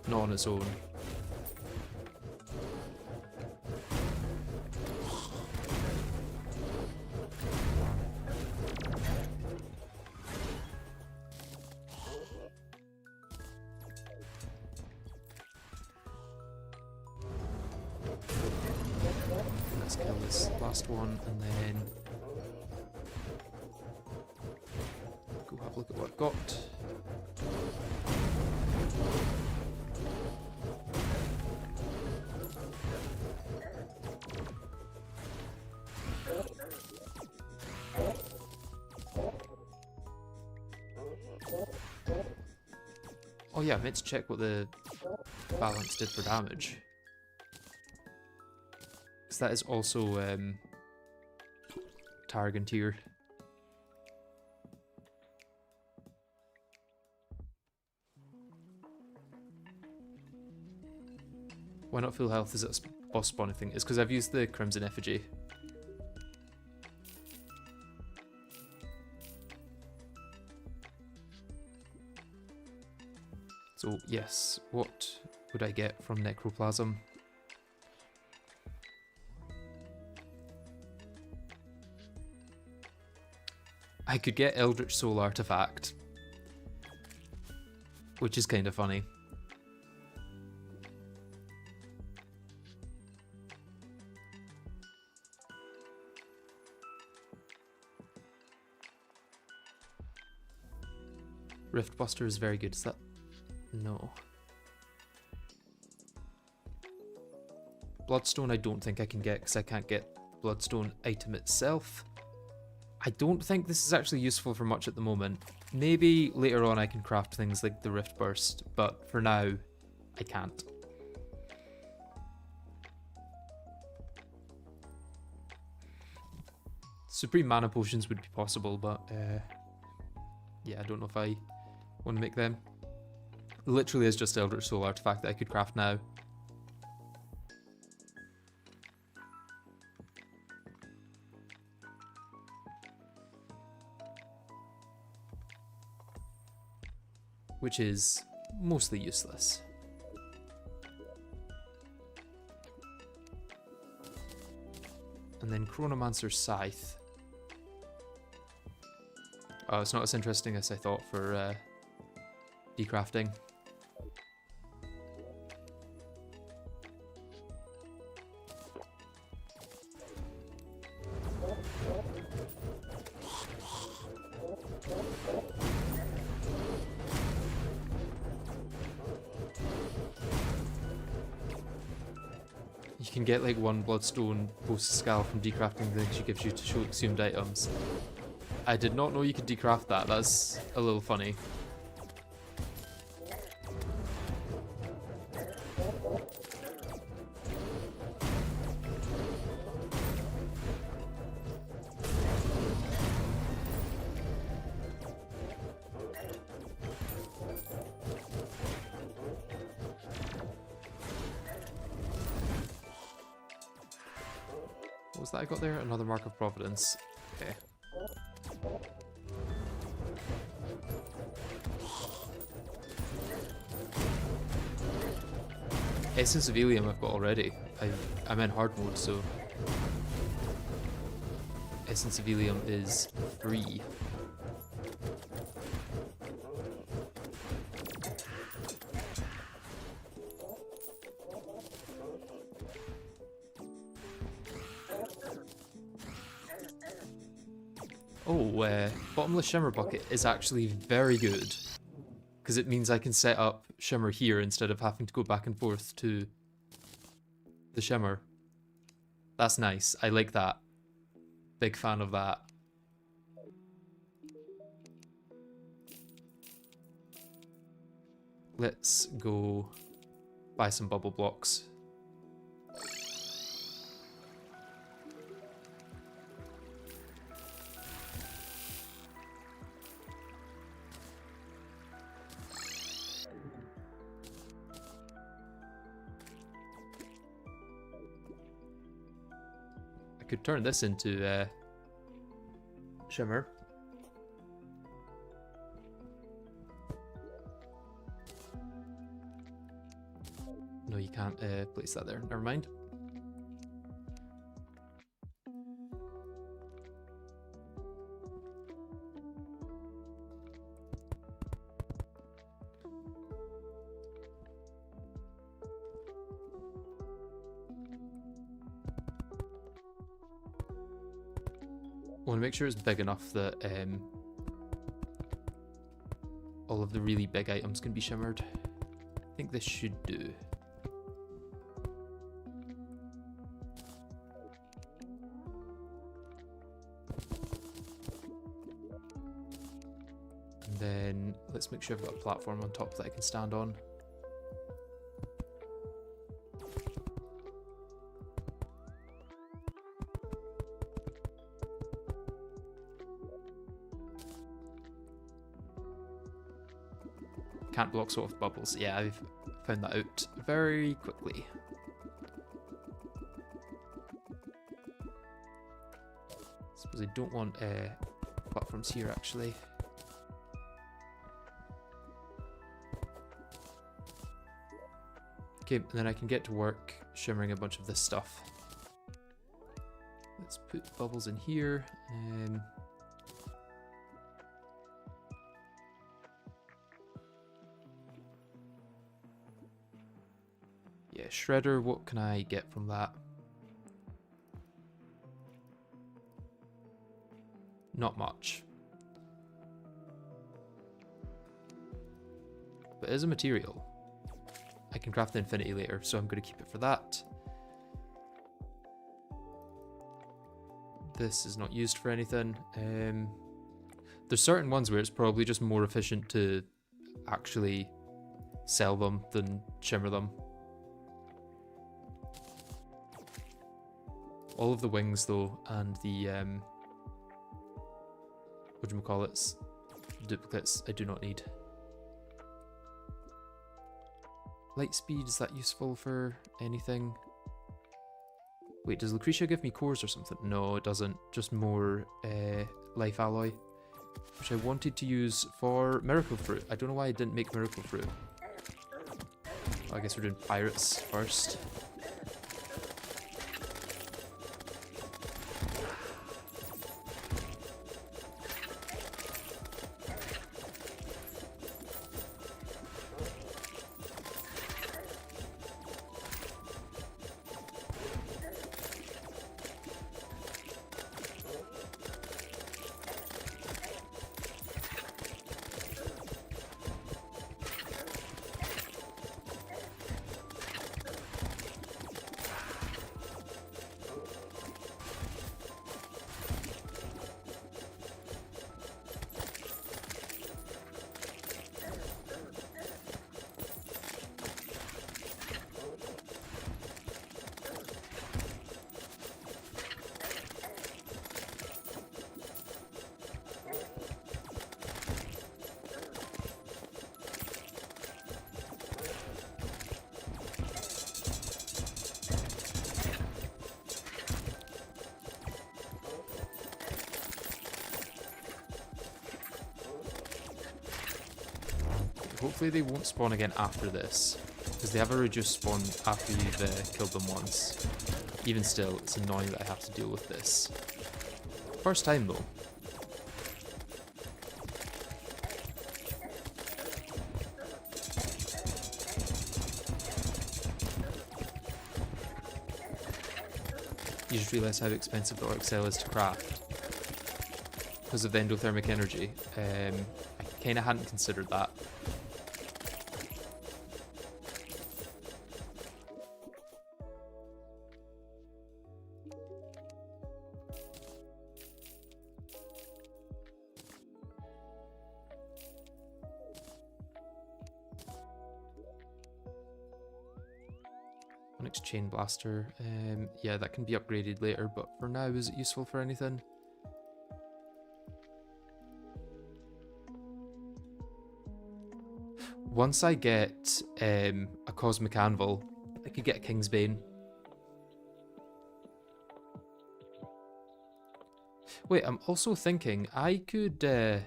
Not on its own. Let's kill this last one and then go have a look at what I've got. Oh yeah, I meant to check what the balance did for damage. Because that is also Tarragon tier. Why not full health? Is it a boss spawning thing? It's because I've used the Crimson Effigy. So yes, what would I get from Necroplasm? I could get Eldritch Soul Artifact, which is kind of funny. Riftbuster is very good. Is that... No. Bloodstone I don't think I can get because I can't get Bloodstone item itself. I don't think this is actually useful for much at the moment. Maybe later on I can craft things like the Rift Burst, but for now, I can't. Supreme Mana Potions would be possible, but yeah, I don't know if I want to make them. Literally is just Eldritch Soul Artifact that I could craft now. Which is mostly useless. And then Chronomancer Scythe. Oh, it's not as interesting as I thought for decrafting. You can get like one Bloodstone post-scal from decrafting things she gives you to show exhumed items. I did not know you could decraft that, that's a little funny. What was that I got there? Another Mark of Providence. Okay. Essence of Helium I've got already. I'm in hard mode, so Essence of Helium is free. Oh, Bottomless Shimmer Bucket is actually very good, because it means I can set up Shimmer here instead of having to go back and forth to the Shimmer. That's nice. I like that. Big fan of that. Let's go buy some bubble blocks. Could turn this into Shimmer. No, you can't place that there. Never mind. I want to make sure it's big enough that all of the really big items can be shimmered. I think this should do. And then let's make sure I've got a platform on top that I can stand on. Can't block sort of bubbles. Yeah, I've found that out very quickly. Suppose I don't want platforms here actually. Okay, and then I can get to work shimmering a bunch of this stuff. Let's put bubbles in here. Yeah, shredder, what can I get from that? Not much. But it is a material. I can craft the infinity later, so I'm going to keep it for that. This is not used for anything. There's certain ones where it's probably just more efficient to actually sell them than shimmer them. All of the wings though, and the whatchamacallits, duplicates, I do not need. Light speed, is that useful for anything? Wait, does Lucretia give me cores or something? No, it doesn't. Just more life alloy, which I wanted to use for Miracle Fruit. I don't know why I didn't make Miracle Fruit. I guess we're doing pirates first. Hopefully they won't spawn again after this, because they have a reduced spawn after you've killed them once. Even still, it's annoying that I have to deal with this. First time though. You just realise how expensive the Orc Cell is to craft because of the endothermic energy. I kind of hadn't considered that. Onyx Chain Blaster, yeah, that can be upgraded later, but for now, is it useful for anything? Once I get a Cosmic Anvil, I could get a King's Bane. Wait, I'm also thinking I could get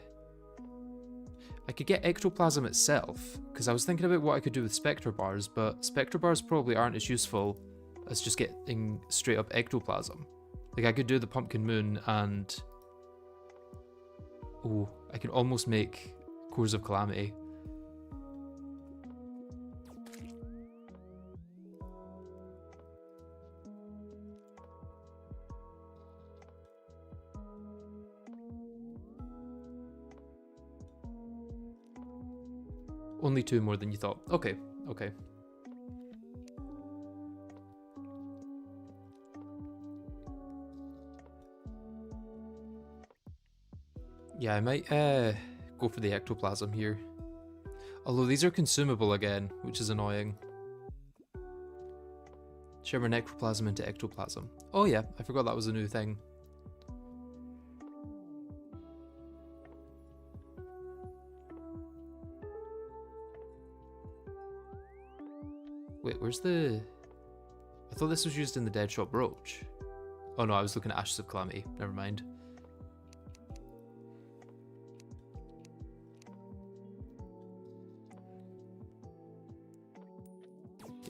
Ectoplasm itself, because I was thinking about what I could do with Spectre Bars, but Spectre Bars probably aren't as useful as just getting straight up Ectoplasm. Like, I could do the Pumpkin Moon and... oh, I can almost make Cores of Calamity. Only 2 more than you thought. Okay, okay. Yeah, I might go for the Ectoplasm here. Although these are consumable again, which is annoying. Shimmer Necroplasm into Ectoplasm. Oh yeah, I forgot that was a new thing. Wait, where's the... I thought this was used in the Deadshot Brooch. Oh no, I was looking at Ashes of Calamity. Never mind.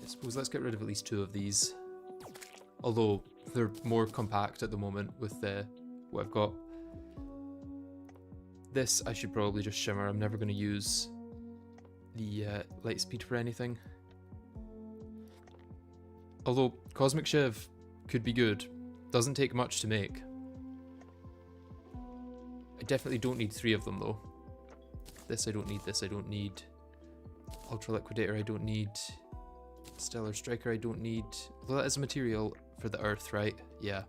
Yes, suppose let's get rid of at least 2 of these. Although they're more compact at the moment with what I've got. This I should probably just shimmer. I'm never going to use the light speed for anything. Although Cosmic Shiv could be good. Doesn't take much to make. I definitely don't need 3 of them though. This I don't need, this I don't need. Ultra Liquidator I don't need. Stellar Striker I don't need. Although that is a material for the Earth, right? Yeah.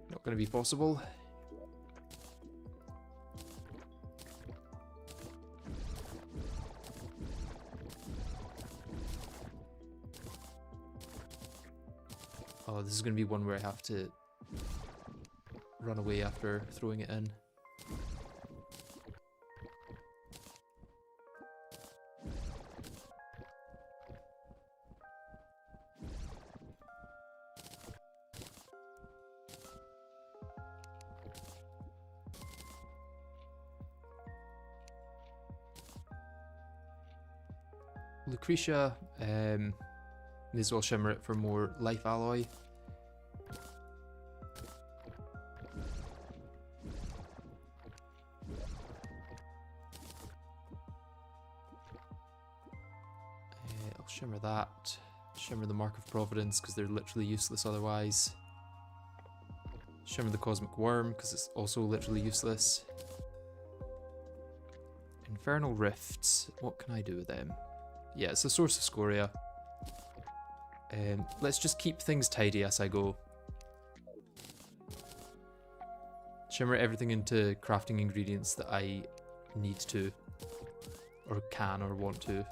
Not going to be possible. Oh, this is going to be one where I have to run away after throwing it in. Lucretia, may as well shimmer it for more life alloy. I'll shimmer that. Shimmer the Mark of Providence because they're literally useless otherwise. Shimmer the Cosmic Worm because it's also literally useless. Infernal Rifts, what can I do with them? Yeah, it's a source of scoria. Let's just keep things tidy as I go. Shimmer everything into crafting ingredients that I need to, or can, or want to.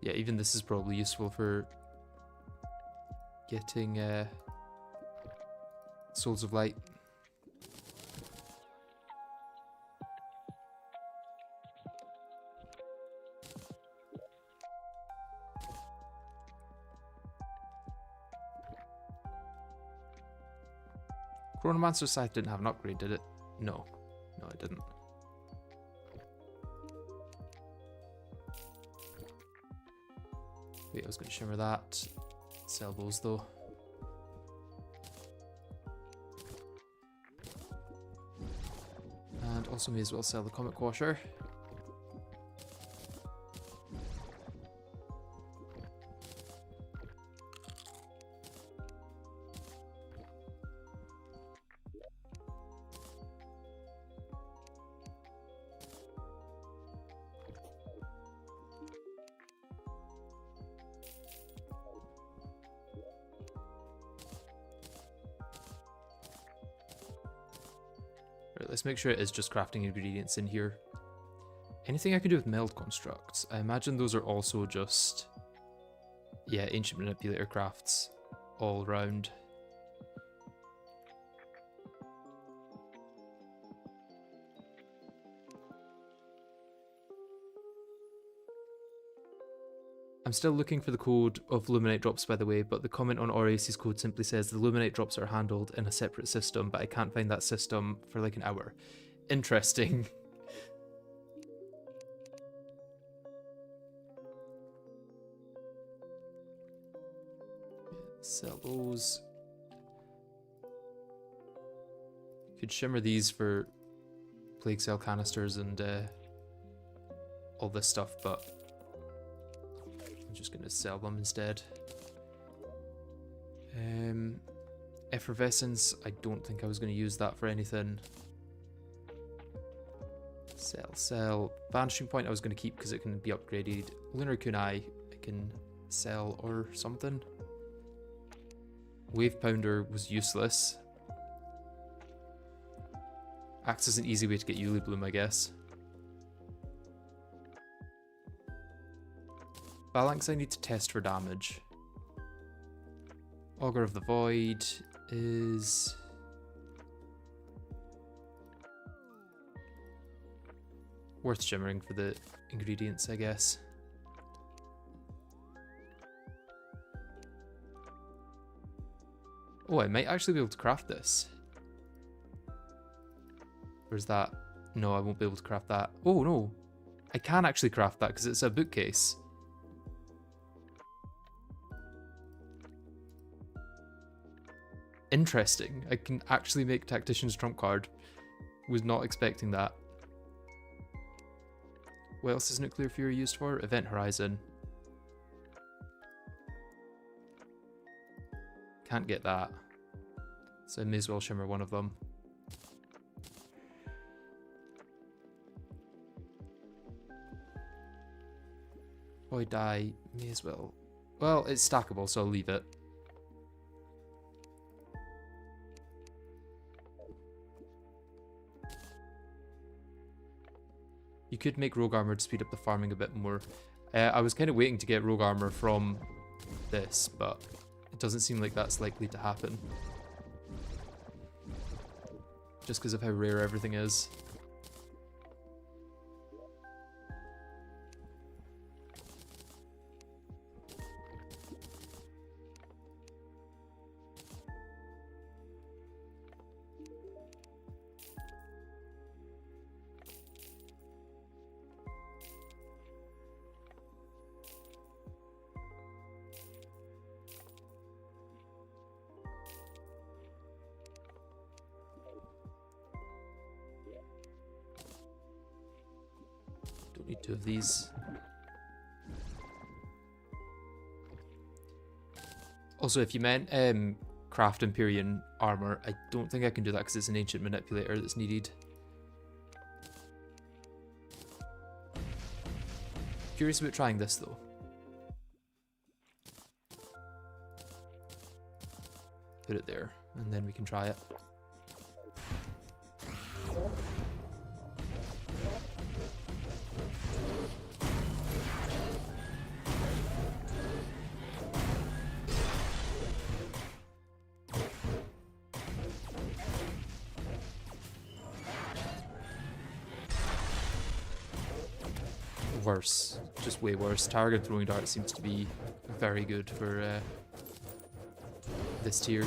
Yeah, even this is probably useful for getting Souls of Light. Chronomancer's Scythe didn't have an upgrade, did it? No. No, it didn't. Wait, I was going to shimmer that. Sell those though. And also may as well sell the Comic Washer. Right, let's make sure it is just crafting ingredients in here. Anything I could do with meld constructs? I imagine those are also just, yeah, ancient manipulator crafts all round. I'm still looking for the code of Luminite drops, by the way, but the comment on Orace's code simply says the Luminite drops are handled in a separate system, but I can't find that system for like an hour. Interesting. Sell those. Could shimmer these for Plague Cell canisters and all this stuff, but I'm just going to sell them instead. Effervescence, I don't think I was going to use that for anything. Sell. Vanishing Point I was going to keep because it can be upgraded. Lunar Kunai I can sell or something. Wave Pounder was useless. Acts as an easy way to get Yuli Bloom, I guess. Phalanx I need to test for damage. Augur of the Void is... worth shimmering for the ingredients, I guess. Oh, I might actually be able to craft this. Where's that? No, I won't be able to craft that. Oh, no. I can actually craft that because it's a bookcase. Interesting. I can actually make Tactician's Trump card. Was not expecting that. What else is Nuclear Fury used for? Event Horizon. Can't get that. So I may as well Shimmer one of them. Boy die, may as well. Well, it's stackable, so I'll leave it. You could make Rogue Armor to speed up the farming a bit more. I was kind of waiting to get Rogue Armor from this, but it doesn't seem like that's likely to happen. Just because of how rare everything is. Don't need two of these. Also, if you meant craft Empyrean armor, I don't think I can do that because it's an ancient manipulator that's needed. Curious about trying this though. Put it there, and then we can try it. Worse, just way worse. Target throwing dart seems to be very good for this tier.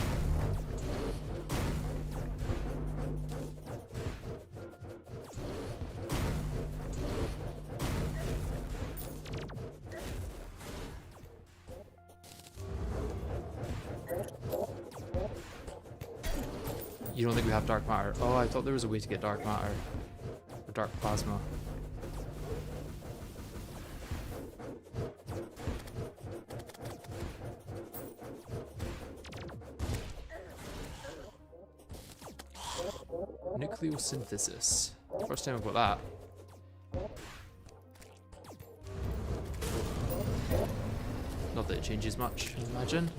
You don't think we have dark matter? Oh, I thought there was a way to get dark matter or dark plasma. Nucleosynthesis. First time I've got that. Not that it changes much, I imagine.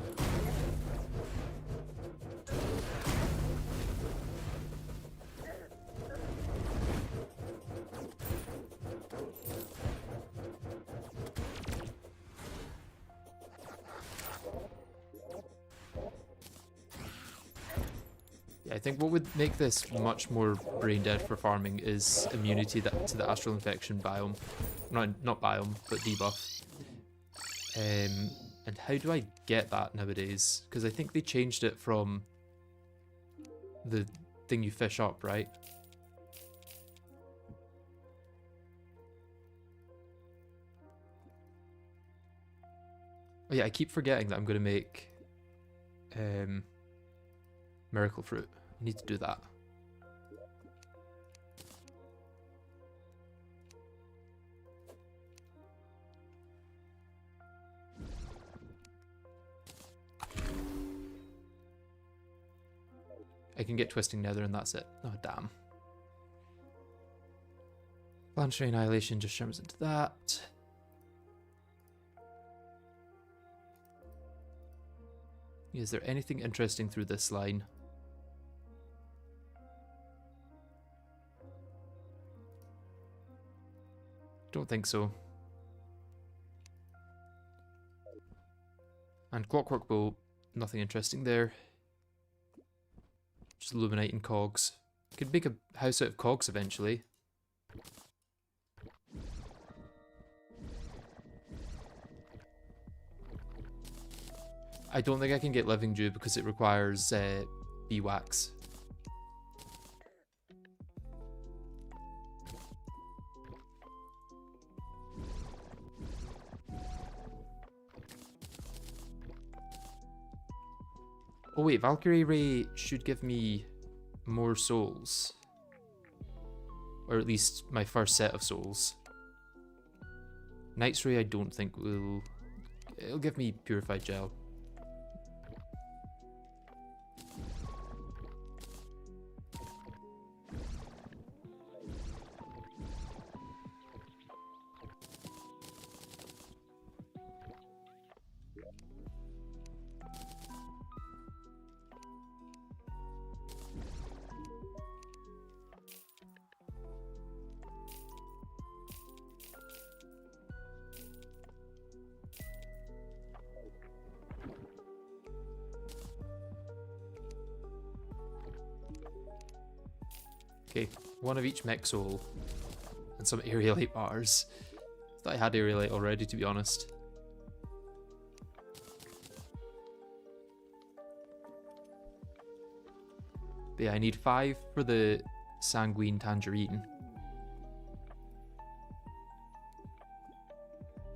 I think what would make this much more brain dead for farming is immunity to the astral infection biome. Not biome, but debuff. And how do I get that nowadays? Because I think they changed it from the thing you fish up, right? Oh yeah, I keep forgetting that I'm going to make Miracle Fruit. I need to do that. I can get Twisting Nether and that's it. Oh, damn. Planetary Annihilation just shimmers into that. Is there anything interesting through this line? Don't think so. And Clockwork Bow, nothing interesting there. Just Illuminate and Cogs. Could make a house out of Cogs eventually. I don't think I can get Living Dew because it requires beeswax. Oh wait, Valkyrie Ray should give me more souls. Or at least my first set of souls. Knight's Ray I don't think will... It'll give me Purified Gel. Okay, one of each mech soul and some aerialite bars. I thought I had aerialite already, to be honest. But yeah, I need 5 for the Sanguine Tangerine.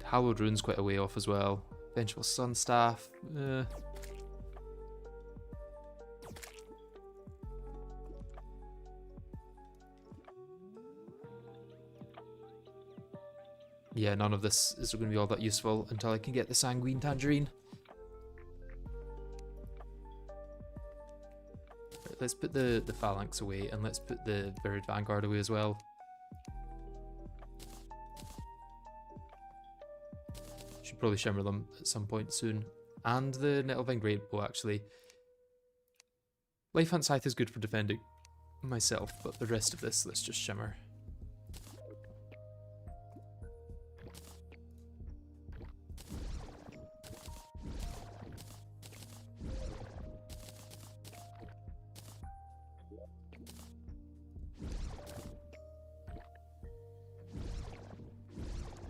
Hallowed Rune's quite a way off as well. Vengeful Sunstaff. Yeah, none of this is going to be all that useful until I can get the Sanguine Tangerine. Right, let's put the Phalanx away, and let's put the Buried Vanguard away as well. Should probably shimmer them at some point soon. And the Nettlevine Greatbow, actually. Life Hunt Scythe is good for defending myself, but the rest of this, let's just shimmer.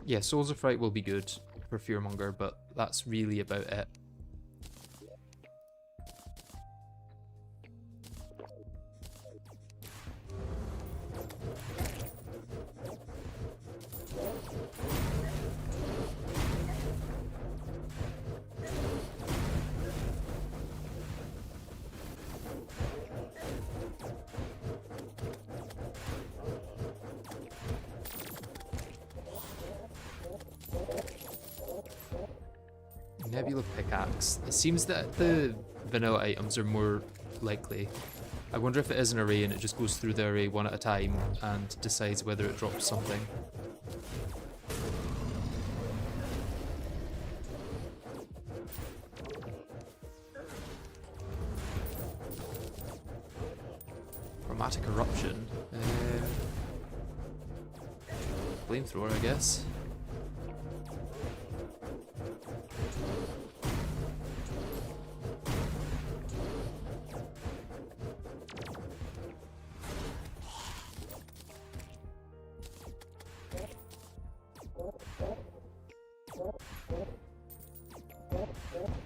Yeah, Souls of Fright will be good for Fearmonger, but that's really about it. Nebula Pickaxe. It seems that the vanilla items are more likely. I wonder if it is an array and it just goes through the array one at a time and decides whether it drops something. Chromatic Eruption. Flamethrower, I guess.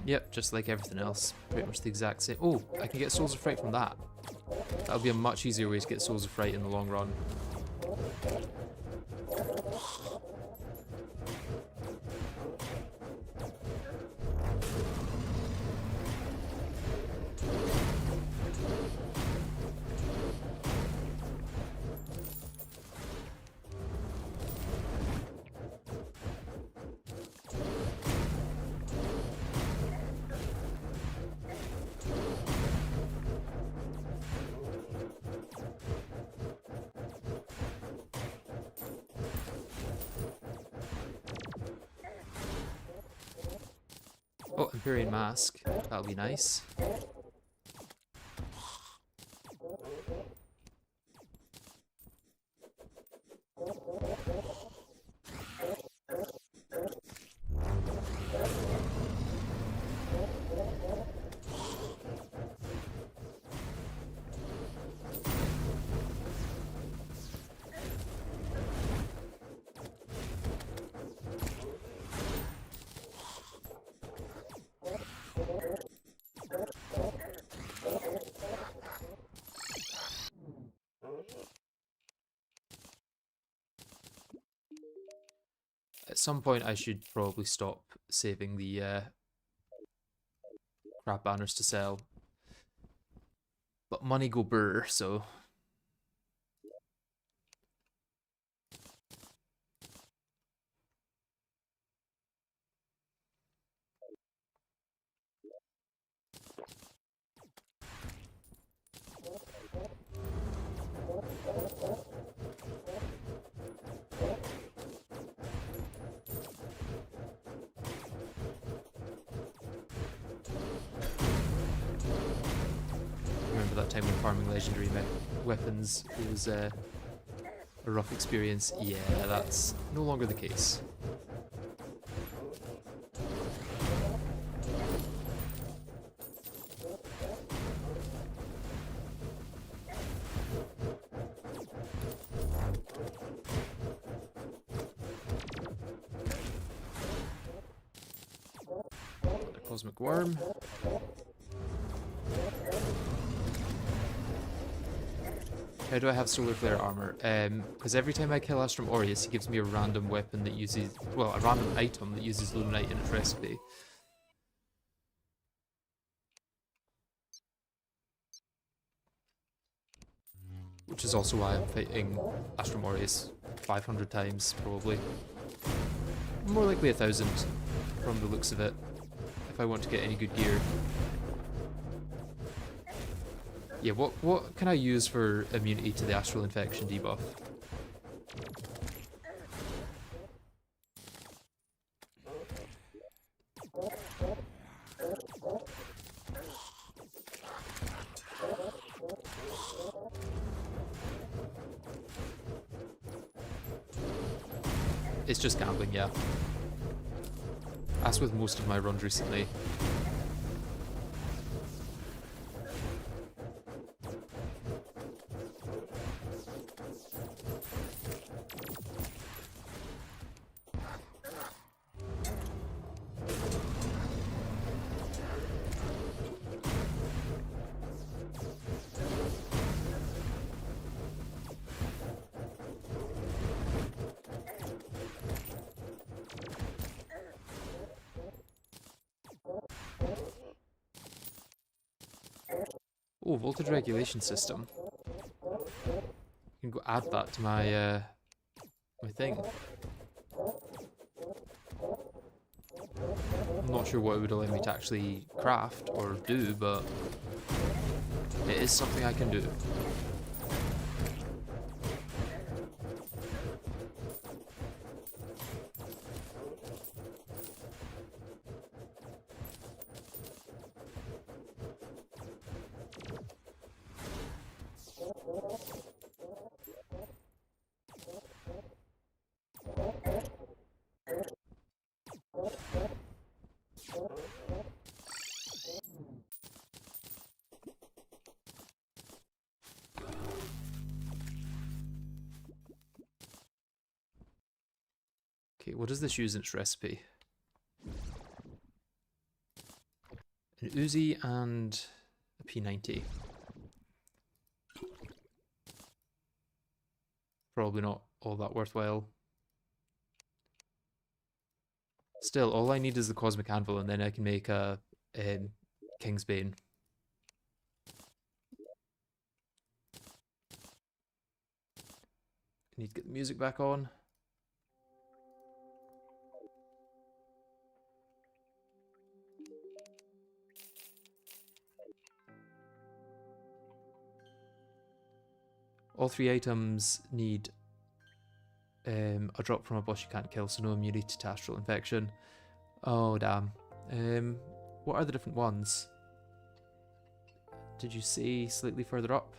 Yep, just like everything else. Pretty much the exact same. Oh, I can get Souls of Fright from that. That would be a much easier way to get Souls of Fright in the long run. Oh, Empyrean Mask. That'll be nice. some point I should probably stop saving the crap banners to sell. But money go burr, so... Remember that time when farming legendary weapons was a rough experience? Yeah, that's no longer the case. Cosmic Worm. How do I have Solar Flare armor? Because every time I kill Astrum Aureus, he gives me a random weapon that uses, well, a random item that uses Luminite in its recipe. Which is also why I'm fighting Astrum Aureus 500 times, probably. More likely 1,000, from the looks of it, if I want to get any good gear. Yeah, what can I use for immunity to the Astral Infection debuff? It's just gambling, yeah. As with most of my runs recently. Oh, voltage regulation system. I can go add that to my my thing. I'm not sure what it would allow me to actually craft or do, but it is something I can do. Okay, what does this use in its recipe? An Uzi and a P90. Probably not all that worthwhile. Still, all I need is the Cosmic Anvil, and then I can make a King's Bane. I need to get the music back on. All three items need a drop from a boss you can't kill, so no immunity to Astral Infection. Oh, damn. What are the different ones? Did you say slightly further up?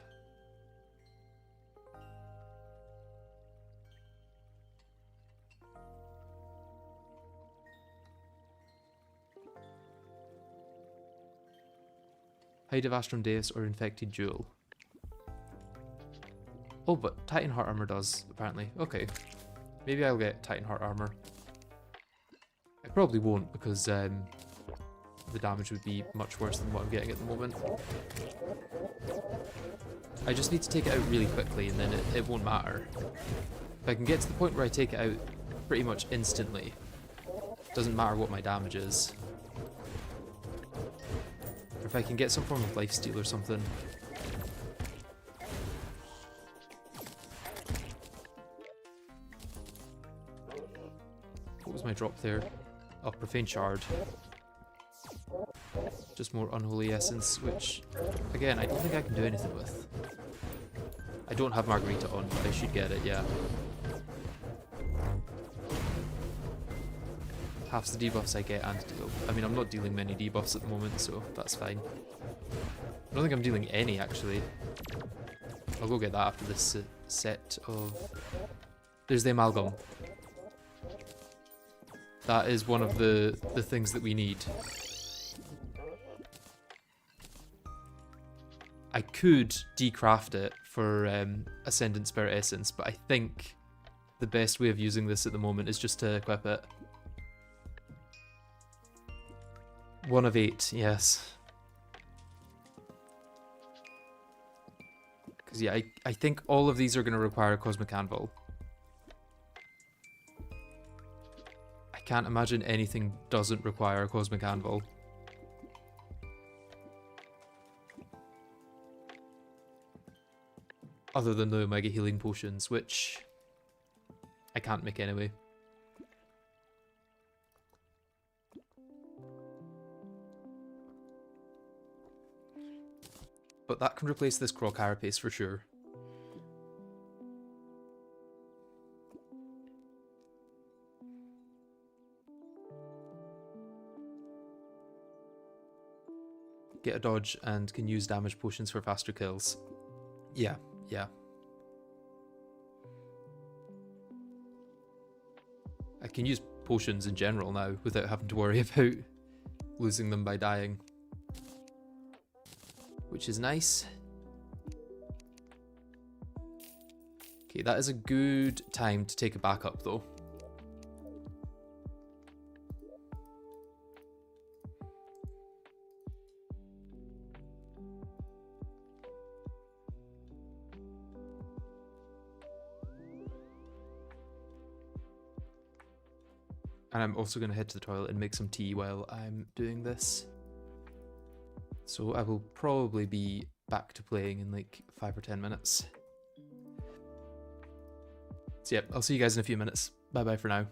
Hide of Astrum Deus or Infected Jewel. Oh, but Titan Heart Armor does, apparently. Okay. Maybe I'll get Titan Heart Armor. I probably won't, because the damage would be much worse than what I'm getting at the moment. I just need to take it out really quickly, and then it won't matter. If I can get to the point where I take it out pretty much instantly. Doesn't matter what my damage is. Or if I can get some form of lifesteal or something. What was my drop there? Oh, Profane Shard. Just more Unholy Essence, which, again, I don't think I can do anything with. I don't have Margarita on, but I should get it, yeah. Half the debuffs I get and deal. I mean, I'm not dealing many debuffs at the moment, so that's fine. I don't think I'm dealing any, actually. I'll go get that after this set of... There's the Amalgam. That is one of the things that we need. I could decraft it for Ascendant Spirit Essence, but I think the best way of using this at the moment is just to equip it. 1 of 8, yes. Because yeah, I think all of these are going to require a Cosmic Anvil. I can't imagine anything doesn't require a Cosmic Anvil. Other than the Omega Healing Potions, which I can't make anyway. But that can replace this Croc Carapace for sure. Get a dodge and can use damage potions for faster kills. Yeah, yeah. I can use potions in general now without having to worry about losing them by dying. Which is nice. Okay, that is a good time to take a backup though. And I'm also going to head to the toilet and make some tea while I'm doing this. So I will probably be back to playing in like 5 or 10 minutes. So yeah, I'll see you guys in a few minutes. Bye bye for now.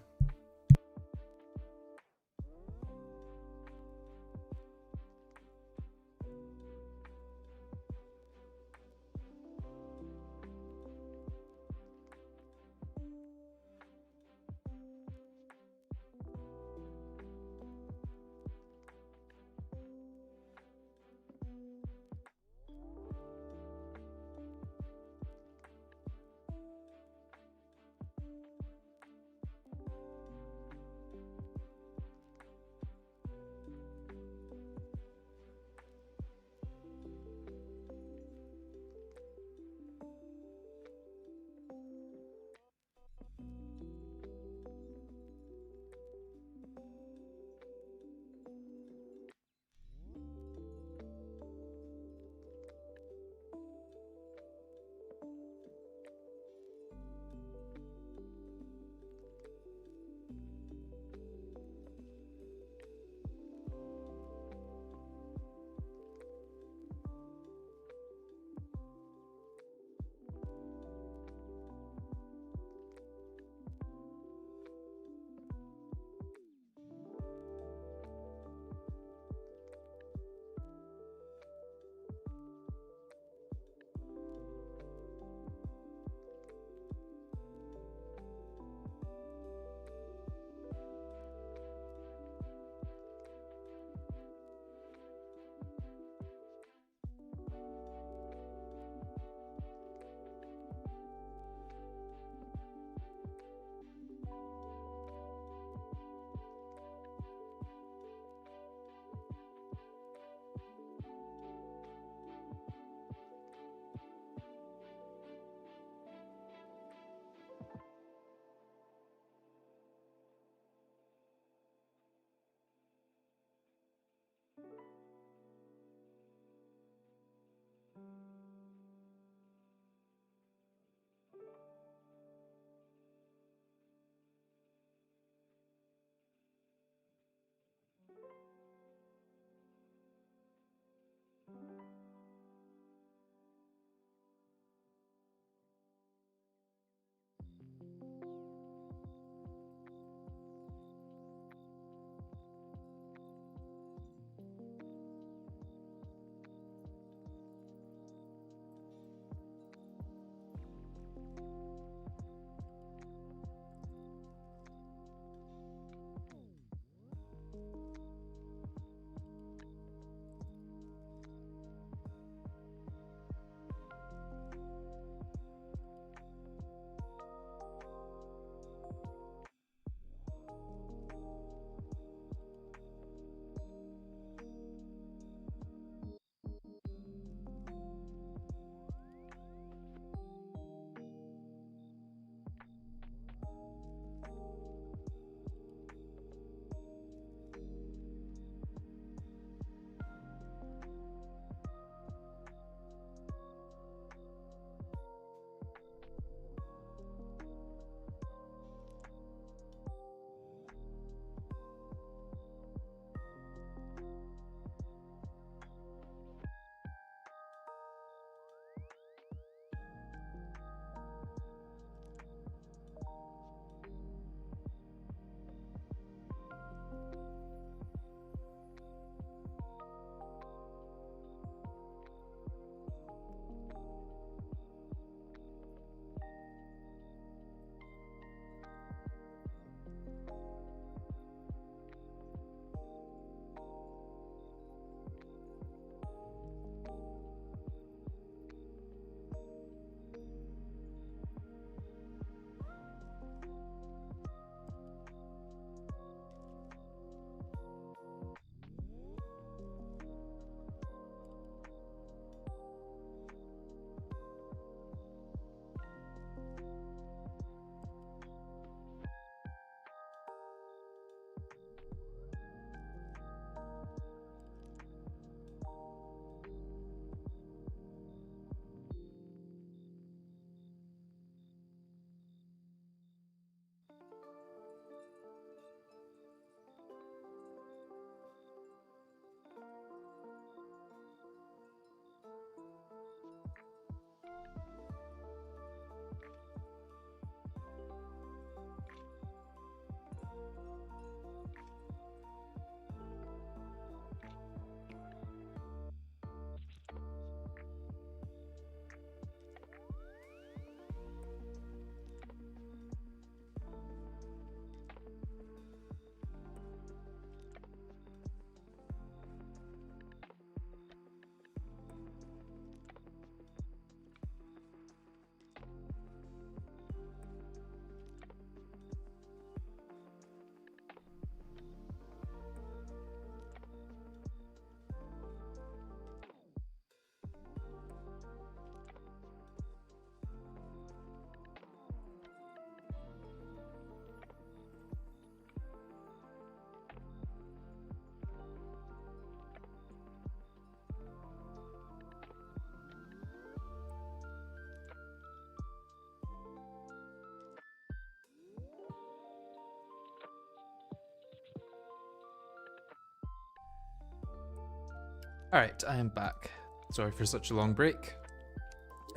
Alright, I am back. Sorry for such a long break.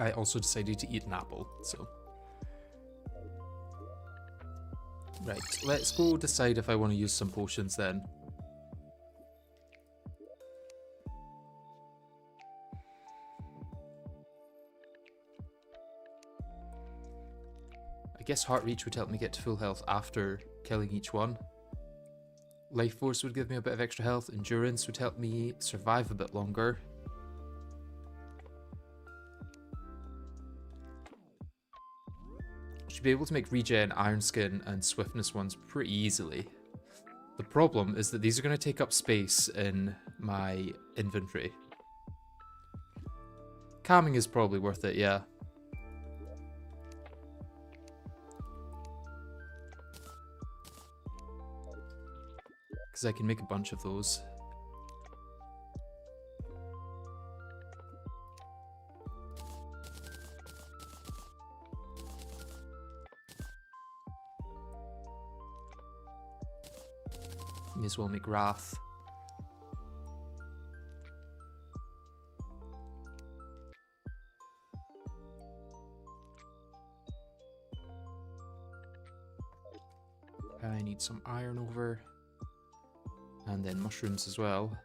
I also decided to eat an apple, so... Right, let's go decide if I want to use some potions then. I guess Heart Reach would help me get to full health after killing each one. Life Force would give me a bit of extra health. Endurance would help me survive a bit longer. Should be able to make regen, Iron Skin, and Swiftness ones pretty easily. The problem is that these are going to take up space in my inventory. Calming is probably worth it, yeah. Because I can make a bunch of those. May as well make Wrath. I need some iron over. And then mushrooms as well.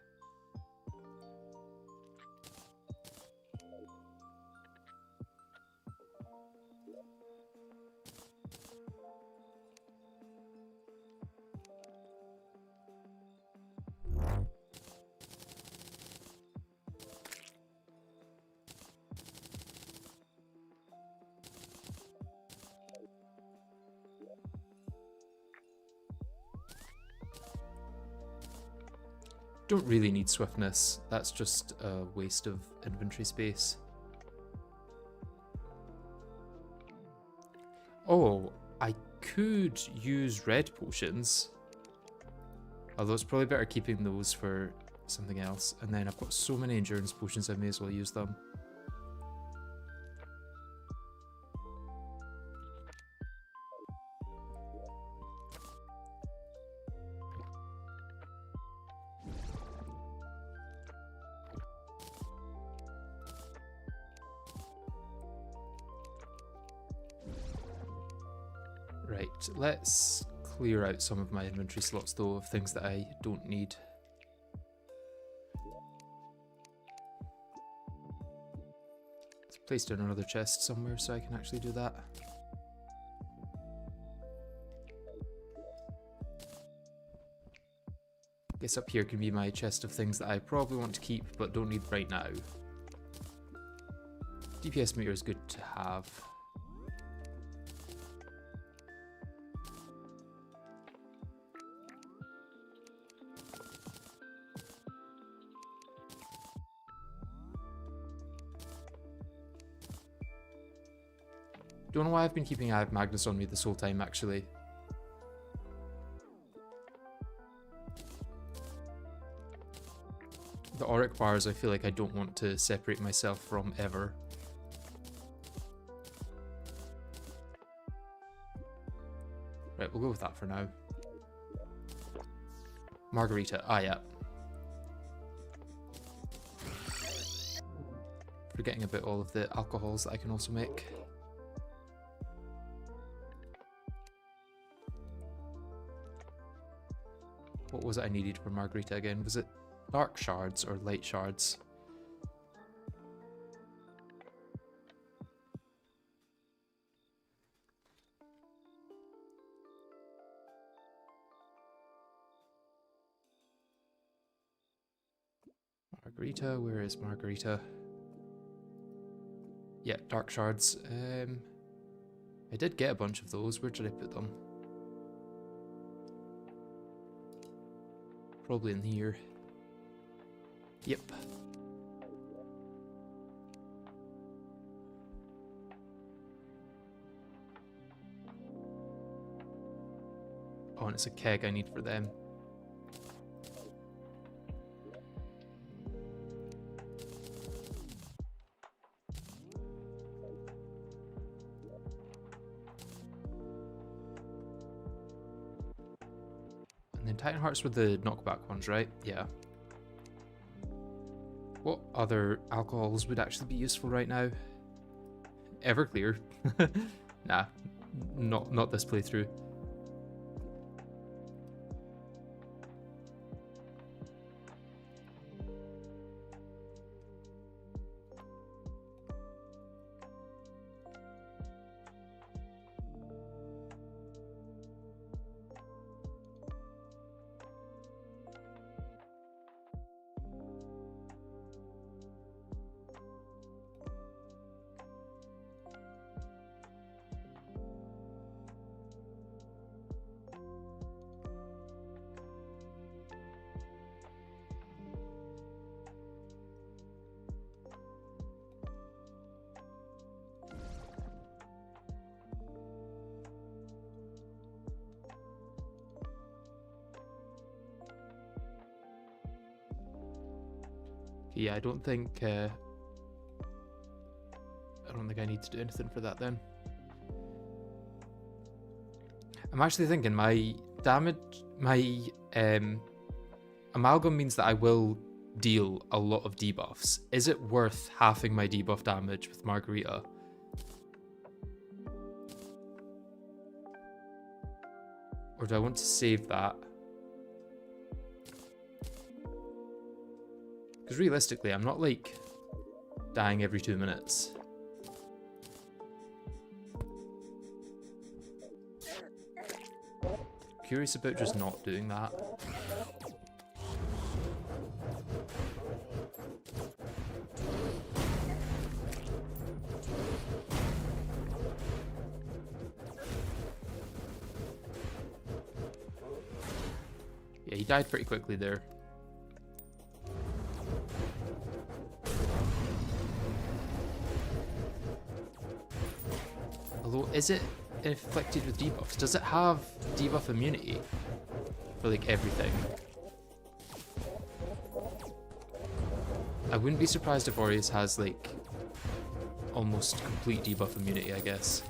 Don't really need swiftness, that's just a waste of inventory space. Oh, I could use red potions. Although it's probably better keeping those for something else. And then I've got so many endurance potions I may as well use them. Right, let's clear out some of my inventory slots though of things that I don't need. Let's place down another chest somewhere so I can actually do that. Guess up here can be my chest of things that I probably want to keep but don't need right now. DPS meter is good to have. Don't know why I've been keeping Eye of Magnus on me this whole time, actually. The auric bars I feel like I don't want to separate myself from ever. Right, we'll go with that for now. Margarita, ah yeah. Forgetting about all of the alcohols that I can also make. What was it I needed for Margarita again? Was it dark shards or light shards? Margarita, where is Margarita? Yeah, dark shards. I did get a bunch of those. Where did I put them? Probably in here. Yep. Oh, and it's a keg I need for them. And then Titan Hearts were the knockback ones, right? Yeah. What other alcohols would actually be useful right now? Everclear. Nah, not this playthrough. Yeah, I don't think I need to do anything for that then. I'm actually thinking my amalgam means that I will deal a lot of debuffs. Is it worth halving my debuff damage with Margarita? Or do I want to save that? Because realistically, I'm not like dying every 2 minutes. Curious about just not doing that. Yeah, he died pretty quickly there. Although, is it inflicted with debuffs? Does it have debuff immunity for like everything? I wouldn't be surprised if Aureus has like almost complete debuff immunity, I guess.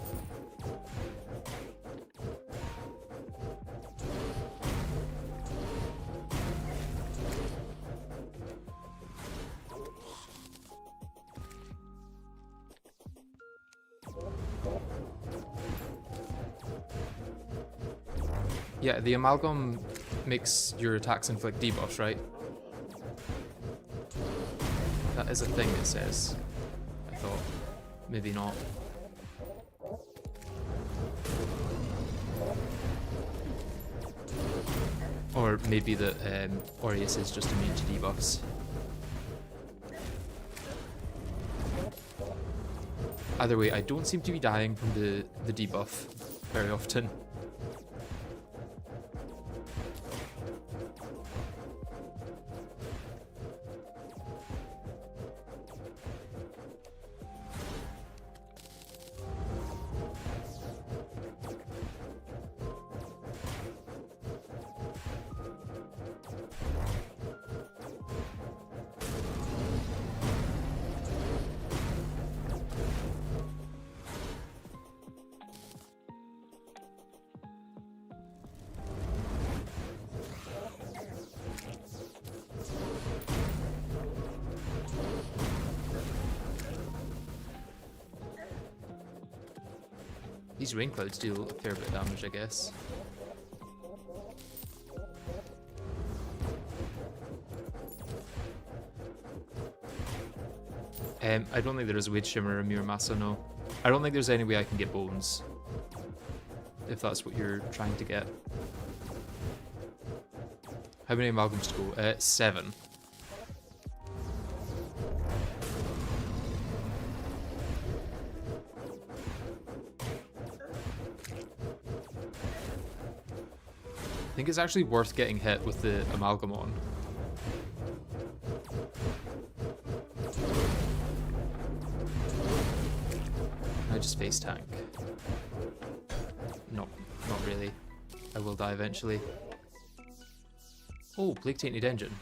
Yeah, the amalgam makes your attacks inflict debuffs, right? That is a thing it says. I thought. Maybe not. Or maybe that Aureus is just immune to debuffs. Either way, I don't seem to be dying from the debuff very often. These rain clouds deal a fair bit of damage, I guess. I don't think there is a way to Shimmer a Mirror Massa, no. I don't think there's any way I can get bones. If that's what you're trying to get. How many amalgams to go? 7. I think it's actually worth getting hit with the amalgam on. I just face tank. No, not really. I will die eventually. Oh, Plague Tainted Engine.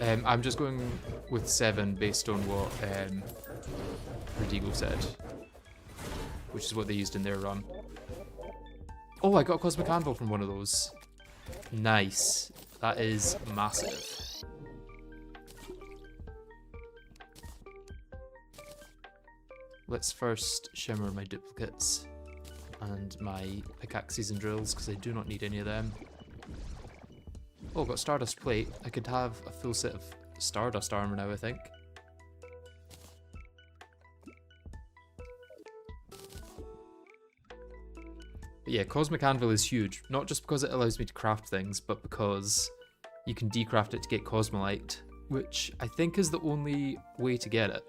I'm just going with 7 based on what Vertigo said, which is what they used in their run. Oh, I got a Cosmic Anvil from one of those. Nice. That is massive. Let's first shimmer my duplicates and my pickaxes and drills, because I do not need any of them. Oh, got Stardust Plate. I could have a full set of Stardust armor now, I think. But yeah, Cosmic Anvil is huge. Not just because it allows me to craft things, but because you can decraft it to get Cosmolite, which I think is the only way to get it.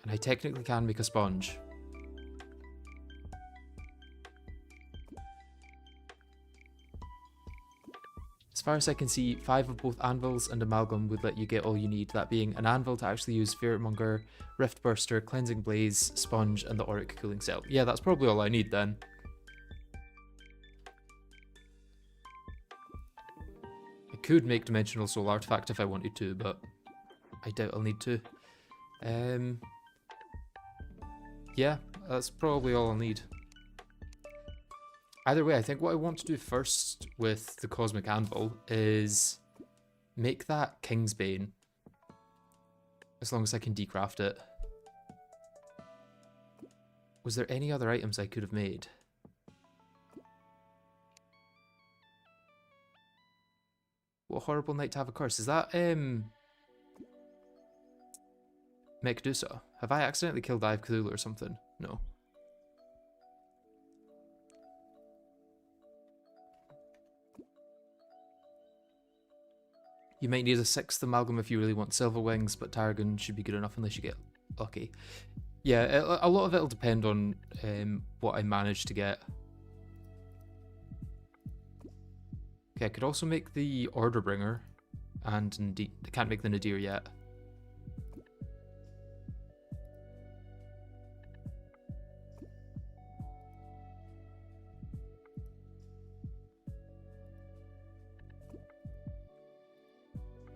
And I technically can make a sponge. As far as I can see, 5 of both Anvils and Amalgam would let you get all you need, that being an Anvil to actually use Spiritmonger, Rift Burster, Cleansing Blaze, Sponge, and the Auric Cooling Cell. Yeah, that's probably all I need then. I could make Dimensional Soul Artifact if I wanted to, but I doubt I'll need to. Yeah, that's probably all I'll need. Either way, I think what I want to do first with the Cosmic Anvil is make that Kingsbane, as long as I can decraft it. Was there any other items I could have made? What a horrible night to have a curse. Is that, Medusa? Have I accidentally killed Eye of Cthulhu or something? No. You might need a 6th Amalgam if you really want Silver Wings, but Tarragon should be good enough unless you get lucky. Yeah, a lot of it will depend on what I manage to get. Okay, I could also make the Order Bringer, and I can't make the Nadir yet.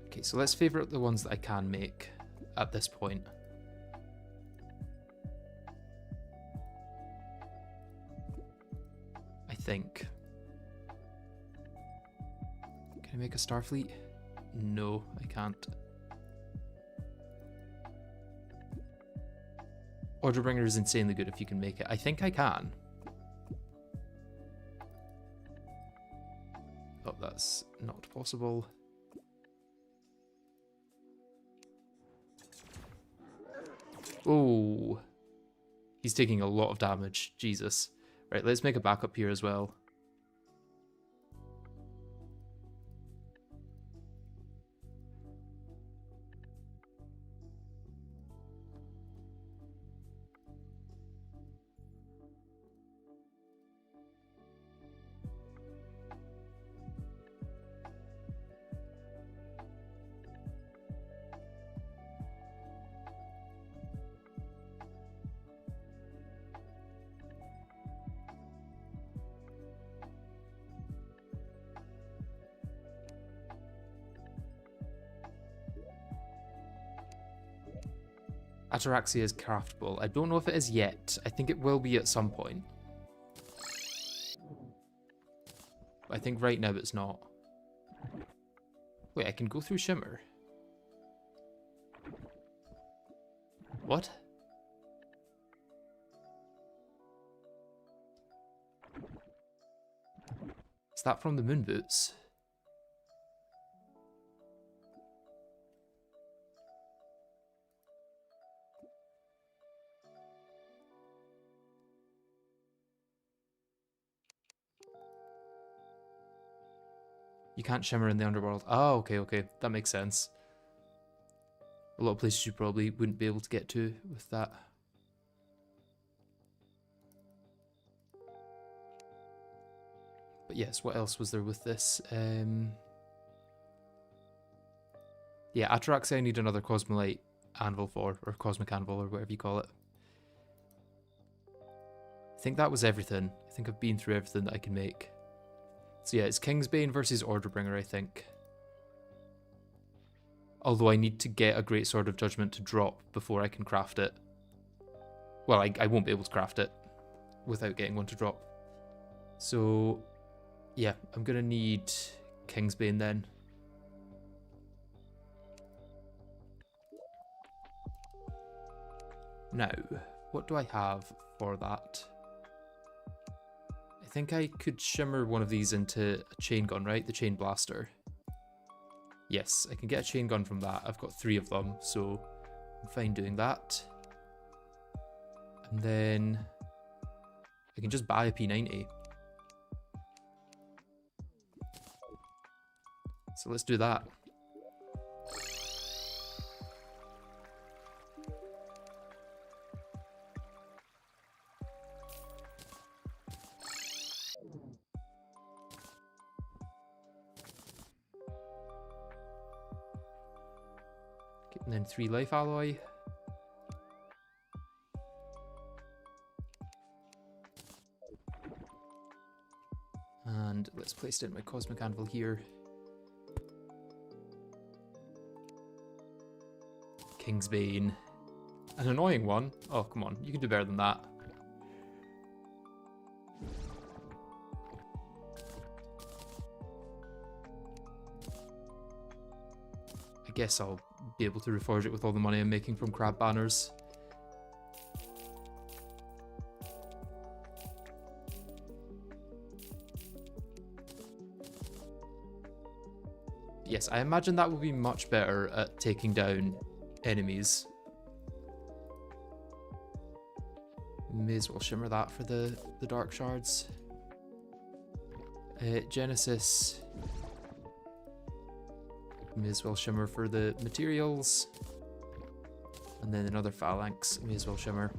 Okay, so let's favourite the ones that I can make at this point. I think. Can I make a Starfleet? No, I can't. Orderbringer is insanely good if you can make it. I think I can. Oh, that's not possible. Oh, he's taking a lot of damage. Jesus. Right, let's make a backup here as well. Ataraxia is craftable. I don't know if it is yet. I think it will be at some point. But I think right now it's not. Wait, I can go through Shimmer. What? Is that from the moon boots? You can't shimmer in the underworld. Oh, okay, okay. That makes sense. A lot of places you probably wouldn't be able to get to with that. But yes, what else was there with this? Yeah, Ataraxia I need another Cosmolite Anvil for, or Cosmic Anvil, or whatever you call it. I think that was everything. I think I've been through everything that I can make. So yeah, it's Kingsbane versus Orderbringer, I think. Although I need to get a Great Sword of Judgment to drop before I can craft it. Well, I won't be able to craft it without getting one to drop. So, yeah, I'm going to need Kingsbane then. Now, what do I have for that? I think I could shimmer one of these into a chain gun, right? The chain blaster. Yes, I can get a chain gun from that. I've got 3 of them, so I'm fine doing that. And then I can just buy a P90. So let's do that. And then 3 life alloy. And let's place it in my cosmic anvil here. Kingsbane. An annoying one. Oh, come on. You can do better than that. I guess I'll be able to reforge it with all the money I'm making from crab banners. Yes, I imagine that will be much better at taking down enemies. May as well shimmer that for the dark shards. Genesis. May as well shimmer for the materials. And then another phalanx. May as well shimmer.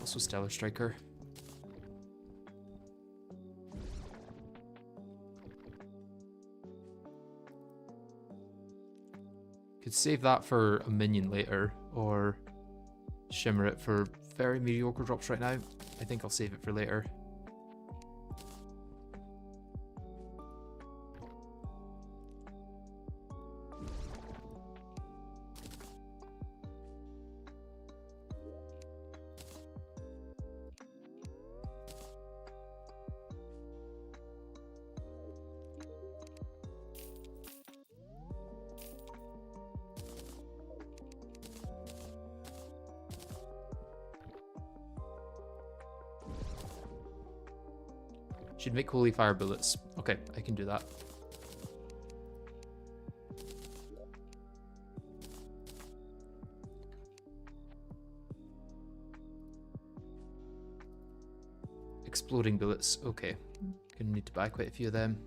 Also Stellar Striker. Could save that for a minion later, or shimmer it for very mediocre drops right now. I think I'll save it for later. Should make holy fire bullets. Okay, I can do that. Exploding bullets. Okay, gonna need to buy quite a few of them.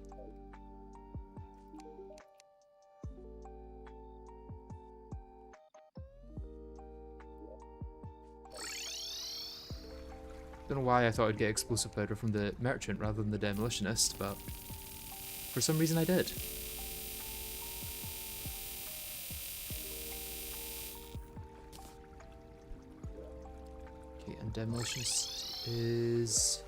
Don't know why I thought I'd get explosive powder from the merchant rather than the demolitionist, but for some reason I did. Okay, and demolitionist is...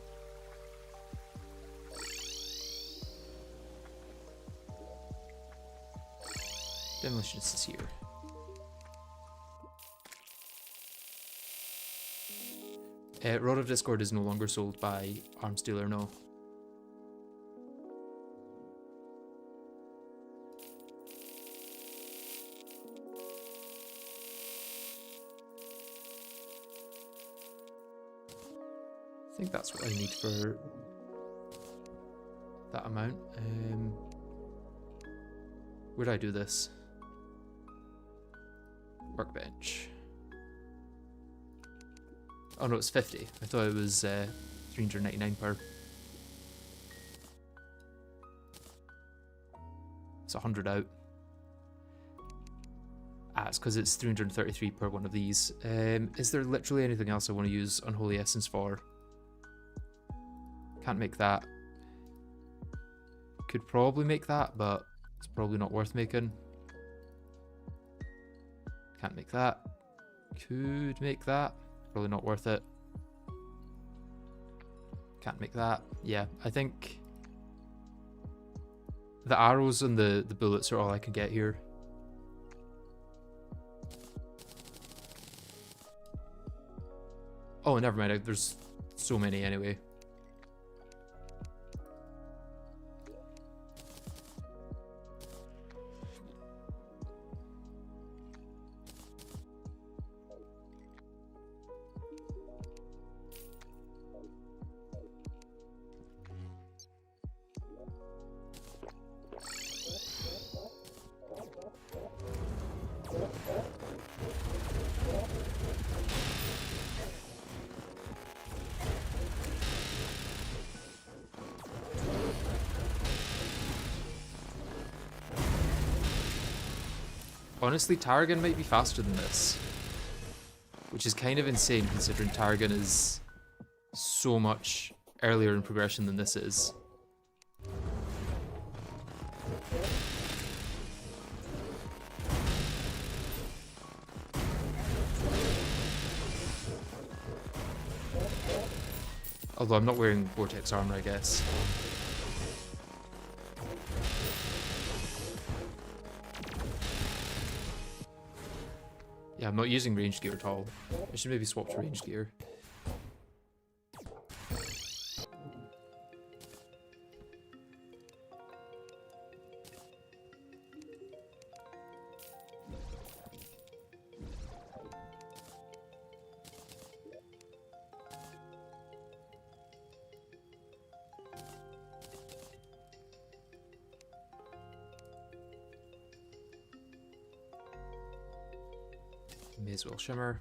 Demolitionist is here. Rod of Discord is no longer sold by Arms Dealer, no. I think that's what I need for that amount. Where do I do this? Workbench. Oh no, it's 50. I thought it was 399 per. It's 100 out. Ah, it's because it's 333 per one of these. Is there literally anything else I want to use Unholy Essence for? Can't make that. Could probably make that, but it's probably not worth making. Can't make that. Could make that. Probably not worth it. Can't make that. Yeah, I think the arrows and the bullets are all I can get here. Oh, never mind. There's so many anyway. Honestly, Tarragon might be faster than this, which is kind of insane considering Tarragon is so much earlier in progression than this is. Although I'm not wearing Vortex armor, I guess. Yeah, I'm not using range gear at all. I should maybe swap to range gear. May as well Shimmer.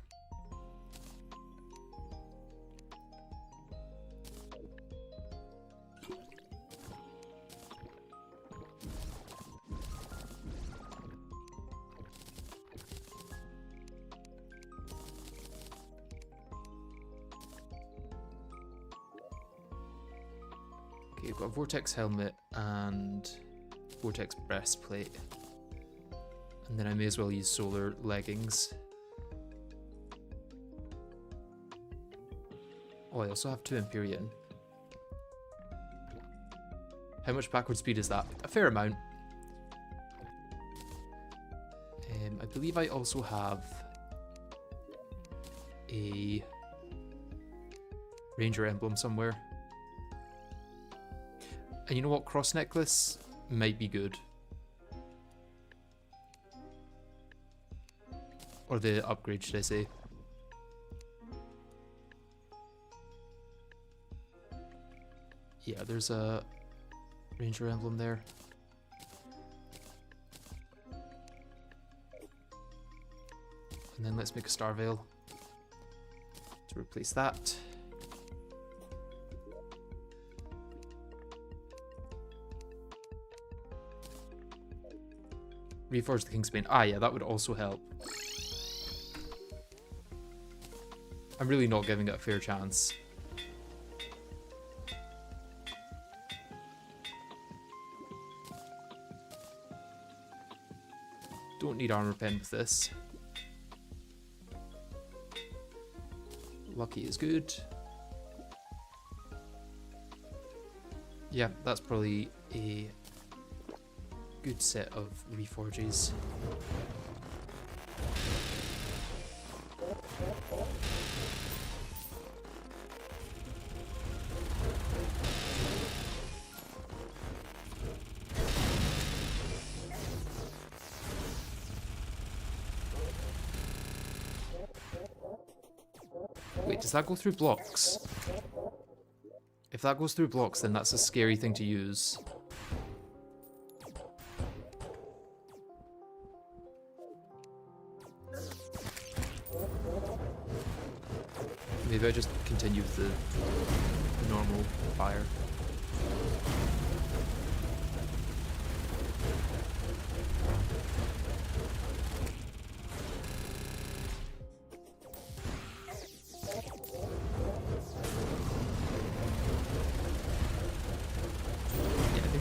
Okay, we've got a Vortex helmet and Vortex breastplate. And then I may as well use solar leggings. Oh, I also have 2 Empyrean. How much backward speed is that? A fair amount. I believe I also have a Ranger emblem somewhere. And you know what? Cross necklace might be good. Or the upgrade, should I say. Yeah, there's a Ranger emblem there. And then let's make a Star Veil to replace that. Reforge the Kingsbane. Ah, yeah, that would also help. I'm really not giving it a fair chance. Don't need armor pen with this. Lucky is good. Yeah, that's probably a good set of reforges. Wait, does that go through blocks? If that goes through blocks, then that's a scary thing to use. Maybe I just continue with the normal fire.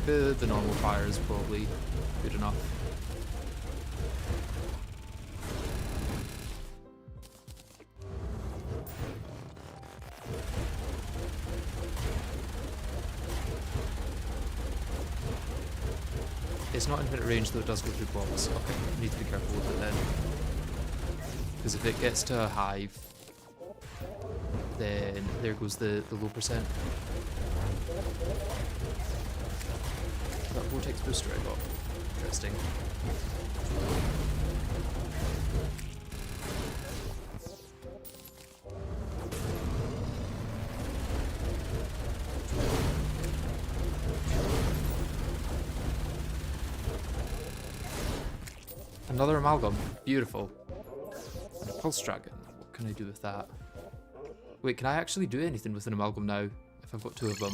The normal fire is probably good enough. It's not infinite range, though it does go through blocks. Okay, I need to be careful with it then. Because if it gets to a hive, then there goes the low percent. That vortex booster I got. Interesting. Another amalgam. Beautiful. And a pulse dragon. What can I do with that? Wait, can I actually do anything with an amalgam now if I've got 2 of them?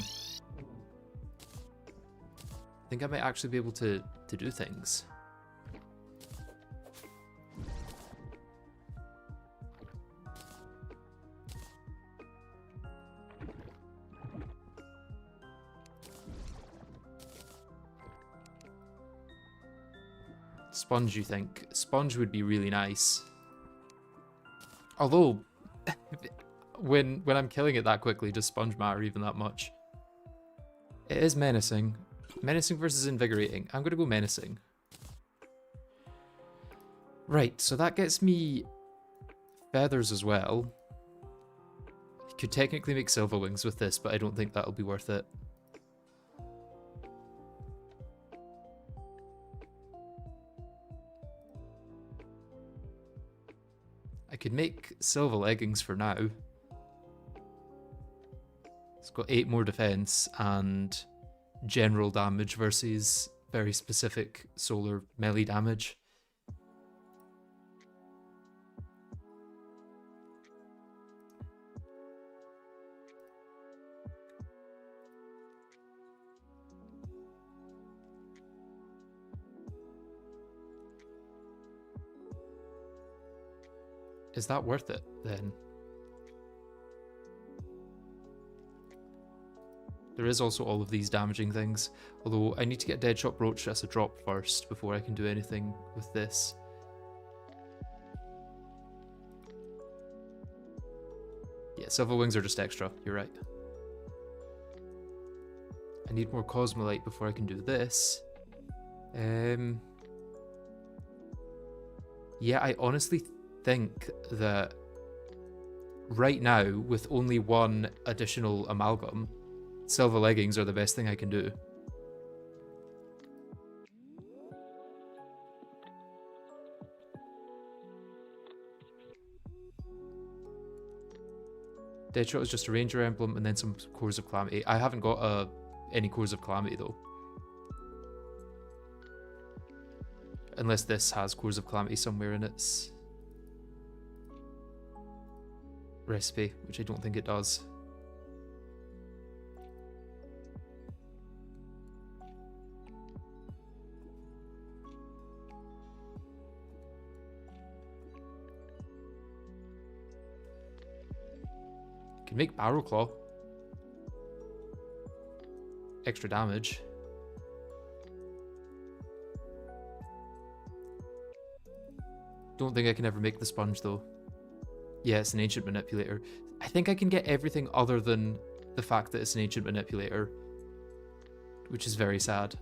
I think I might actually be able to do things. Sponge, you think? Sponge would be really nice. Although, when I'm killing it that quickly, does Sponge matter even that much? It is menacing. Menacing versus invigorating. I'm going to go menacing. Right, so that gets me feathers as well. I could technically make silver wings with this, but I don't think that'll be worth it. I could make silver leggings for now. It's got 8 more defense and general damage versus very specific solar melee damage. Is that worth it then? There is also all of these damaging things, although I need to get Deadshot Brooch as a drop first before I can do anything with this. Yeah, Silver Wings are just extra, you're right. I need more Cosmolite before I can do this. Yeah, I honestly think that right now, with only 1 additional amalgam, silver leggings are the best thing I can do. Deadshot is just a Ranger emblem and then some Cores of Calamity. I haven't got any Cores of Calamity though. Unless this has Cores of Calamity somewhere in its recipe, which I don't think it does. Can make Barrel Claw. Extra damage. Don't think I can ever make the Sponge though. Yeah, it's an Ancient Manipulator. I think I can get everything other than the fact that it's an Ancient Manipulator, which is very sad.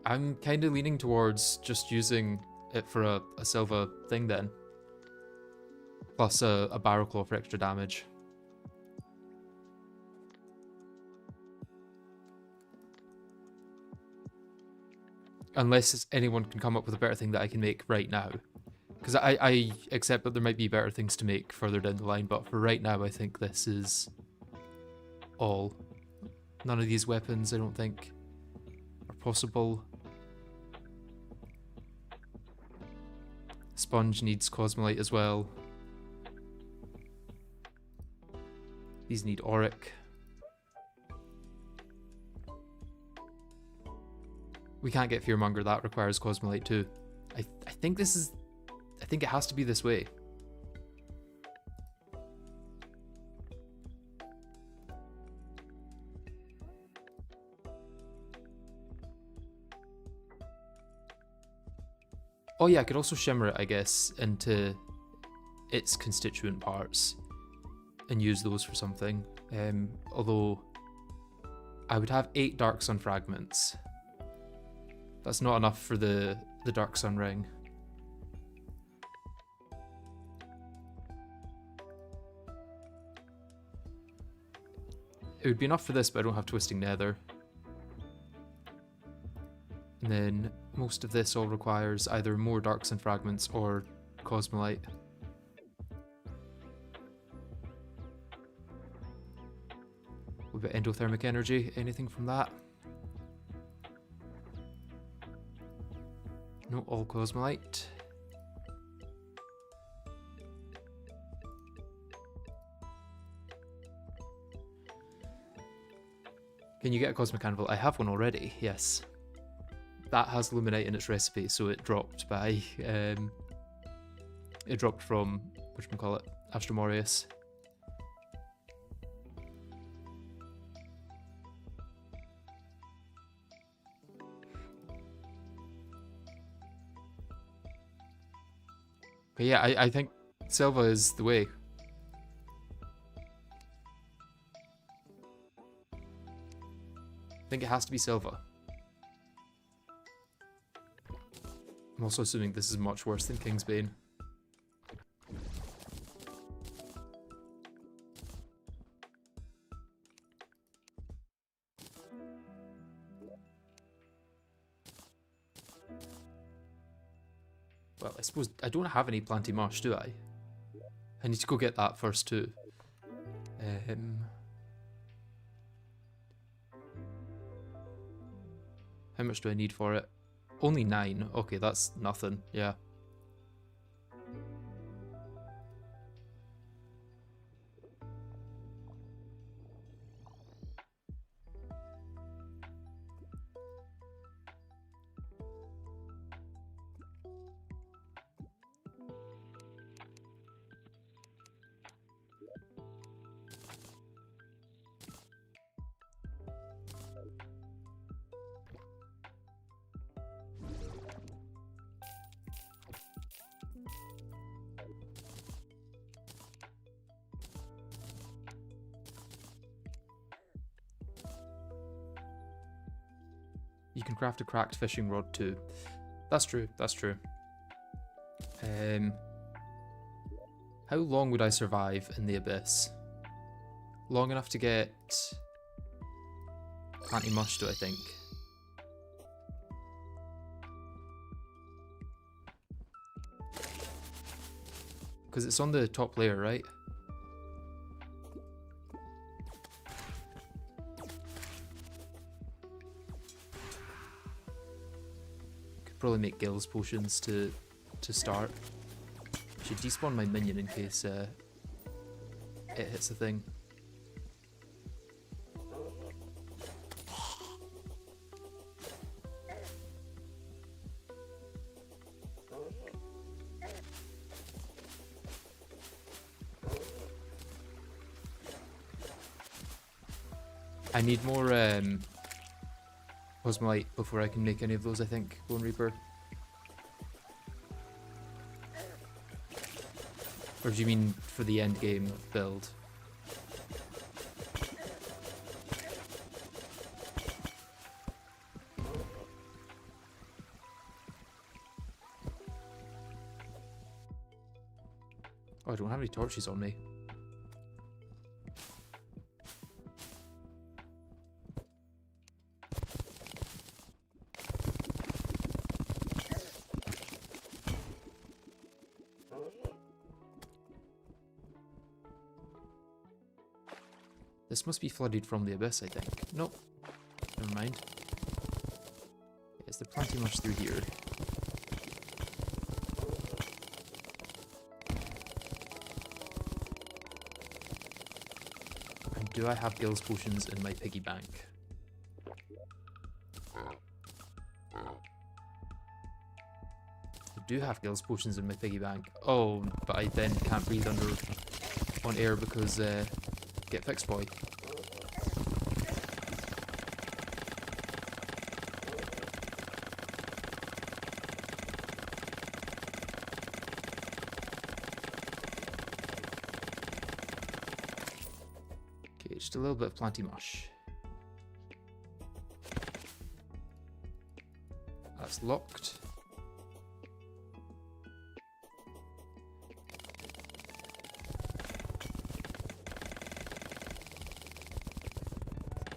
I'm kind of leaning towards just using it for a silver thing then. Plus a Barrel Claw for extra damage. Unless anyone can come up with a better thing that I can make right now. Because I accept that there might be better things to make further down the line, but for right now I think this is all. None of these weapons I don't think are possible. Sponge needs Cosmolite as well. These need Auric. We can't get Fearmonger, that requires Cosmolite too. I think this is... I think it has to be this way. Oh yeah, I could also shimmer it, I guess, into its constituent parts and use those for something. Although I would have 8 Dark Sun fragments. That's not enough for the Dark Sun ring. It would be enough for this, but I don't have Twisting Nether. And then most of this all requires either more Dark Sun fragments or Cosmolite. What about endothermic energy? Anything from that? No, all Cosmolite. Can you get a Cosmic Anvil? I have one already, yes. That has Luminite in its recipe, so it dropped by... it dropped from, whatchamacallit, Astromorius. But yeah, I think Silva is the way. I think it has to be Silva. I'm also assuming this is much worse than Kingsbane. Well, I suppose I don't have any Planty Mush, do I? I need to go get that first too. How much do I need for it? Only 9. Okay, that's nothing. Yeah. You can craft a cracked fishing rod too. That's true, that's true. How long would I survive in the abyss? Long enough to get Planty Mush, do I think? Because it's on the top layer, right? Probably make Gills potions to start. I should despawn my minion in case it hits the thing. I need more Cosmolite before I can make any of those, I think. Bone Reaper. Or do you mean for the end game build? Oh, I don't have any torches on me. This must be flooded from the abyss, I think. Nope. Never mind. Is there Planty Much through here? And do I have Gills potions in my piggy bank? I do have Gills potions in my piggy bank. Oh, but I then can't breathe on air because GetFixedBoi. Okay, just a little bit of planty mush. That's locked.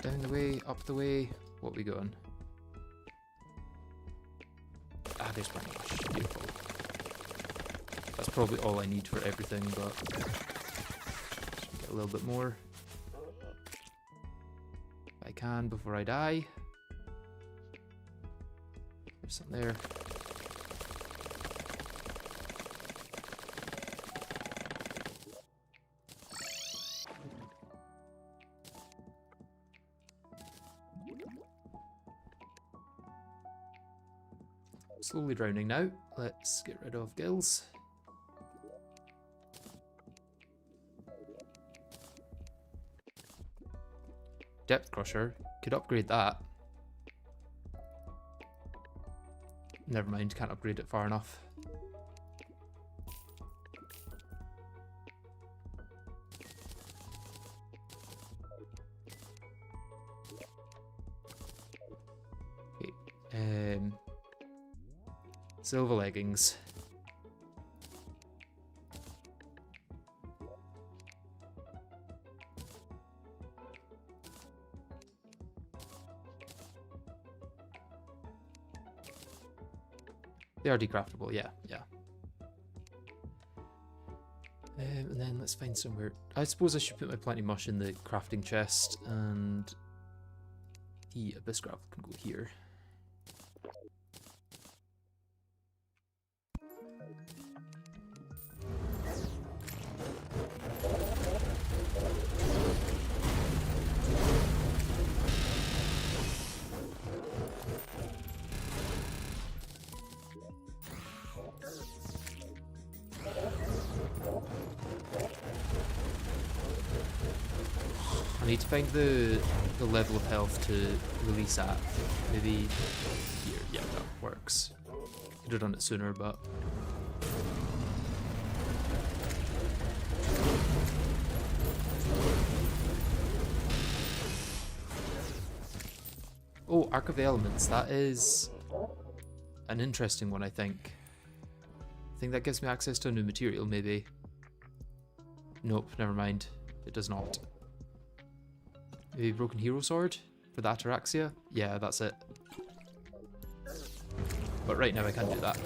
Down the way, up the way. What are we going? Ah, there's planty mush. Beautiful. That's probably all I need for everything, but get a little bit more. If I can before I die. There's something there. Slowly drowning now. Let's get rid of gills. Depth crusher. Could upgrade that. Never mind, can't upgrade it far enough. Okay. Silver leggings. They are decraftable, yeah. And then let's find somewhere. I suppose I should put my planty mush in the crafting chest, and the abyss gravel can go here. I need to find the level of health to release at. Maybe here. Yeah, that works. Could have done it sooner, but oh, Arc of the Elements. That is an interesting one, I think. I think that gives me access to a new material, maybe. Nope, never mind. It does not. Maybe Broken Hero Sword for the Ataraxia? Yeah, that's it. But right now I can't do that.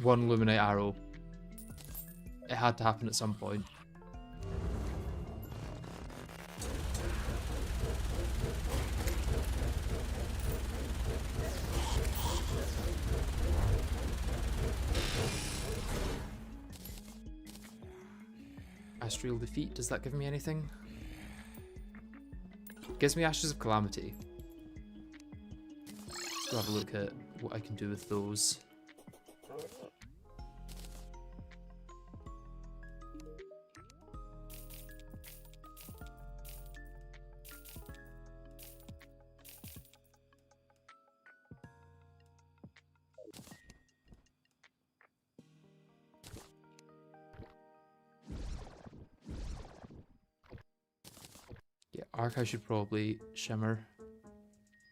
One Luminite arrow. It had to happen at some point. Astral Defeat, does that give me anything? Gives me Ashes of Calamity. Let's go have a look at what I can do with those. Yeah, Arc I should probably Shimmer.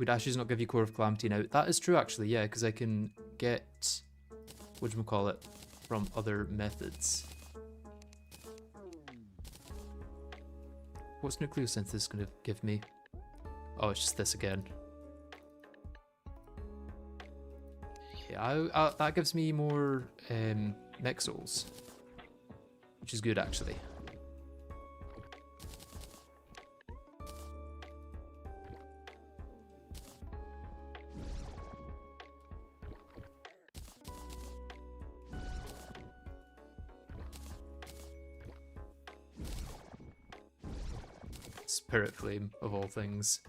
Would Ashes not give you Core of Calamity now? That is true actually, yeah, because I can get whatchamacallit from other methods. What's Nucleosynthesis going to give me? Oh, it's just this again. that gives me more mech souls, which is good actually. Spirit Flame, of all things.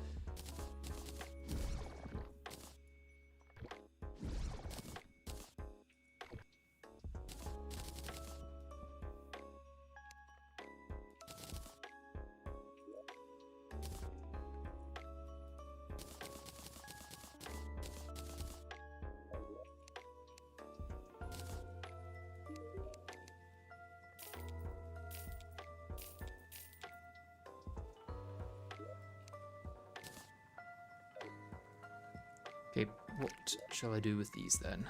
Okay, what shall I do with these then?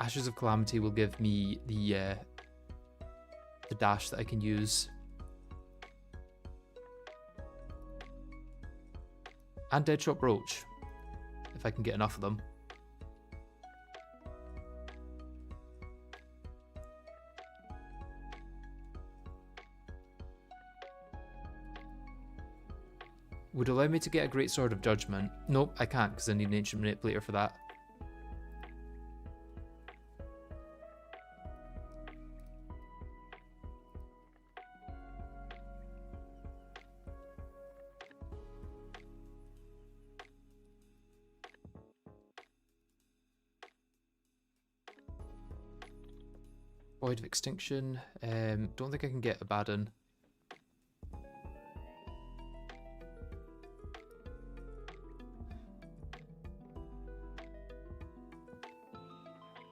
Ashes of Calamity will give me the dash that I can use. And Deadshot Brooch, if I can get enough of them. Would allow me to get a Great Sword of Judgment. Nope, I can't because I need an Ancient Manipulator for that. Void of Extinction. Don't think I can get Abaddon.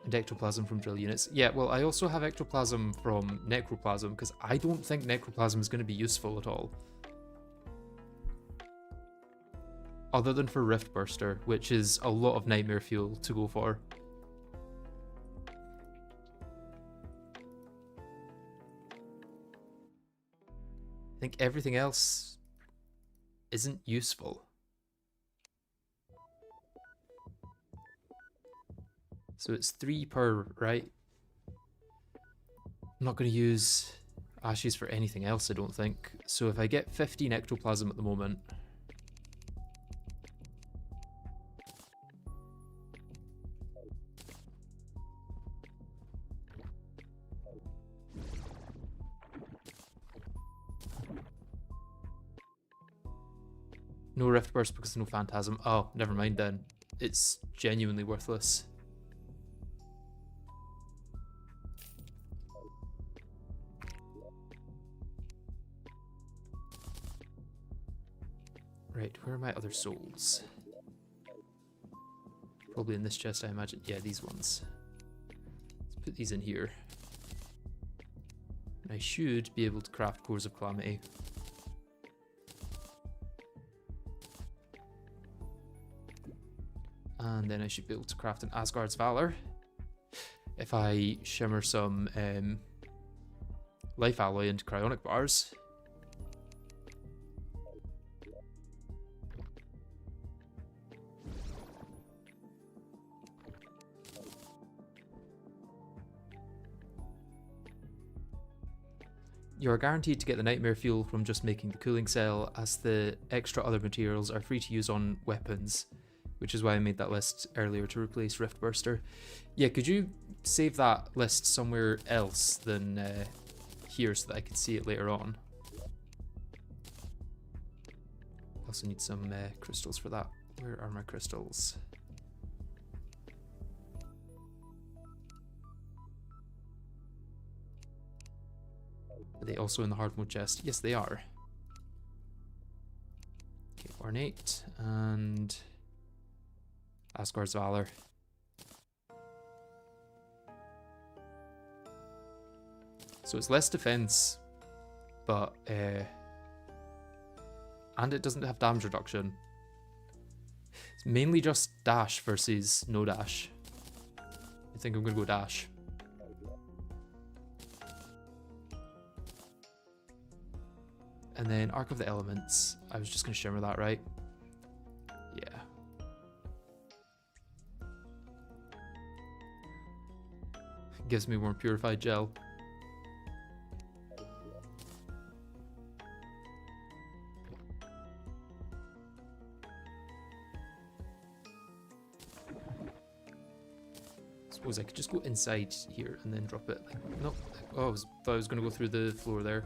And Ectoplasm from drill units. Yeah, well, I also have Ectoplasm from Necroplasm because I don't think Necroplasm is going to be useful at all. Other than for Rift Burster, which is a lot of nightmare fuel to go for. I think everything else isn't useful. So it's 3 per, right? I'm not going to use Ashes for anything else, I don't think. So if I get 15 Ectoplasm at the moment... No Rift Burst because there's no Phantasm. Oh, never mind then. It's genuinely worthless. Right, where are my other souls? Probably in this chest, I imagine. Yeah, these ones. Let's put these in here. And I should be able to craft Cores of Calamity. And then I should be able to craft an Asgard's Valor. If I shimmer some Life Alloy into Cryonic Bars. You are guaranteed to get the Nightmare Fuel from just making the cooling cell, as the extra other materials are free to use on weapons, which is why I made that list earlier to replace Rift Burster. Yeah, could you save that list somewhere else than here so that I can see it later on? I also need some crystals for that. Where are my crystals? Are they also in the hard mode chest? Yes, they are. Okay, Ornate and Asgard's Valor. So it's less defense, but and it doesn't have damage reduction. It's mainly just dash versus no dash. I think I'm gonna go dash. And then Arc of the Elements. I was just gonna shimmer that, right? Yeah. Gives me more purified gel. Suppose I could just go inside here and then drop it. Like, nope. Oh, thought I was going to go through the floor there.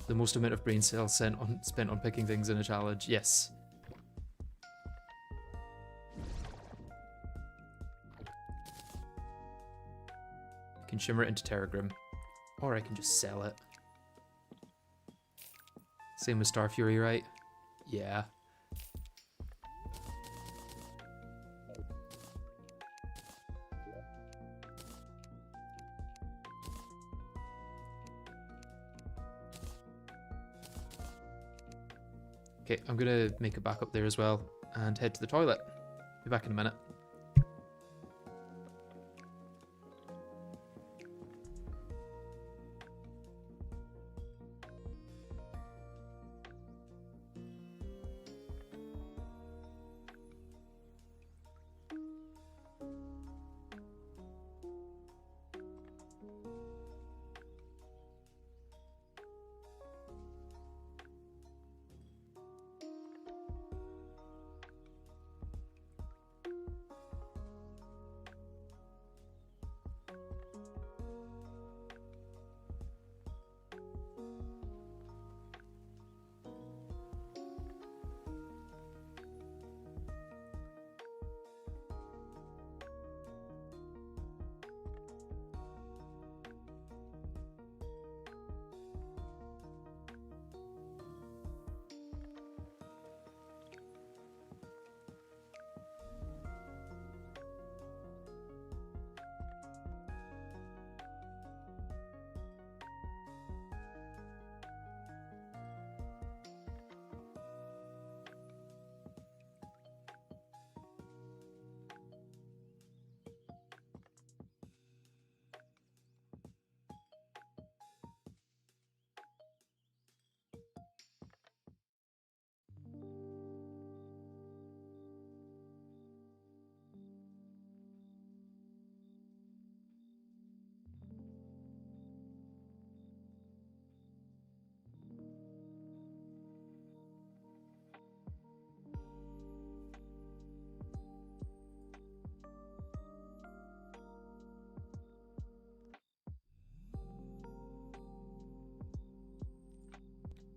The most amount of brain cells spent on picking things in a challenge. Yes. I can shimmer it into Terragrim. Or I can just sell it. Same with Star Fury, right? Yeah. Okay, I'm gonna make it back up there as well and head to the toilet. Be back in a minute.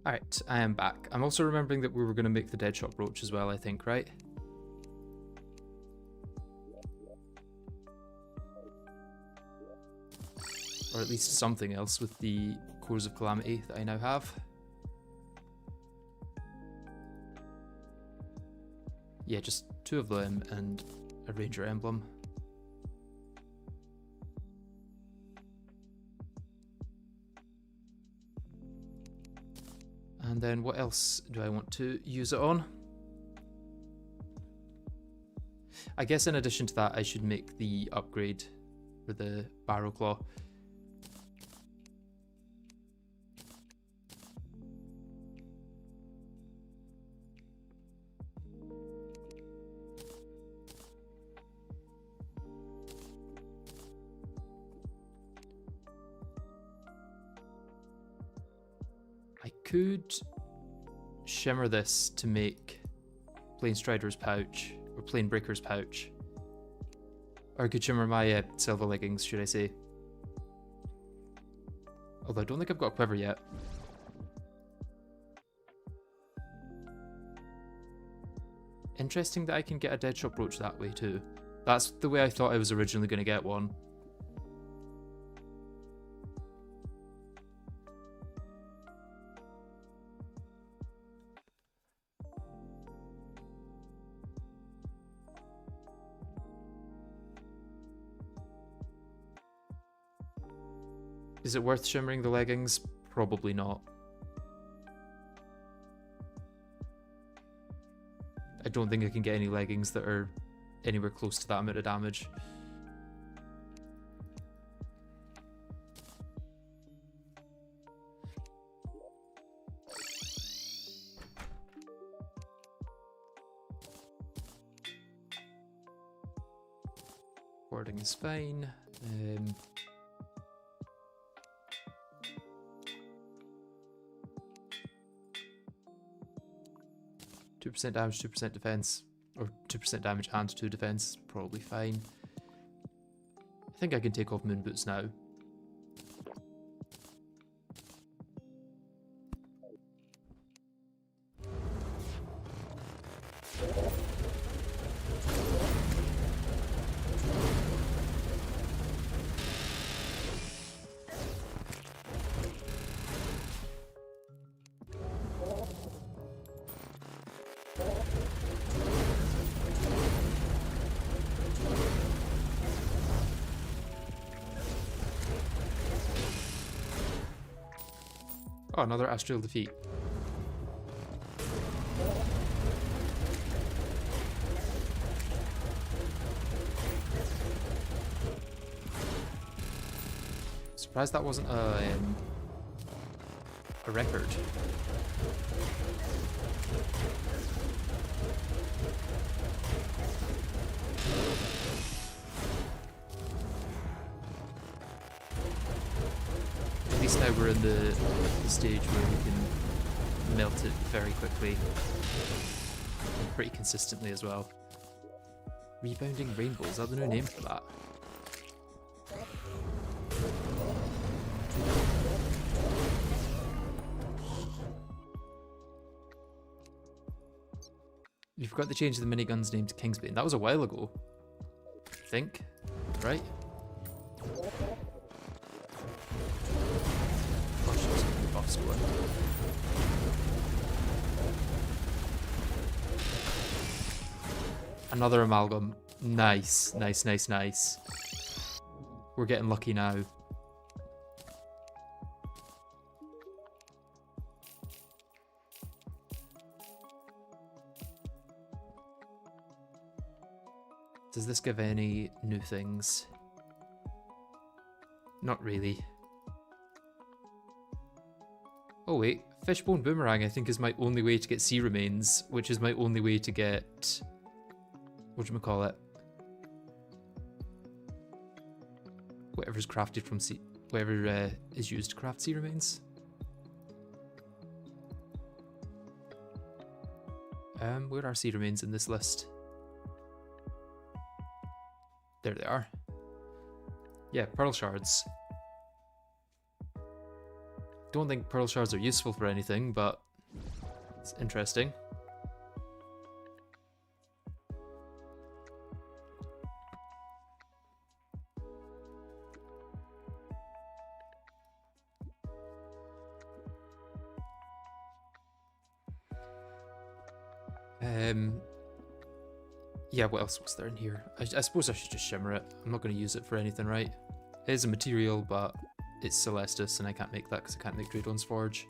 Alright, I am back. I'm also remembering that we were going to make the Deadshot brooch as well, I think, right? Or at least something else with the Cores of Calamity that I now have. Yeah, just 2 of them and a Ranger emblem. And then what else do I want to use it on? I guess in addition to that, I should make the upgrade for the Barrow Claw. I could shimmer this to make Plain Strider's pouch, or Plain Breaker's pouch. Or I could shimmer my silver leggings, should I say. Although I don't think I've got a quiver yet. Interesting that I can get a Deadshot brooch that way too. That's the way I thought I was originally going to get one. Is it worth shimmering the leggings? Probably not. I don't think I can get any leggings that are anywhere close to that amount of damage. Wording is fine. 2% damage, 2% defense, or 2% damage and 2 defense, probably fine. I think I can take off moon boots now. Oh, another astral defeat. Surprised that wasn't a record. At least now we're in the stage where we can melt it very quickly and pretty consistently as well. Rebounding Rainbow, is that the new name for that? You forgot to change the minigun's name to Kingsbane. That was a while ago, I think, right? Gosh, there's some good buffs going. Another amalgam. Nice, nice, nice, nice. We're getting lucky now. Does this give any new things? Not really. Oh wait, Fishbone Boomerang I think is my only way to get sea remains, which is my only way to get... whatchamacallit? Whatever's crafted from sea... whatever is used to craft sea remains. Where are sea remains in this list? There they are. Yeah, pearl shards. Don't think pearl shards are useful for anything, but it's interesting. Yeah, what else was there in here? I suppose I should just shimmer it. I'm not going to use it for anything, right? It is a material, but it's Celestis, and I can't make that because I can't make Draydon's Forge.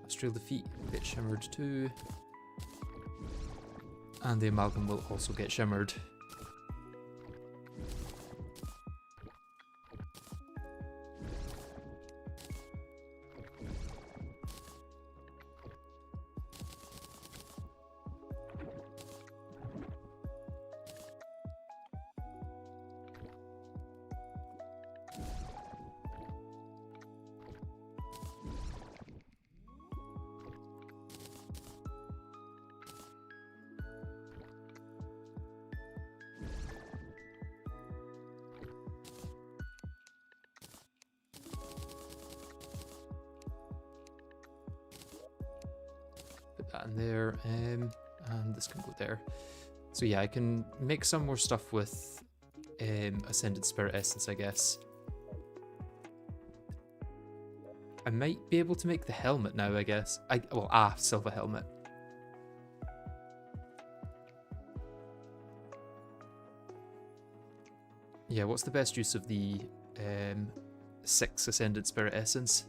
Astral Defeat will get shimmered too. And the Amalgam will also get shimmered. That in there, and this can go there. So yeah, I can make some more stuff with Ascended Spirit Essence, I guess. I might be able to make the helmet now, I guess. Silver helmet. Yeah, what's the best use of the 6 Ascended Spirit Essence?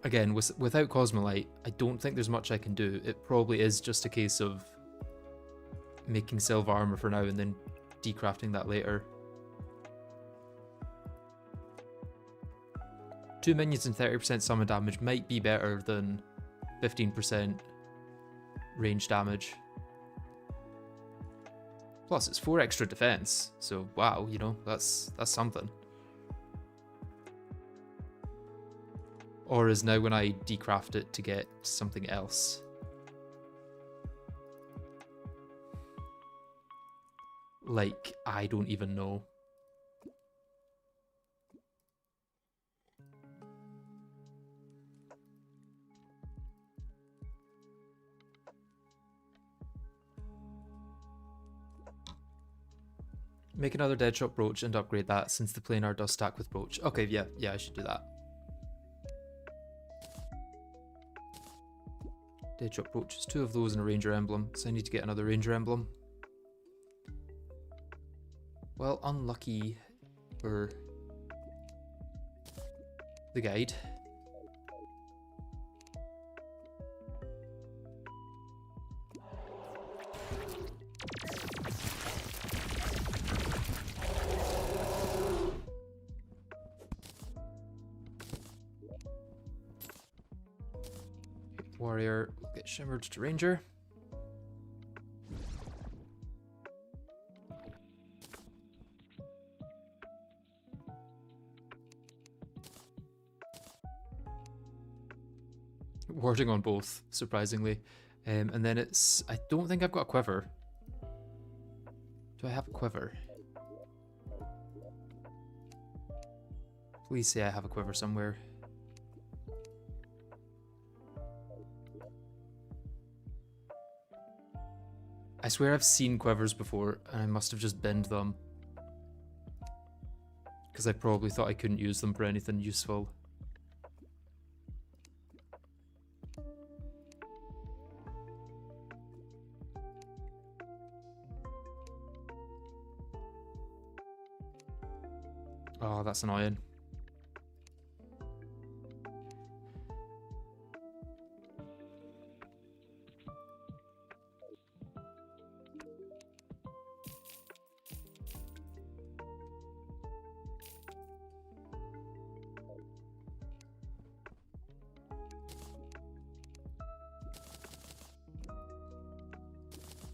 Again, without Cosmolite, I don't think there's much I can do. It probably is just a case of making silver armor for now and then decrafting that later. 2 minions and 30% summon damage might be better than 15% range damage. Plus, it's 4 extra defense, so wow, you know, that's something. Or is now when I decraft it to get something else? Like, I don't even know. Make another Deadshot Brooch and upgrade that since the planar does stack with Brooch. Okay, yeah, I should do that. Deadshot Brooch is 2 of those and a Ranger Emblem, so I need to get another Ranger Emblem. Well, unlucky for the guide. Warrior will get shimmered to Ranger. Warding on both, surprisingly. And then it's... I don't think I've got a quiver. Do I have a quiver? Please say I have a quiver somewhere. I swear I've seen quivers before, and I must have just binned them. Because I probably thought I couldn't use them for anything useful. Oh, that's annoying.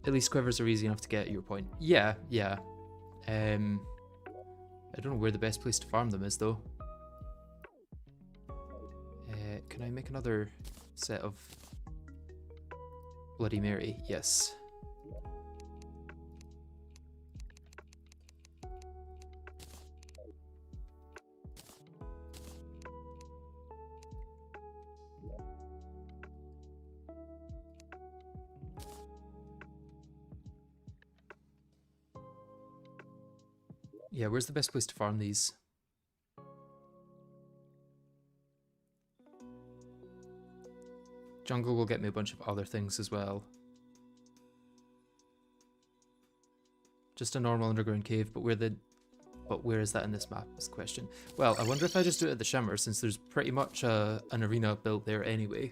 At least quivers are easy enough to get, your point. Yeah. I don't know where the best place to farm them is, though. Can I make another set of Bloody Mary? Yes. Yeah, where's the best place to farm these? Jungle will get me a bunch of other things as well. Just a normal underground cave, but where is that in this map is the question. Well, I wonder if I just do it at the Shimmer, since there's pretty much an arena built there anyway.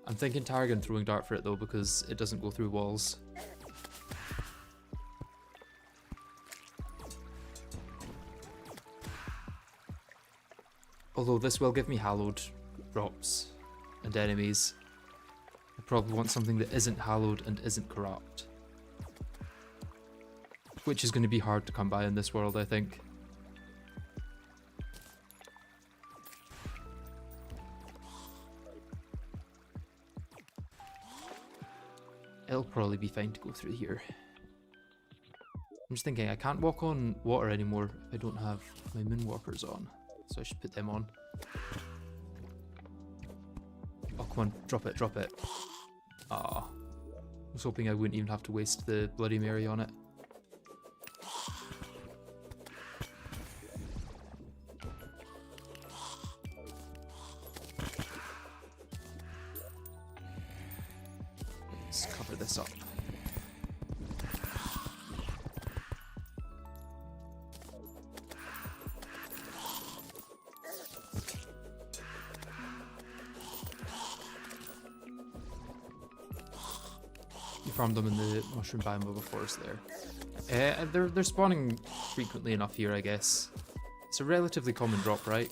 I'm thinking Tarragon throwing dart for it though, because it doesn't go through walls. Although this will give me hallowed drops and enemies. I probably want something that isn't hallowed and isn't corrupt. Which is going to be hard to come by in this world, I think. It'll probably be fine to go through here. I'm just thinking, I can't walk on water anymore if I don't have my moonwalkers on. So I should put them on. Oh, come on, drop it, drop it. Ah, I was hoping I wouldn't even have to waste the Bloody Mary on it. Let's cover this up. Farmed them in the mushroom biome of a forest there. They're spawning frequently enough here, I guess. It's a relatively common drop, right?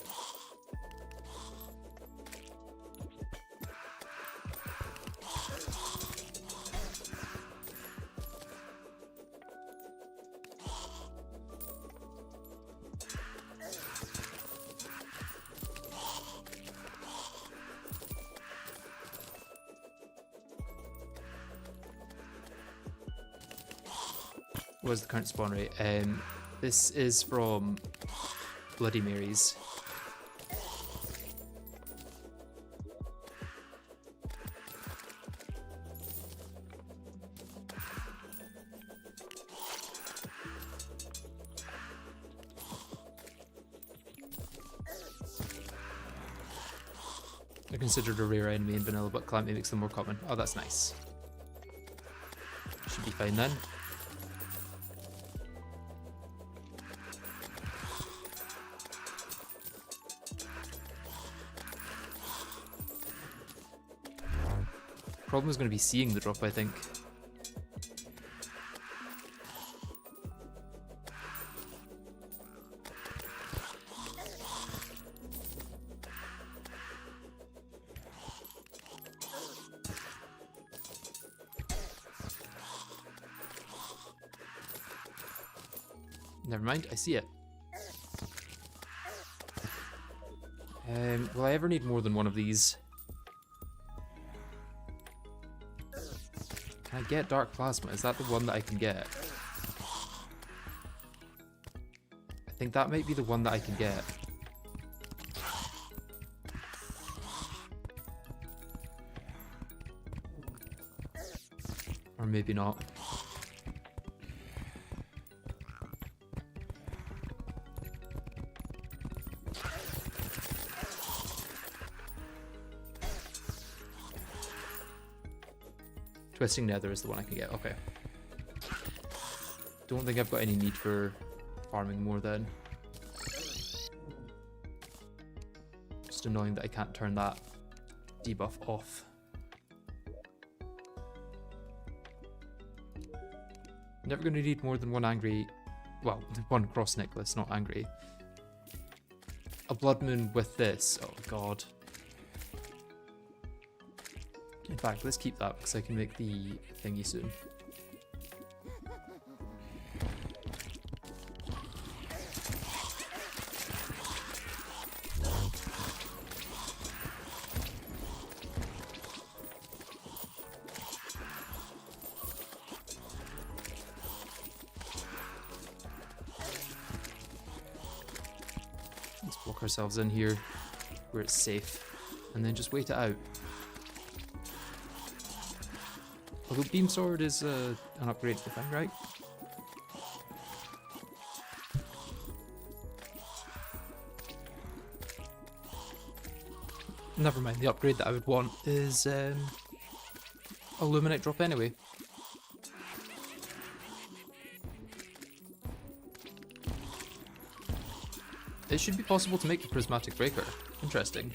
What is the current spawn rate? This is from Bloody Marys. They're considered a rare enemy in vanilla, but Calamity makes them more common. Oh, that's nice. Should be fine then. Problem is going to be seeing the drop, I think. Never mind, I see it. Will I ever need more than one of these? Can I get Dark Plasma? Is that the one that I can get? I think that might be the one that I can get. Or maybe not. Twisting Nether is the one I can get, okay. Don't think I've got any need for farming more then. Just annoying that I can't turn that debuff off. Never gonna need more than one angry, well, one cross necklace, not angry. A blood moon with this, oh god. In fact, let's keep that because I can make the thingy soon. Let's block ourselves in here where it's safe and then just wait it out. Although Beam Sword is an upgradable thing, right? Never mind, the upgrade that I would want is Illuminate drop anyway. It should be possible to make the Prismatic Breaker. Interesting.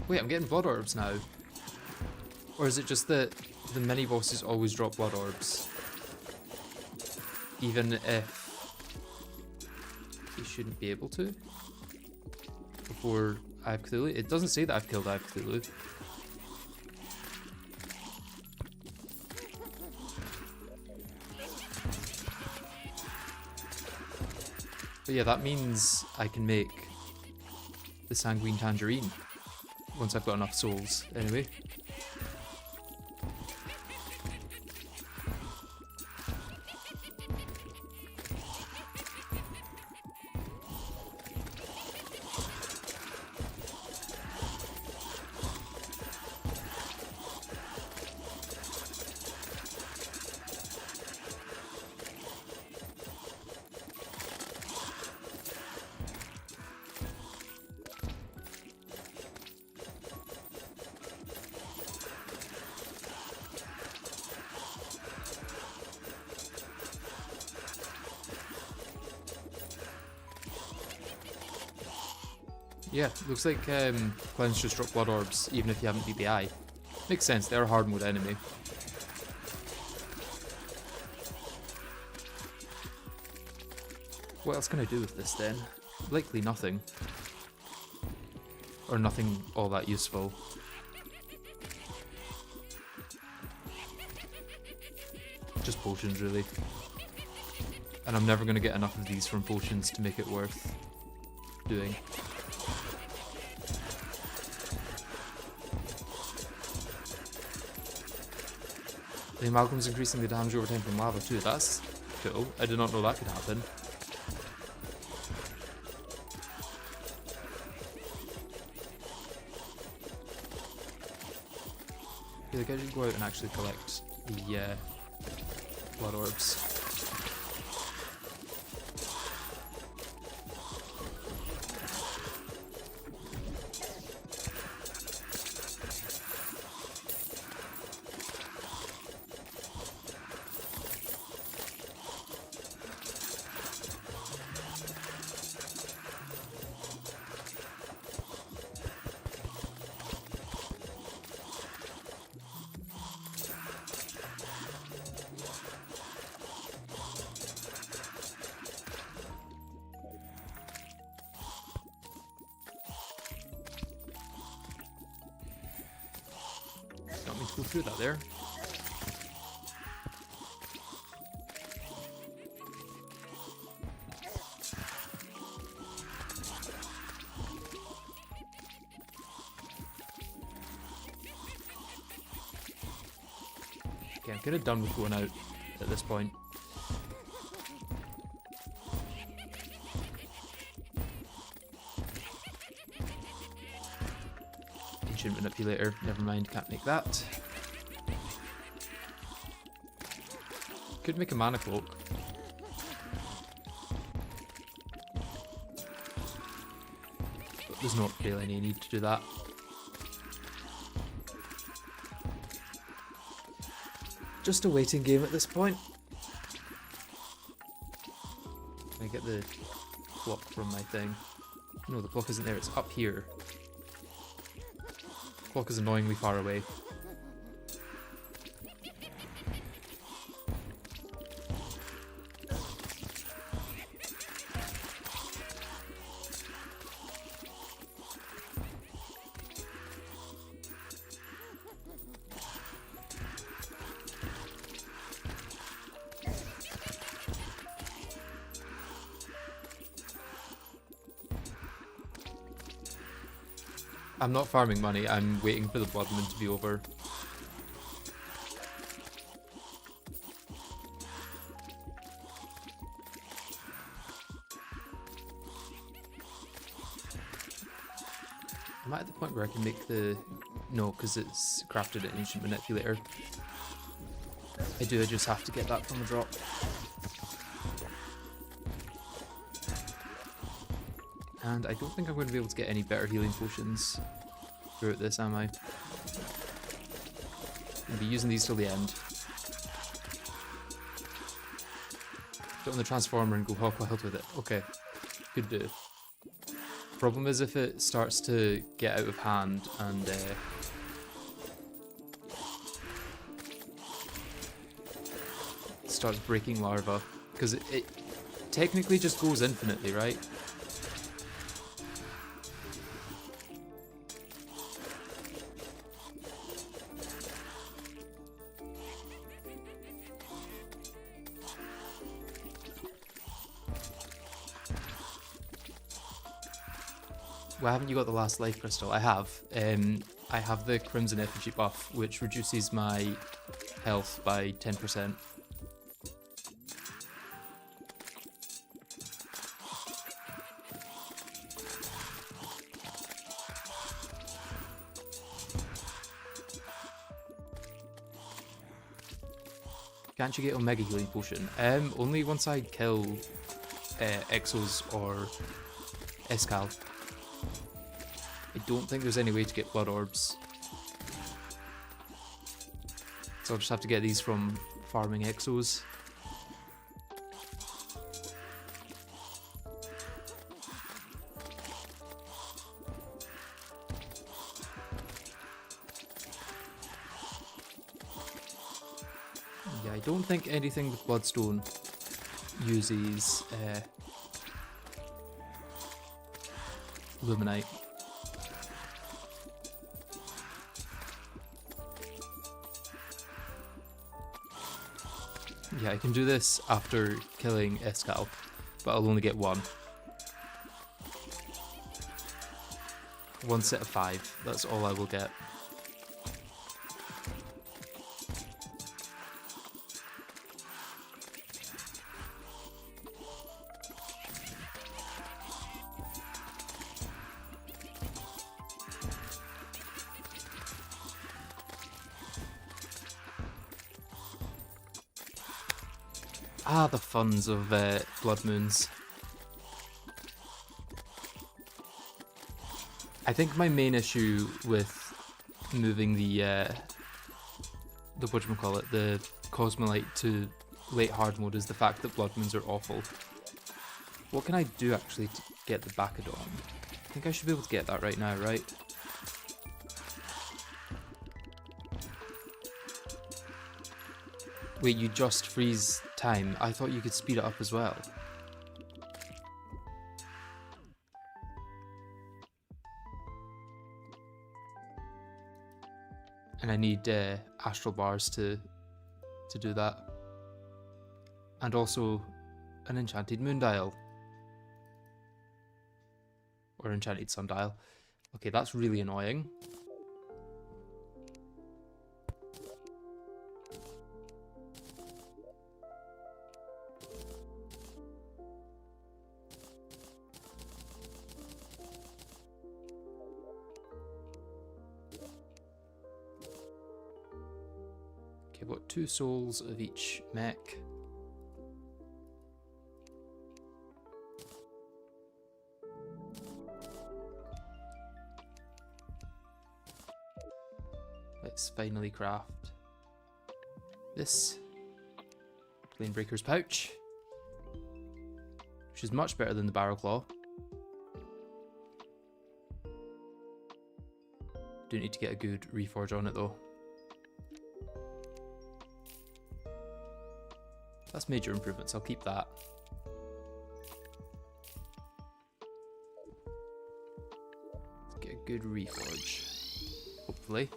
Wait, I'm getting blood orbs now. Or is it just that the mini bosses always drop blood orbs? Even if you shouldn't be able to? Before I have Cthulhu? It doesn't say that I've killed I have Cthulhu. But yeah, that means I can make the Sanguine Tangerine. Once I've got enough souls, anyway. Yeah, looks like clowns just drop blood orbs even if you haven't beat the eye. Makes sense, they're a hard mode enemy. What else can I do with this then? Likely nothing. or nothing all that useful. Just potions, really. And I'm never going to get enough of these from potions to make it worth doing. The amalgam's increasing the damage over time from lava too. That's cool. I did not know that could happen. I feel like I should go out and actually collect the blood orbs. Don't mean to go through that there. Okay, I'm kind of done with going out at this point. Ancient manipulator, never mind, can't make that. Could make a mana cloak. But there's not really any need to do that. Just a waiting game at this point. Can I get the clock from my thing? No, the clock isn't there, it's up here. The clock is annoyingly far away. I'm not farming money, I'm waiting for the blood moon to be over. I'm at the point where I can make the... No, because it's crafted an ancient manipulator. I just have to get that from a drop. And I don't think I'm going to be able to get any better healing potions throughout this, am I? I'll be using these till the end. Get on the transformer and go hog wild with it. Okay, could do. Problem is if it starts to get out of hand and starts breaking larva, because it technically just goes infinitely, right? Why haven't you got the last life crystal? I have. I have the Crimson Effigy buff, which reduces my health by 10%. Can't you get Omega Healing Potion? Only once I kill Exos or Escal. I don't think there's any way to get blood orbs. So I'll just have to get these from farming Exos. Yeah, I don't think anything with Bloodstone uses Luminite. Okay, I can do this after killing Escal, but I'll only get one. One set of 5, that's all I will get. Ah, the funs of Blood Moons. I think my main issue with moving the whatchamacallit, the Cosmolite to late hard mode is the fact that Blood Moons are awful. What can I do actually to get the Bacadon? I think I should be able to get that right now, right? Wait, you just freeze time? I thought you could speed it up as well. And I need astral bars to do that. And also an enchanted moon dial. Or enchanted sundial. Okay, that's really annoying. Okay, I've got 2 souls of each mech. Let's finally craft this Planebreaker's pouch, which is much better than the Barrel Claw. Do need to get a good reforge on it though. That's major improvements, I'll keep that. Let's get a good reforge, hopefully.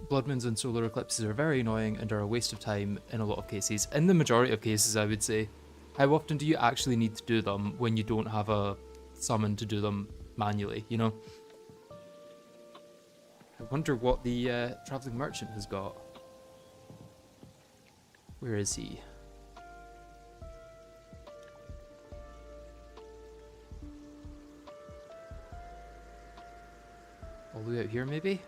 Blood moons and solar eclipses are very annoying and are a waste of time in a lot of cases. In the majority of cases, I would say. How often do you actually need to do them when you don't have a summon to do them manually, you know? I wonder what the traveling merchant has got. Where is he? All the way out here, maybe?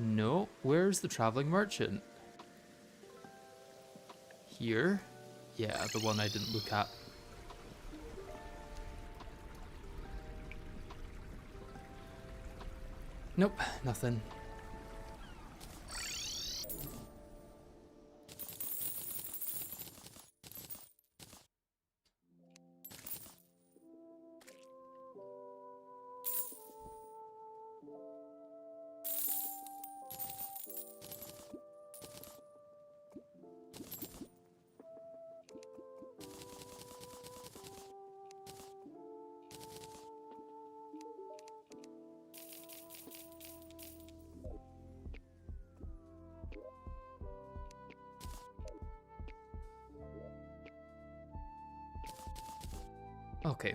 No, where's the traveling merchant? Here? Yeah, the one I didn't look at. Nope, nothing. Okay,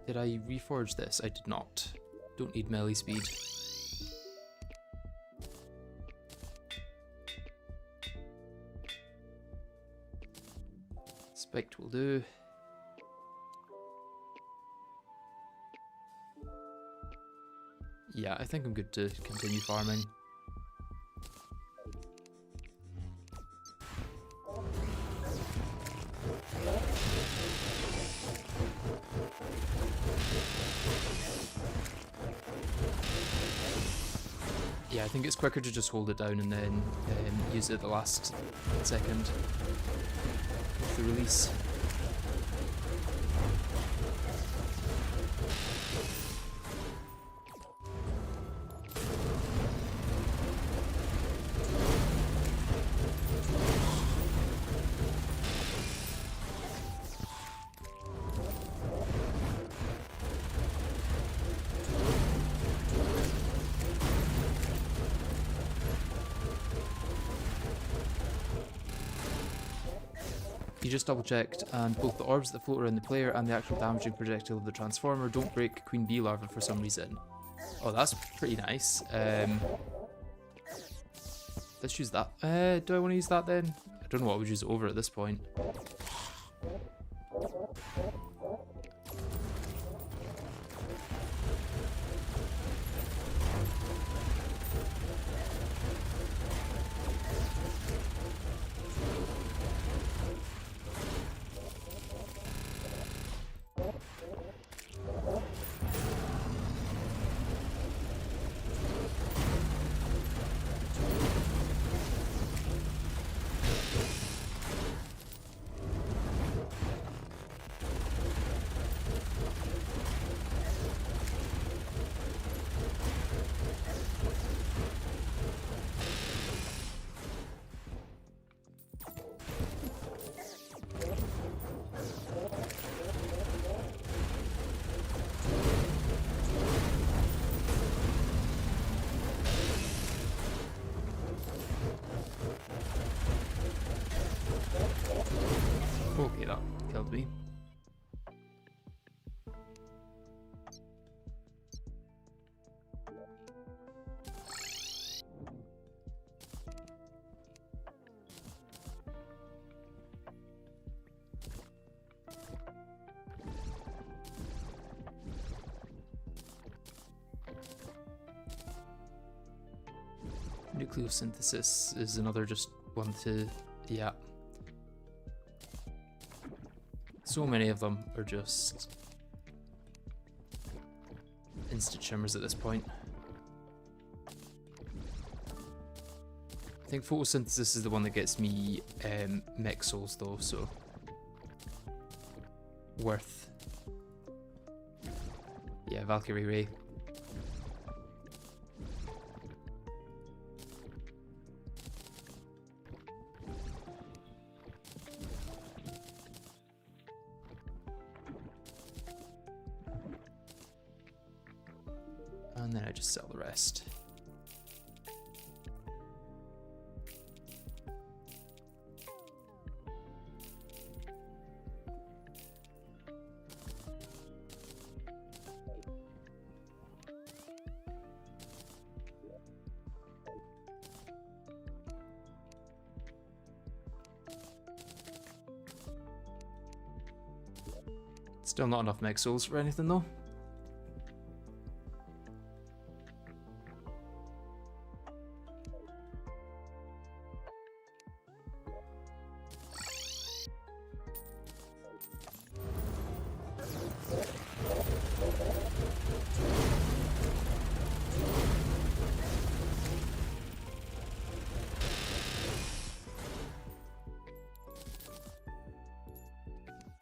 did I reforge this? I did not. Don't need melee speed. Spiked will do. Yeah, I think I'm good to continue farming. Yeah, I think it's quicker to just hold it down and then use it at the last second with the release. You just double checked, and both the orbs that float around the player and the actual damaging projectile of the transformer don't break Queen Bee larvae for some reason. Oh, that's pretty nice. Let's use that. Do I want to use that then? I don't know what I would use it over at this point. Okay, that killed me. Nucleosynthesis is another just one to, yeah. So many of them are just instant shimmers at this point. I think photosynthesis is the one that gets me mech souls though, so worth. Yeah, Valkyrie Ray. And then I just sell the rest. Still not enough mech souls for anything though.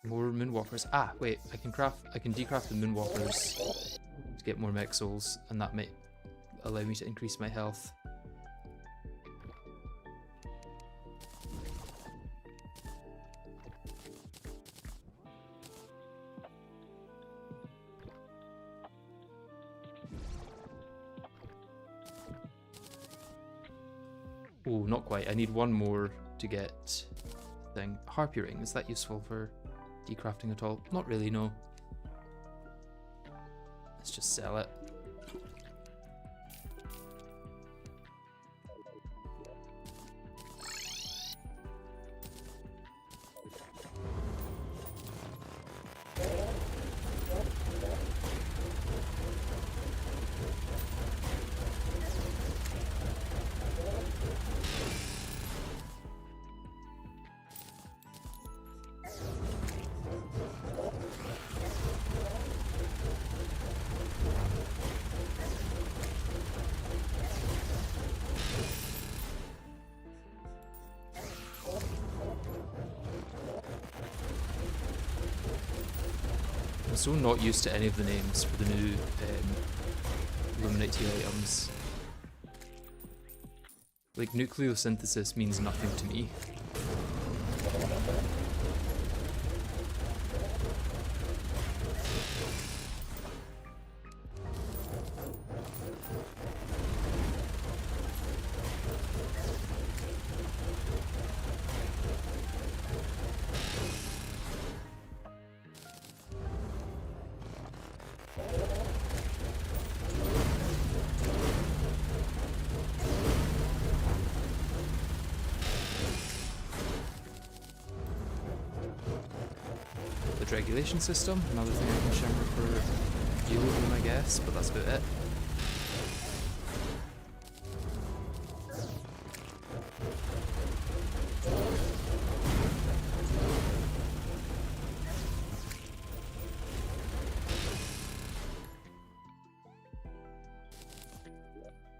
More moonwalkers. Ah, wait, I can decraft the moonwalkers to get more mech souls, and that might allow me to increase my health. Oh, not quite. I need one more to get thing. Harpy ring, is that useful for decrafting at all? Not really, no. Let's just sell it. I'm so not used to any of the names for the new Illuminate 2 items. Like, nucleosynthesis means nothing to me. regulation system, another thing I can shimmer for dealing, I guess, but that's about it.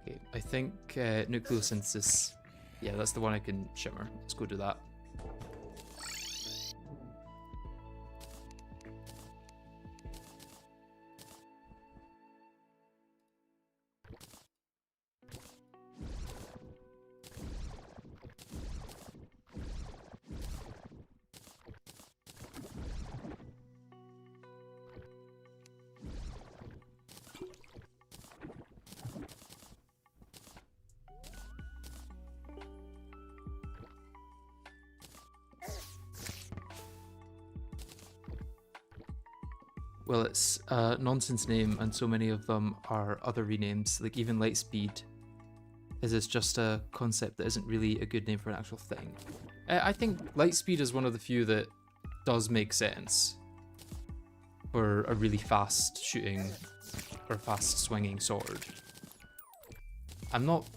Okay, I think nucleosynthesis, yeah, that's the one I can shimmer. Let's go do that. Well, it's a nonsense name, and so many of them are other renames, like even Lightspeed. Is this just a concept that isn't really a good name for an actual thing? I think Lightspeed is one of the few that does make sense for a really fast shooting or fast swinging sword. I'm not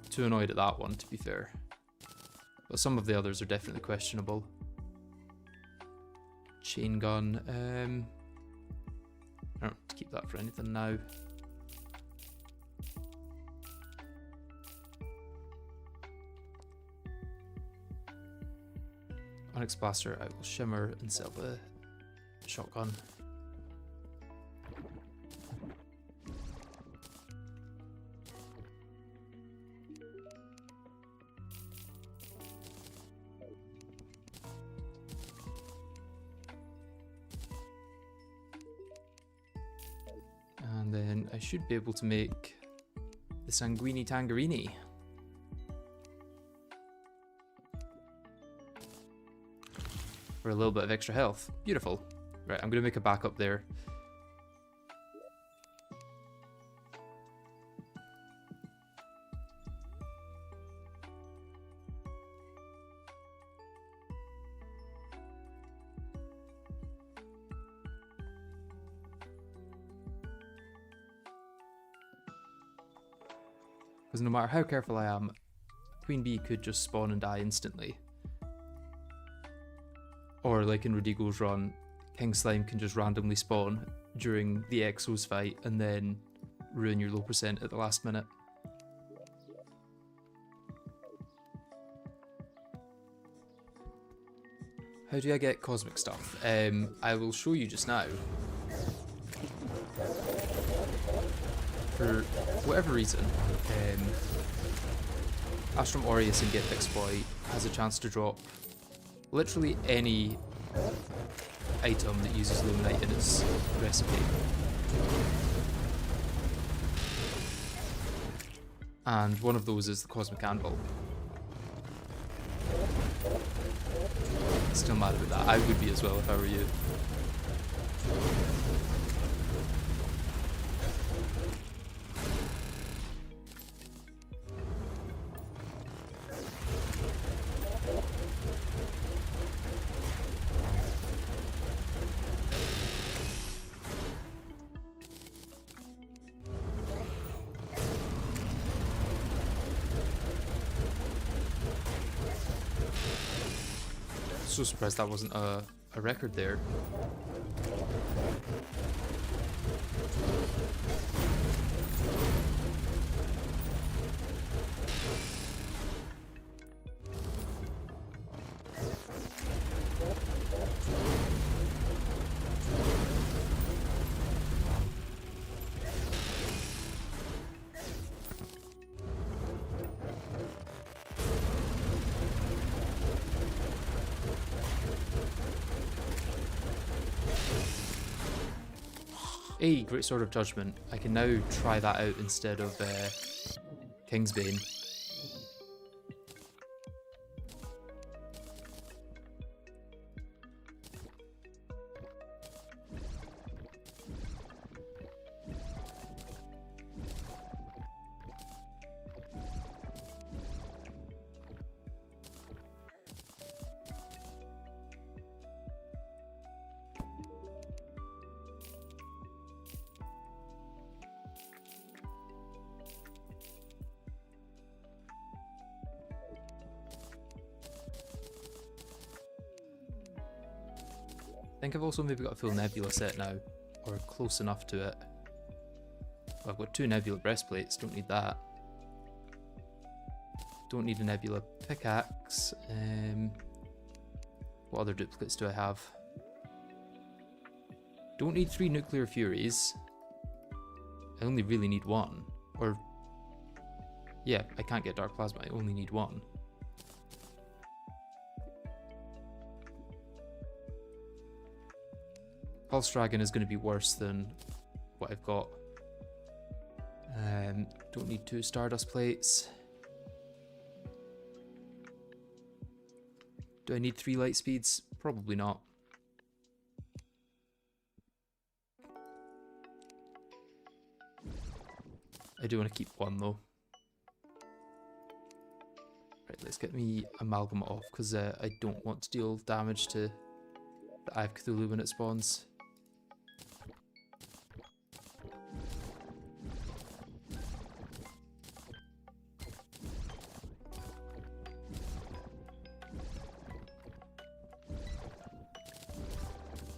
too annoyed at that one, to be fair, but some of the others are definitely questionable. Chain gun, I don't have to keep that for anything now. Onyx Blaster, I will shimmer and sell the shotgun. And then I should be able to make the Sanguini Tangerini. For a little bit of extra health. Beautiful. Right, I'm going to make a backup there. Because no matter how careful I am, Queen Bee could just spawn and die instantly. Or like in Rodigo's run, King Slime can just randomly spawn during the Exos fight and then ruin your low percent at the last minute. How do I get cosmic stuff? I will show you just now. For whatever reason, Astrum Aureus and GetFixedBoi has a chance to drop literally any item that uses Luminite in its recipe. And one of those is the Cosmic Anvil. Still mad about that. I would be as well if I were you. So surprised that wasn't a record there. Hey, Great Sword of Judgment. I can now try that out instead of Kingsbane. I think I've also maybe got a full nebula set now, or close enough to it. Well, I've got 2 nebula breastplates, don't need that. Don't need a nebula pickaxe. What other duplicates do I have? Don't need 3 nuclear furies. I only really need 1. Or, yeah, I can't get dark plasma, I only need 1. Pulse Dragon is going to be worse than what I've got. Don't need 2 Stardust plates. Do I need 3 light speeds? Probably not. I do want to keep 1 though. Right, let's get me Amalgam off, because I don't want to deal damage to the Eye of Cthulhu when it spawns.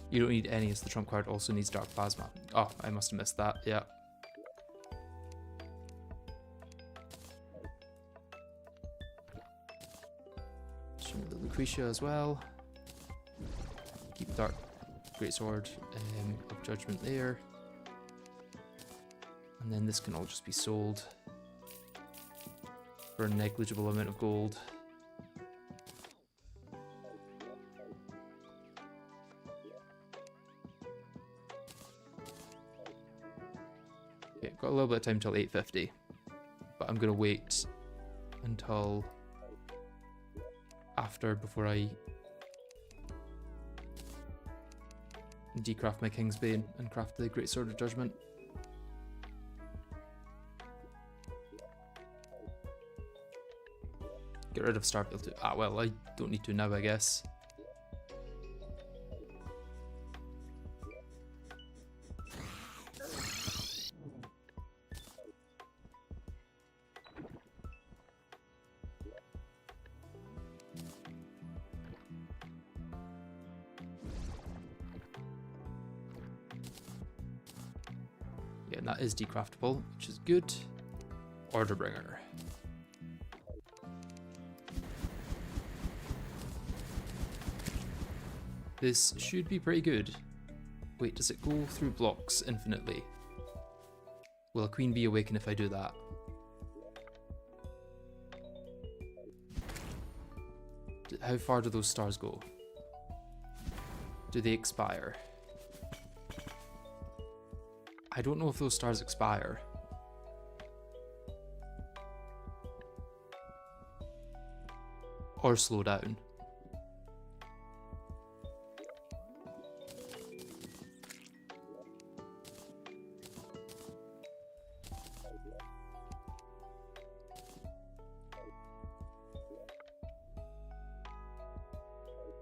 You don't need any, as the trump card also needs dark plasma. Oh, I must have missed that, yeah. Shimmer the Lucretia as well. Keep Dark Greatsword of Judgment there. And then this can all just be sold for a negligible amount of gold. Okay, got a little bit of time till 8:50, but I'm gonna wait until after before I decraft my King's Bane and craft the Great Sword of Judgment. Get rid of Starfield too. Ah, well, I don't need to now, I guess. Yeah, and that is decraftable, which is good. Orderbringer. This should be pretty good. Wait, does it go through blocks infinitely? Will a queen bee awaken if I do that? How far do those stars go? Do they expire? I don't know if those stars expire. Or slow down.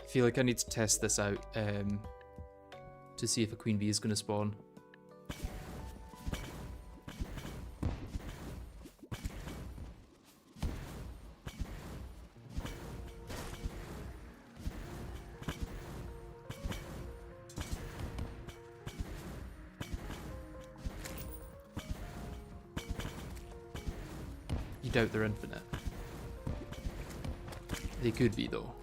I feel like I need to test this out to see if a queen bee is going to spawn. You doubt they're infinite. They could be though.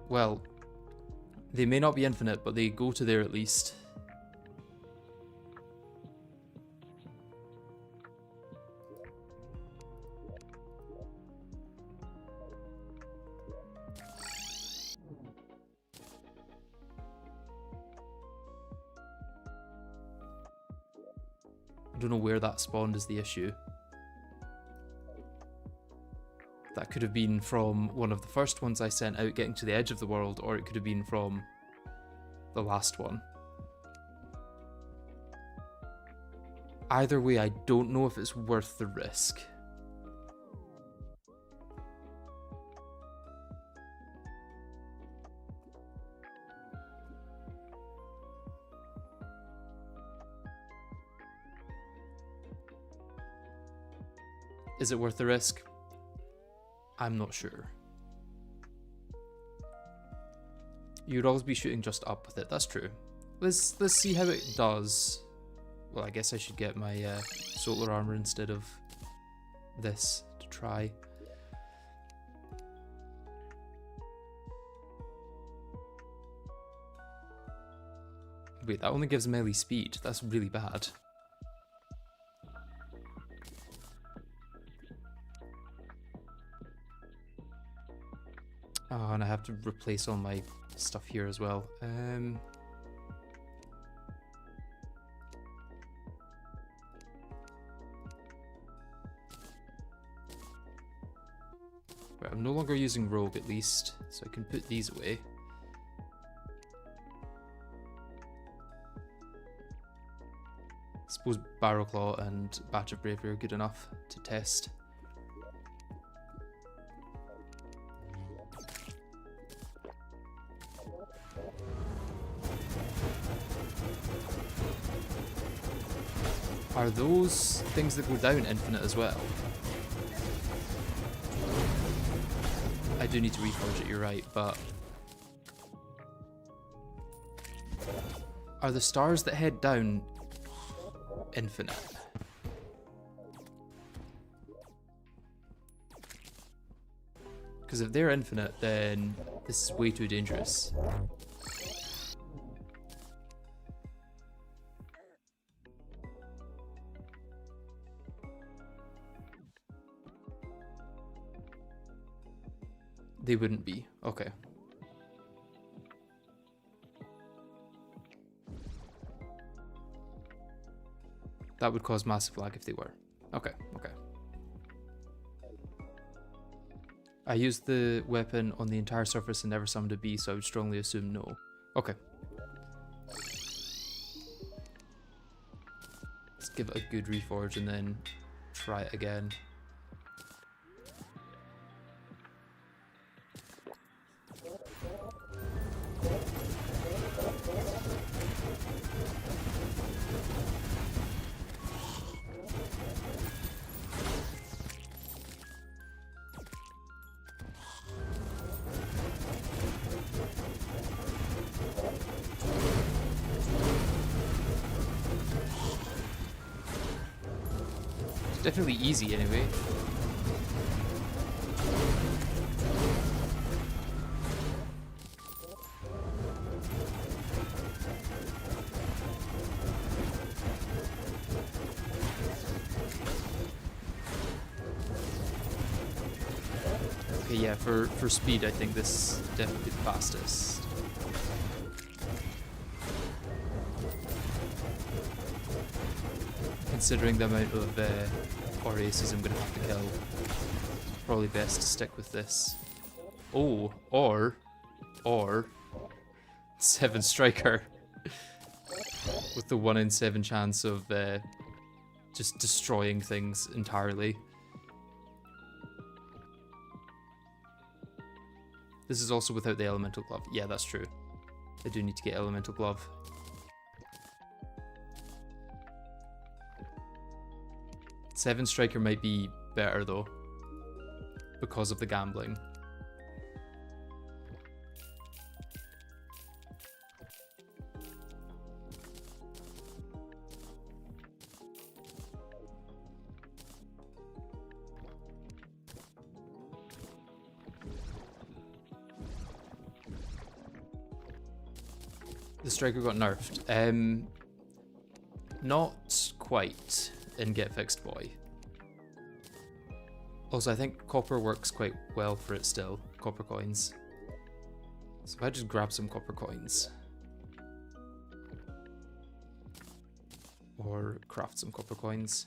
Well, they may not be infinite, but they go to there at least. I don't know where that spawned is the issue. That could have been from one of the first ones I sent out getting to the edge of the world, or it could have been from the last one. Either way, I don't know if it's worth the risk. Is it worth the risk? I'm not sure. You'd always be shooting just up with it. That's true. Let's see how it does. Well, I guess I should get my solar armor instead of this to try. Wait, that only gives melee speed. That's really bad. Oh, and I have to replace all my stuff here as well. Right, I'm no longer using rogue at least, so I can put these away. I suppose Barrow Claw and Batch of Bravery are good enough to test. Are those things that go down infinite as well? I do need to reforge it, you're right, but... Are the stars that head down infinite? Because if they're infinite, then this is way too dangerous. They wouldn't be. Okay. That would cause massive lag if they were. Okay, okay. I used the weapon on the entire surface and never summoned a bee, so I would strongly assume no. Okay. Let's give it a good reforge and then try it again. Definitely easy anyway. Okay, yeah, for speed I think this is definitely the fastest. Considering the amount of Aureases I'm going to have to kill, probably best to stick with this. Oh, or 7 Striker with the 1 in 7 chance of just destroying things entirely. This is also without the Elemental Glove. Yeah, that's true. I do need to get Elemental Glove. Seven Striker might be better though, because of the gambling. The Striker got nerfed. Not quite in GetFixedBoi. Also, I think copper works quite well for it still. Copper coins. So if I just grab some copper coins. Or craft some copper coins.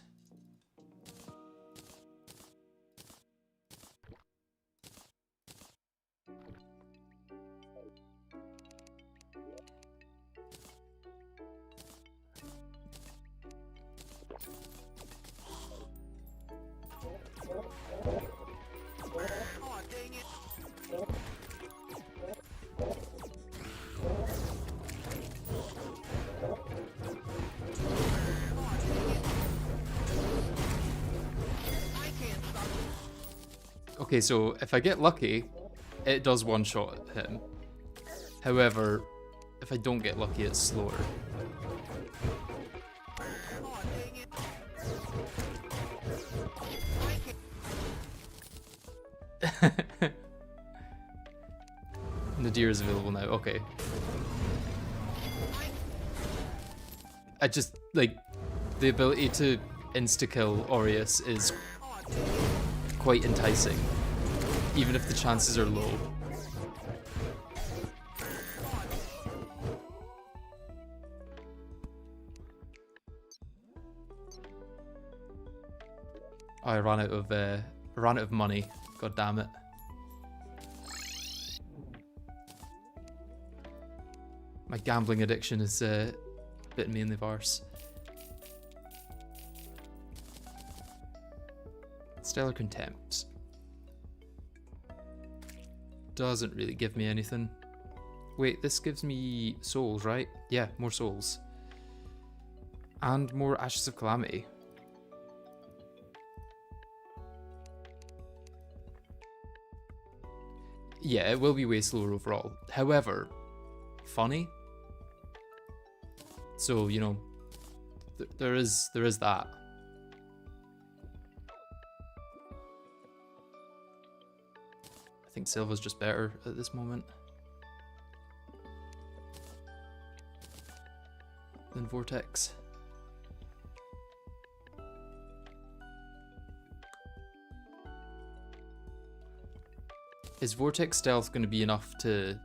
Okay, so if I get lucky, it does one-shot him. However, if I don't get lucky, it's slower. Nadir is available now, okay. I just, like, the ability to insta-kill Aureus is quite enticing, even if the chances are low. Oh, I ran out of money. God damn it. My gambling addiction is bitten me in the arse. Stellar Contempt. Doesn't really give me anything. Wait, this gives me souls, right? Yeah, more souls. And more Ashes of Calamity. Yeah, it will be way slower overall. However, funny. So, you know, there is that. I think Silva's just better at this moment than Vortex. Is Vortex Stealth going to be enough to...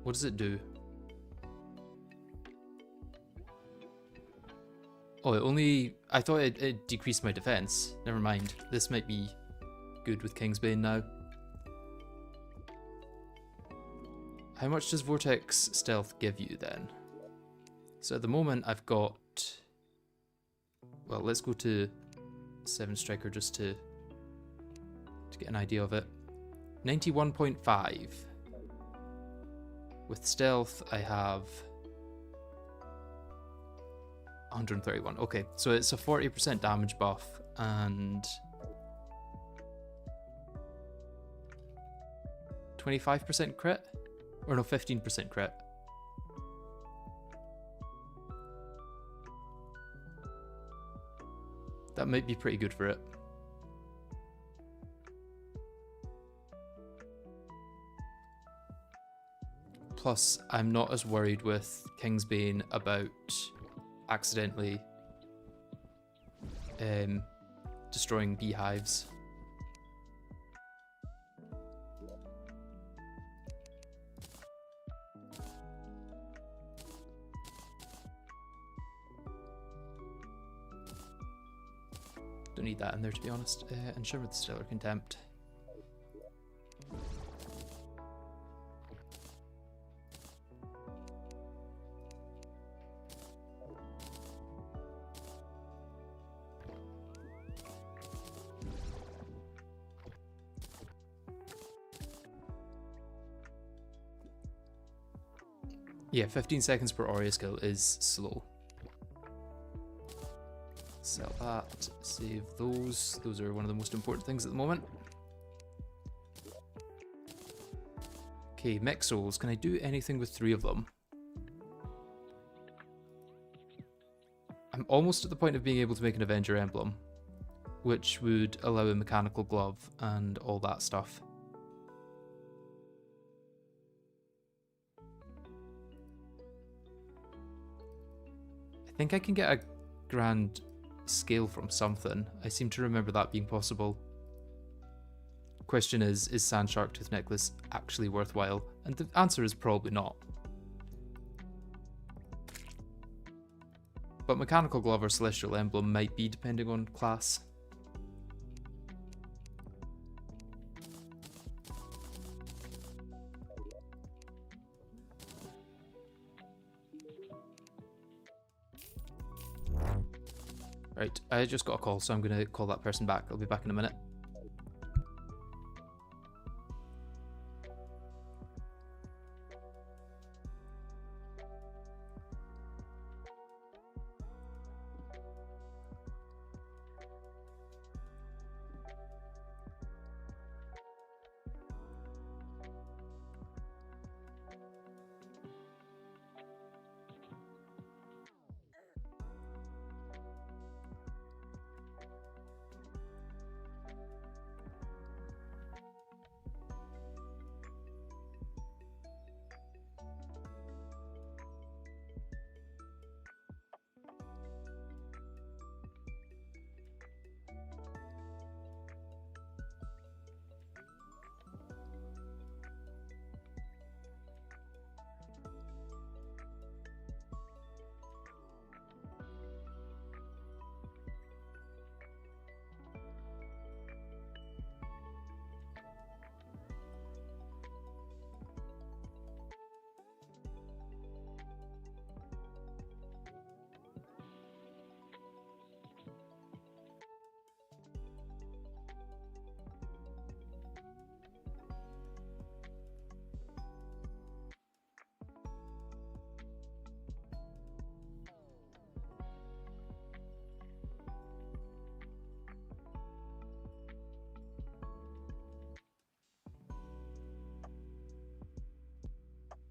What does it do? Oh, it only... I thought it decreased my defense. Never mind. This might be good with Kingsbane now. How much does Vortex Stealth give you then? So at the moment I've got... Well, let's go to 7 Striker just to get an idea of it. 91.5. With Stealth I have 131. Okay, so it's a 40% damage buff and 25% crit? Or no, 15% crit. That might be pretty good for it. Plus, I'm not as worried with Kingsbane about accidentally destroying beehives. Don't need that in there, to be honest. And Shimmer with Stellar Contempt. Yeah, 15 seconds per Aurea skill is slow. Sell that, save those. Those are one of the most important things at the moment. Okay, mech souls. Can I do anything with 3 of them? I'm almost at the point of being able to make an Avenger emblem, which would allow a mechanical glove and all that stuff. I think I can get a grand scale from something. I seem to remember that being possible. Question is Sand Shark Tooth Necklace actually worthwhile? And the answer is probably not. But Mechanical Glove or Celestial Emblem might be, depending on class. Right, I just got a call, so I'm going to call that person back. I'll be back in a minute.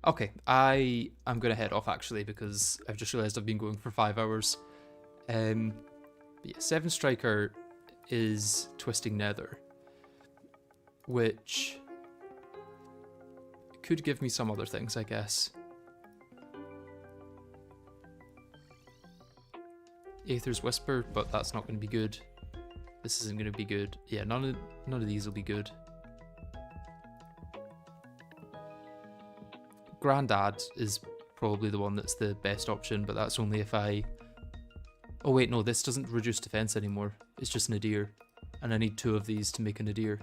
Okay, I'm gonna head off actually because I've just realised I've been going for 5 hours. But yeah, 7 Striker is Twisting Nether, which could give me some other things, I guess. Aether's Whisper, but that's not going to be good. This isn't going to be good. Yeah, none of these will be good. Grandad is probably the one that's the best option, but that's only if I... Oh wait, no, this doesn't reduce defense anymore. It's just Nadir. And I need 2 of these to make a Nadir.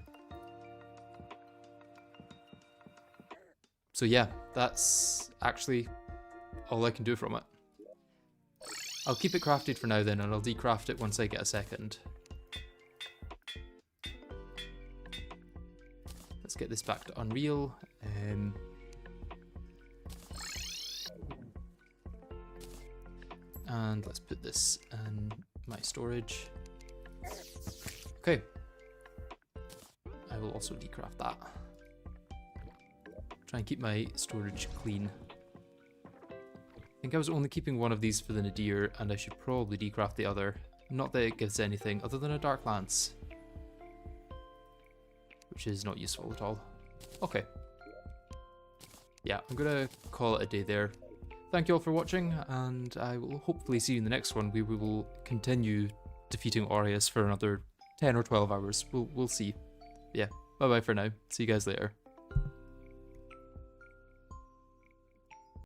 So yeah, that's actually all I can do from it. I'll keep it crafted for now then, and I'll decraft it once I get a second. Let's get this back to Unreal. And let's put this in my storage. Okay. I will also decraft that. Try and keep my storage clean. I think I was only keeping one of these for the Nadir, and I should probably decraft the other. Not that it gives anything other than a Dark Lance, which is not useful at all. Okay. Yeah, I'm gonna call it a day there. Thank you all for watching, and I will hopefully see you in the next one, where we will continue defeating Aureus for another 10 or 12 hours. We'll see. Yeah, bye bye for now. See you guys later.